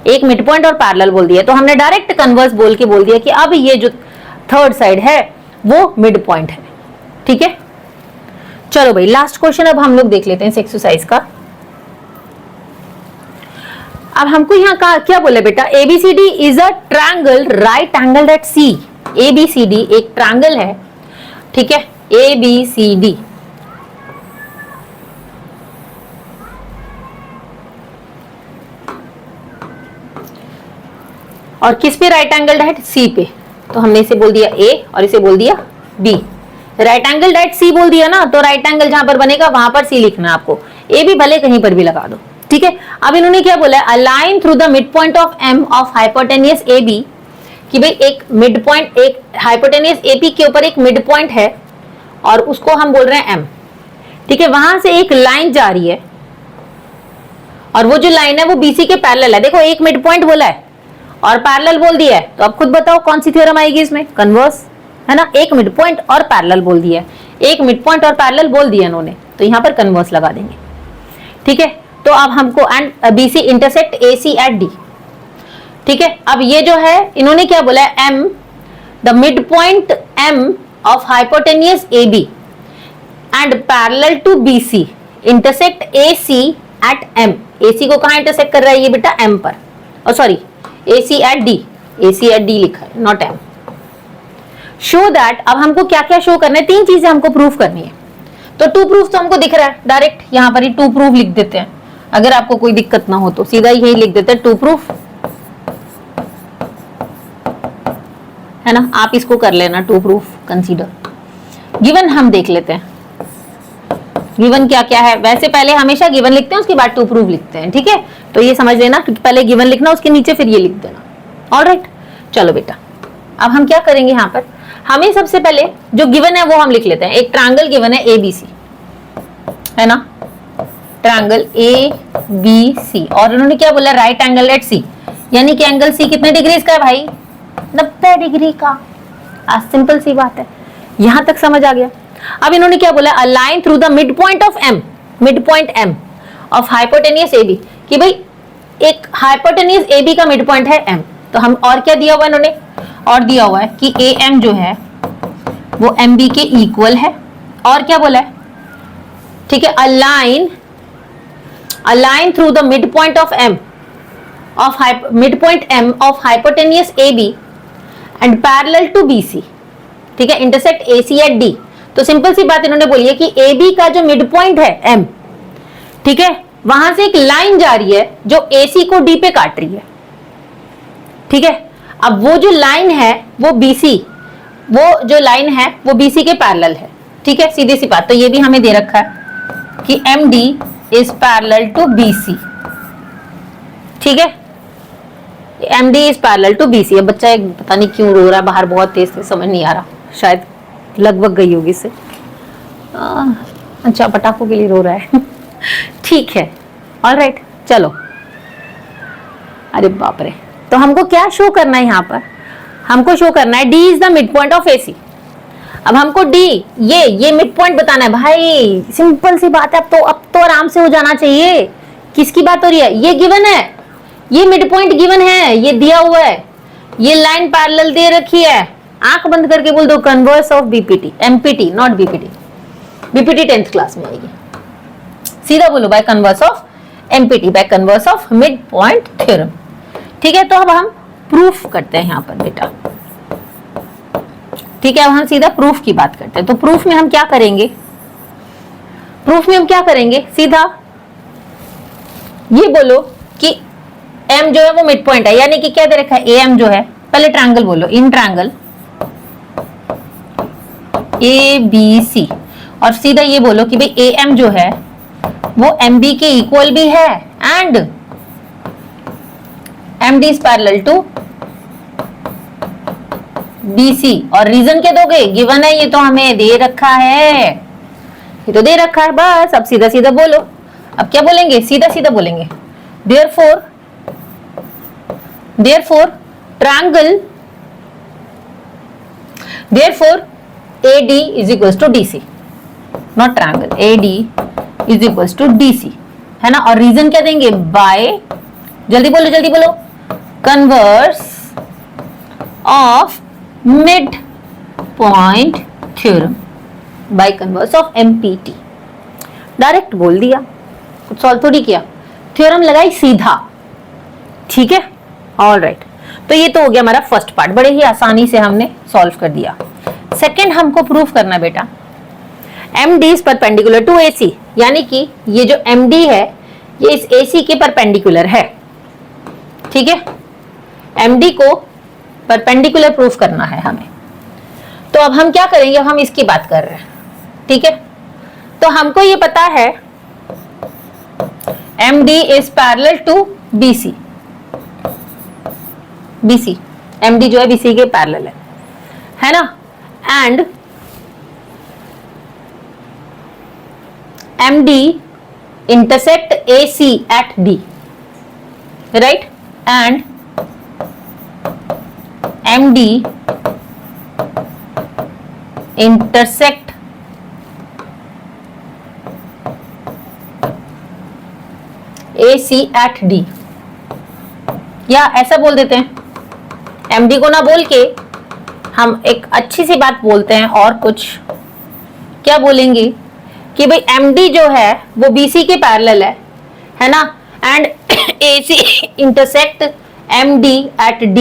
A: एक मिड पॉइंट और पैरेलल बोल दिया, तो हमने डायरेक्ट कन्वर्स बोल के बोल दिया कि अब ये जो थर्ड साइड है वो मिड पॉइंट है। ठीक है, चलो भाई लास्ट क्वेश्चन अब हम लोग देख लेते हैं इस एक्सरसाइज का। अब हमको यहाँ का क्या बोले बेटा, ABCD is a triangle right angle at C. ABCD एक ट्रायंगल है, ठीक है, एबीसीडी और किस पे राइट एंगल है, सी पे। तो हमने इसे बोल दिया ए और इसे बोल दिया बी। राइट एंगल डाइट सी बोल दिया ना, तो राइट एंगल जहां पर बनेगा वहां पर सी लिखना है आपको, ए भी भले कहीं पर भी लगा दो। ठीक है, अब इन्होंने क्या बोला है, a line through the mid point of M of hypotenuse A B, कि भाई एक मिड पॉइंट, एक हाइपोटेनियस ए बी के ऊपर एक मिड पॉइंट है और उसको हम बोल रहे हैं एम। ठीक है, वहां से एक लाइन जा रही है और वो जो लाइन है वो बीसी के पैरेलल है। देखो एक मिड पॉइंट बोला है और पैरेलल बोल दिया है, तो अब खुद बताओ कौन सी थ्योरम आएगी इसमें, कन्वर्स है ना। एक मिड पॉइंट और पैरेलल बोल दिया है, एक मिड पॉइंट और पैरेलल बोल दिया इन्होंने, तो यहां पर कन्वर्स लगा देंगे। ठीक है, तो अब हमको and BC intersect AC at D. ठीक है, अब ये जो है इन्होंने क्या बोला है, M the mid point M of hypotenuse A B and parallel to BC intersect AC at M. एसी को कहां इंटरसेक्ट कर रहा है ये बेटा, एम पर, और sorry AC at D, AC at D लिखा है, नॉट M। शो दैट, अब हमको क्या क्या शो करना है, तीन चीजें हमको प्रूफ करनी है। तो टू प्रूफ तो हमको दिख रहा है, डायरेक्ट यहाँ पर ही टू प्रूफ लिख देते हैं, अगर आपको कोई दिक्कत ना हो तो सीधा यही लिख देते हैं टू प्रूफ, है ना। आप इसको कर लेना टू प्रूफ कंसीडर। गिवन हम देख लेते हैं, गिवन क्या क्या है। वैसे पहले हमेशा गिवन लिखते हैं उसके बाद टू प्रूफ लिखते हैं, ठीक है, तो ये समझ लेना कि पहले गिवन लिखना उसके नीचे फिर ये लिख देना। ऑलराइट, चलो बेटा अब हम क्या करेंगे, यहाँ पर हमें सबसे पहले जो गिवन है वो हम लिख लेते हैं। एक ट्रायंगल गिवन है एबीसी, है ना, ट्रायंगल एबीसी, और उन्होंने क्या बोला, राइट एंगल एट सी, यानी कि एंगल सी कितने डिग्री का है भाई, 90 डिग्री का। आज सिंपल सी बात है, यहां तक समझ आ गया। अब इन्होंने क्या बोला, a line through the mid point of M, mid point M of hypotenuse A B, कि भाई एक हाइपोटेनियस ए बी का मिड पॉइंट है एम। तो हम और क्या दिया हुआ इन्होंने, और दिया हुआ है कि ए एम जो है वो एम बी के इक्वल है, और क्या बोला है, ठीक है, a line through the mid point of M of mid point M of hypotenuse A B and parallel to B C, ठीक है, intersect A C at D. तो सिंपल सी बात इन्होंने बोली है कि ए बी का जो मिड पॉइंट है एम, ठीक है, वहां से एक लाइन जा रही है जो ए सी को डी पे काट रही है। ठीक है, अब वो जो लाइन है वो बीसी, वो जो लाइन है वो बीसी के पैरेलल है। ठीक है, सीधी सी बात। तो ये भी हमें दे रखा है कि M D is parallel to BC. ठीक है, M D is parallel to BC. अब बच्चा एक पता नहीं क्यों रो रहा है बाहर, बहुत तेज से, समझ नहीं आ रहा, शायद लगभग गई होगी इससे। अच्छा, पटाखों के लिए रो रहा है। ठीक है, ऑलराइट, चलो। अरे बाप रे, तो हमको क्या शो करना है यहाँ पर, हमको शो करना है D is the mid point of AC. अब हमको डी ये मिड पॉइंट बताना है भाई, सिंपल सी बात है। अब तो आराम से हो जाना चाहिए। किसकी बात हो रही है, ये गिवन है, ये मिड पॉइंट गिवन है, ये दिया हुआ है, ये लाइन पैरेलल दे रखी है। आंख बंद करके बोल दो converse of BPT, empty not BPT, BPT 10th class में आएगी। सीधा बोलो bye converse of empty, bye converse of mid point theorem. ठीक है, तो अब हम प्रूफ करते हैं यहाँ पर बेटा। ठीक है, अब हम सीधा प्रूफ की बात करते हैं। तो प्रूफ में हम क्या करेंगे, प्रूफ में हम क्या करेंगे, सीधा ये बोलो कि एम जो है वो मिड पॉइंट है, यानी कि क्या दे रखा है, ए एम जो है, पहले ट्रायंगल बोलो, इन ट्रायंगल ए बी सी, और सीधा ये बोलो कि भाई ए एम जो है वो एम बी के इक्वल भी है and M D is parallel to B C. और रीजन क्या दोगे, गिवन है, ये तो हमें दे रखा है, ये तो दे रखा है बस। अब सीधा सीधा बोलो, अब क्या बोलेंगे, सीधा सीधा बोलेंगे, therefore triangle, therefore AD is equals to DC। Not triangle, AD is equals to BC, है ना। और रीजन क्या देंगे, बाय, जल्दी बोलो जल्दी बोलो, converse of mid point theorem, bye converse of MPT। Direct बोल दिया, कुछ सॉल्व थोड़ी किया, थ्योरम लगाई सीधा, ठीक है। ऑल राइट, तो ये तो हो गया हमारा फर्स्ट पार्ट, बड़े ही आसानी से हमने सॉल्व कर दिया। सेकंड हमको प्रूफ करना बेटा, MD is perpendicular to AC, यानी कि ये जो MD है ये इस AC के परपेंडिकुलर है, ठीक है। MD को परपेंडिकुलर प्रूफ करना है हमें। तो अब हम क्या करेंगे, अब हम इसकी बात कर रहे हैं, ठीक है। तो हमको ये पता है MD is parallel to BC, MD जो है BC के पैरेलल है ना। And MD intersect AC at D, right? And MD intersect AC at D, या ऐसा बोल देते हैं, MD को ना बोल के हम एक अच्छी सी बात बोलते हैं, और कुछ क्या बोलेंगे कि भाई MD जो है वो BC के पैरेलल है ना। And AC intersect MD at D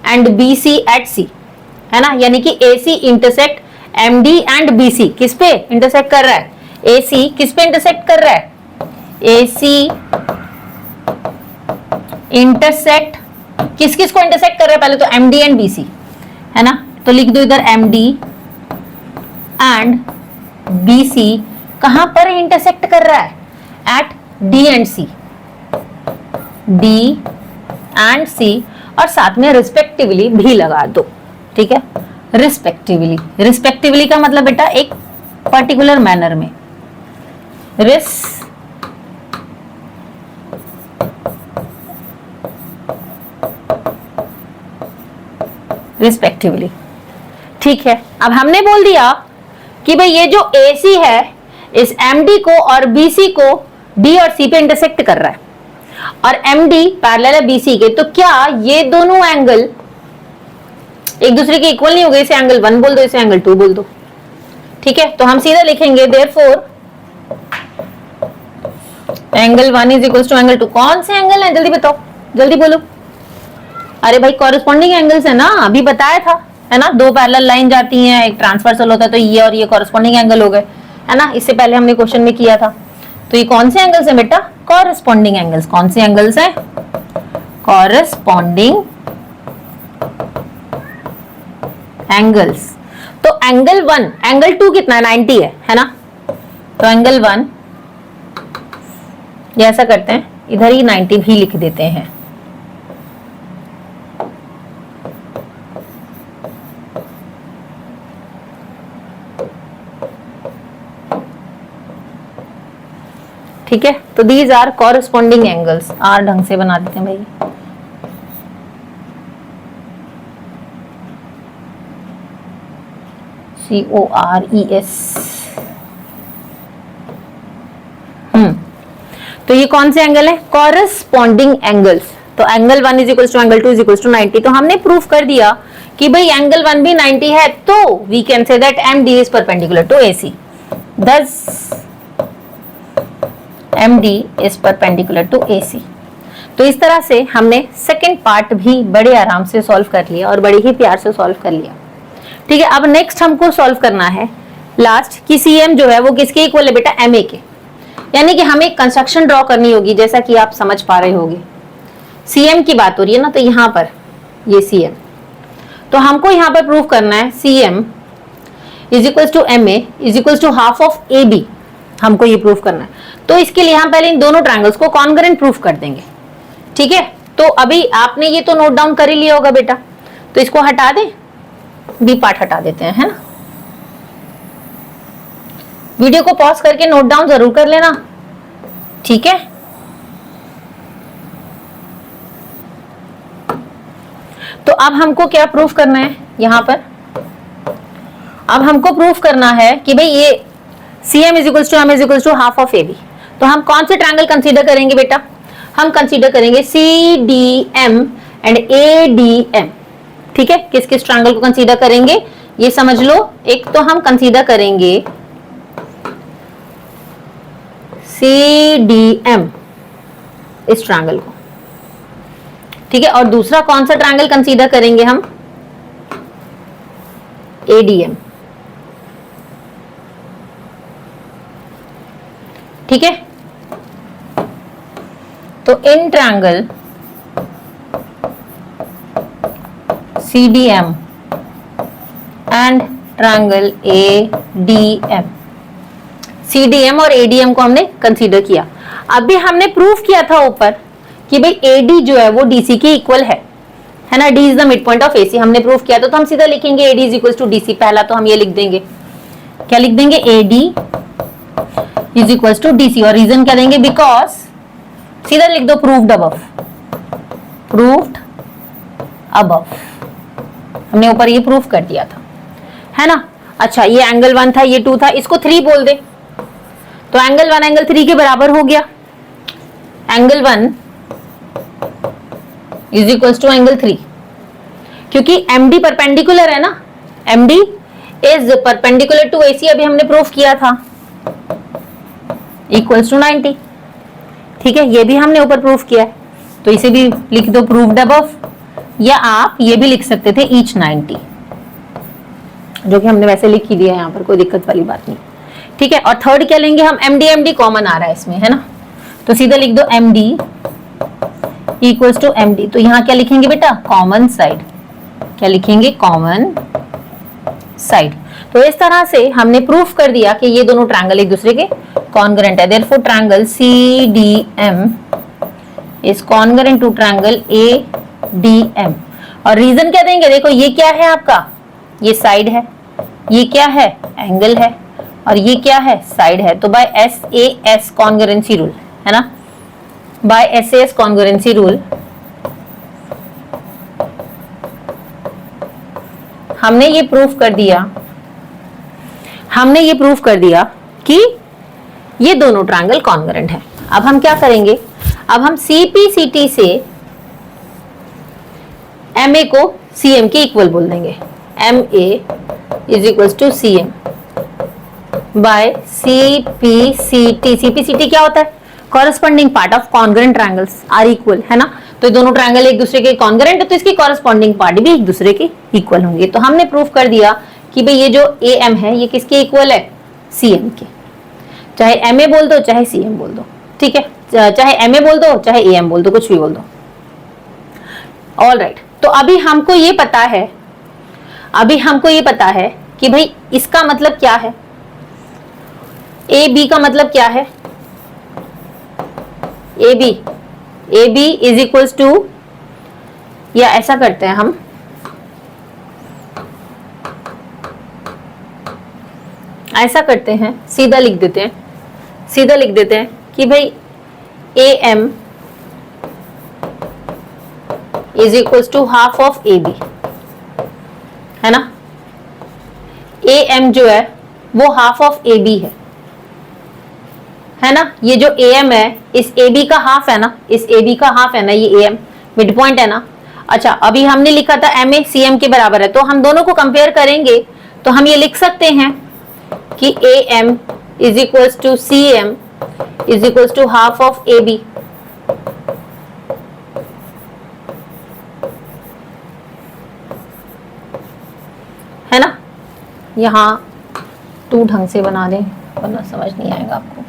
A: and BC at C, है ना। यानी कि AC intersect MD and BC, किस पे इंटरसेक्ट कर रहा है, AC किस पे इंटरसेक्ट कर रहा है, AC इंटरसेक्ट किस किस को इंटरसेक्ट कर रहा है, पहले तो MD एंड BC, है ना। तो लिख दो इधर MD एंड BC कहां पर इंटरसेक्ट कर रहा है, at D and C, D and C, और साथ में रिस्पेक्टिवली भी लगा दो, ठीक है। रिस्पेक्टिवली का मतलब बेटा एक पर्टिकुलर मैनर में, रिस्पेक्टिवली, ठीक है। अब हमने बोल दिया कि भाई ये जो AC है इस MD को और BC को D और C पे इंटरसेक्ट कर रहा है, और MD पैरेलल है BC के, तो क्या ये दोनों एंगल एक दूसरे के इक्वल नहीं हो गए, इसे एंगल 1 बोल दो, इसे एंगल 2 बोल दो, ठीक है। तो हम सीधा लिखेंगे therefore angle 1 is equal to angle 2। कौन से एंगल है, जल्दी बताओ, जल्दी बोलो। अरे भाई कॉरेस्पॉन्डिंग एंगल्स है ना, अभी बताया था, है ना। दो पैरेलल लाइन जाती हैं, एक ट्रांसवर्सल होता है, तो ये और ये कॉरेस्पॉन्डिंग एंगल हो गए, है ना। इससे पहले हमने क्वेश्चन में किया था। तो ये कौन से एंगल्स हैं बेटा, कॉरेस्पॉन्डिंग एंगल्स। कौन से एंगल्स हैं, कॉरेस्पॉन्डिंग एंगल्स। तो एंगल 1, एंगल 2 कितना है, 90 है ना। तो एंगल 1 ये ऐसा करते हैं, इधर ही 90 भी लिख देते हैं, ठीक है। तो दीज आर कॉरेस्पॉन्डिंग एंगल्स, आर ढंग से बना देते हैं भाई। CORES। तो ये कौन से एंगल है, कॉरेस्पॉन्डिंग एंगल्स। तो angle 1 is equal to angle 2 is equal to 90। तो हमने प्रूफ कर दिया कि भाई एंगल 1 भी 90 है, तो we can say that MD is perpendicular to AC, thus MD is perpendicular to AC। तो इस तरह से हमने सेकंड पार्ट भी बड़े आराम से सॉल्व कर लिया और बड़े ही प्यार से सॉल्व कर लिया, ठीक है। अब नेक्स्ट हमको सॉल्व करना है लास्ट कि CM जो है वो किसके इक्वल है बेटा, MA के। यानी कि हमें कंस्ट्रक्शन ड्रॉ करनी होगी, जैसा कि आप समझ पा रहे होंगे। CM की बात हो रही है ना, तो यहां पर ये CM, तो हमको यहां पर प्रूव करना है CM is equal to MA is equal to half of AB। हमको ये प्रूफ करना है। तो इसके लिए हम पहले इन दोनों ट्रायंगल्स को कॉन्ग्रुएंट प्रूफ कर देंगे, ठीक है। तो अभी आपने ये तो नोट डाउन कर ही लिया होगा बेटा, तो इसको हटा दें, बी पार्ट हटा देते हैं, है ना। वीडियो को पॉज करके नोट डाउन जरूर कर लेना, ठीक है। तो अब हमको क्या प्रूफ करना है यहां पर, अब हमको प्रूफ करना है कि भाई ये CM is equals to M is equals to half of AB। तो हम कौन से ट्रायंगल कंसीडर करेंगे बेटा? हम कंसीडर करेंगे CDM एंड ADM। ठीक है, किस किस ट्रायंगल को कंसीडर करेंगे ये समझ लो। एक तो हम कंसीडर करेंगे CDM इस ट्रायंगल को, ठीक है, और दूसरा कौन सा ट्रायंगल कंसीडर करेंगे हम? ADM। ठीक है, तो in triangle CDM and triangle ADM, CDM और ADM को हमने कंसीडर किया। अभी हमने प्रूफ किया था ऊपर कि भाई AD जो है वो DC के इक्वल है ना, D is the mid point of AC, हमने प्रूफ किया था। तो हम सीधा लिखेंगे AD is equal to DC। पहला तो हम ये लिख देंगे, क्या लिख देंगे? AD is equal to DC, और रीजन क्या देंगे? बिकॉज, सीधा लिख दो प्रूव्ड अबव, प्रूव्ड अबव, हमने ऊपर ये प्रूफ कर दिया था, है ना। अच्छा, ये एंगल 1 था, ये 2 था, इसको 3 बोल दे तो एंगल 1 एंगल 3 के बराबर हो गया। Angle 1 is equal to angle 3, क्योंकि MD परपेंडिकुलर है ना, MD is perpendicular to AC, अभी हमने प्रूफ किया था, इक्वल्स टू 90। ठीक है, ये भी हमने ऊपर प्रूफ किया है, तो इसे भी लिख दो प्रूव्ड अबव, या आप ये भी लिख सकते थे ईच 90, जो कि हमने वैसे लिख ही दिया है यहाँ पर, कोई दिक्कत वाली बात नहीं। ठीक है, और थर्ड क्या लेंगे हम? MD कॉमन आ रहा है इसमें, है ना, तो सीधा लिख दो MD इक्वल्स टू MD। तो यहाँ क्या लिखेंगे बेटा? Common side. क्या लिखेंगे? Common side. तो इस तरह से हमने प्रूफ कर दिया कि ये दोनों ट्रायंगल एक दूसरे के कॉन्ग्रुएंट है। Therefore triangle CDM is congruent to triangle ADM। और रीजन क्या देंगे? देखो, ये क्या है आपका? ये साइड है, ये क्या है? एंगल है, और ये क्या है? साइड है। तो बाय SAS कॉन्ग्रुएंसी रूल, है ना, बाय SAS कॉन्ग्रुएंसी रूल हमने ये प्रूफ कर दिया कि ये दोनों ट्रायंगल कॉन्ग्रुएंट है। अब हम क्या करेंगे? अब हम CPCT से MA को CM के इक्वल बोल देंगे। MA is equal to CM by CPCT। CPCT क्या होता है? Corresponding part of congruent triangles are equal, है ना। तो दोनों ट्रायंगल एक दूसरे के कॉन्ग्रुएंट है, तो इसकी कॉरेस्पॉन्डिंग पार्ट भी एक दूसरे के इक्वल होंगे। तो हमने प्रूफ कर दिया कि भाई ये जो AM है ये किसके इक्वल है? CM के। चाहे MA बोल दो चाहे CM बोल दो, ठीक है, चाहे MA बोल दो चाहे AM बोल दो, कुछ भी बोल दो। ऑल राइट, तो अभी हमको ये पता है कि भाई इसका मतलब क्या है, AB का मतलब क्या है? AB इज इक्वल्स टू, या ऐसा करते हैं हम, ऐसा करते हैं, सीधा लिख देते हैं कि भाई AM is equals to half of AB, है ना। AM जो है वो हाफ ऑफ AB है ना। ये जो AM है इस AB का हाफ है ना, ये AM मिड पॉइंट है ना। अच्छा, अभी हमने लिखा था MA CM के बराबर है, तो हम दोनों को कंपेयर करेंगे तो हम ये लिख सकते हैं कि AM is equals to CM is equals to half of AB, है ना। यहाँ 2 ढंग से बना दें वरना समझ नहीं आएगा आपको।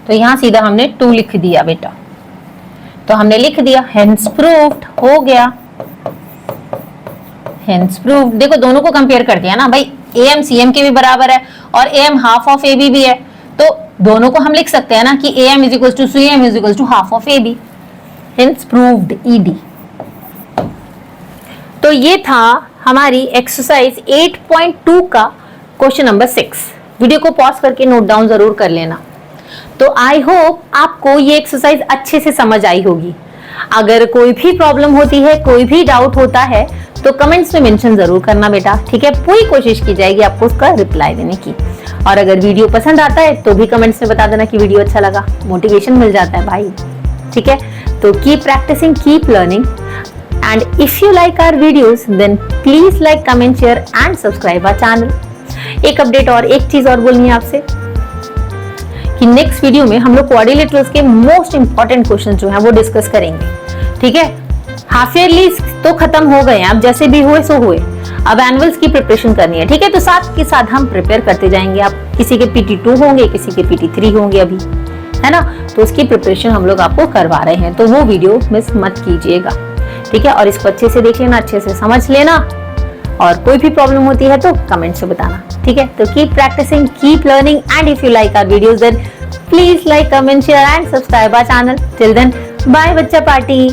A: तो यहाँ सीधा हमने 2 लिख दिया बेटा, तो हमने लिख दिया, हेंस प्रूव्ड हो गया। हेंस प्रूव्ड, देखो दोनों को कंपेयर कर दिया ना भाई, AM CM के भी बराबर है और AM हाफ ऑफ AB भी है, तो दोनों को हम लिख सकते हैं ना कि AM is equal to CM is equal to half of AB, hence proved ED। तो ये था हमारी एक्सरसाइज 8.2 का क्वेश्चन नंबर 6। वीडियो को पॉज करके नोट डाउन जरूर कर लेना। तो आई होप आपको ये एक्सरसाइज अच्छे से समझ आई होगी। अगर कोई भी प्रॉब्लम होती है, कोई भी डाउट होता है, तो कमेंट्स में मेंशन जरूर करना बेटा, ठीक है। पूरी कोशिश की जाएगी आपको उसका रिप्लाई देने की। और अगर वीडियो पसंद आता है तो भी कमेंट्स में बता देना कि वीडियो अच्छा लगा, मोटिवेशन मिल जाता है भाई, ठीक है। तो keep practising, keep learning, and if you like our videos then please like, comment, share and subscribe our channel. एक अपडेट और, एक चीज और बोलनी है आपसे कि नेक्स्ट वीडियो में हम लोग क्वाड्रिलेटरल्स के मोस्ट इंपॉर्टेंट क्वेश्चन जो हैं वो डिस्कस करेंगे, ठीक है। हाफ ईयरली तो खत्म हो गए हैं, अब जैसे भी हुए सो हुए, अब एनुअल्स की प्रिपरेशन करनी है, ठीक है। तो साथ के साथ हम प्रिपेयर करते जाएंगे। आप किसी के PT2 होंगे, किसी के PT3 होंगे अभी, है ना, तो उसकी प्रिपरेशन हम लोग आपको करवा रहे हैं, तो वो वीडियो मिस मत कीजिएगा, ठीक है। और इसको अच्छे से देख लेना, अच्छे से समझ लेना, और कोई भी प्रॉब्लम होती है तो कमेंट से बताना, ठीक है। तो keep practising, keep learning, and if you like our videos then please like, comment, share and subscribe our channel. Till then bye बच्चा पार्टी।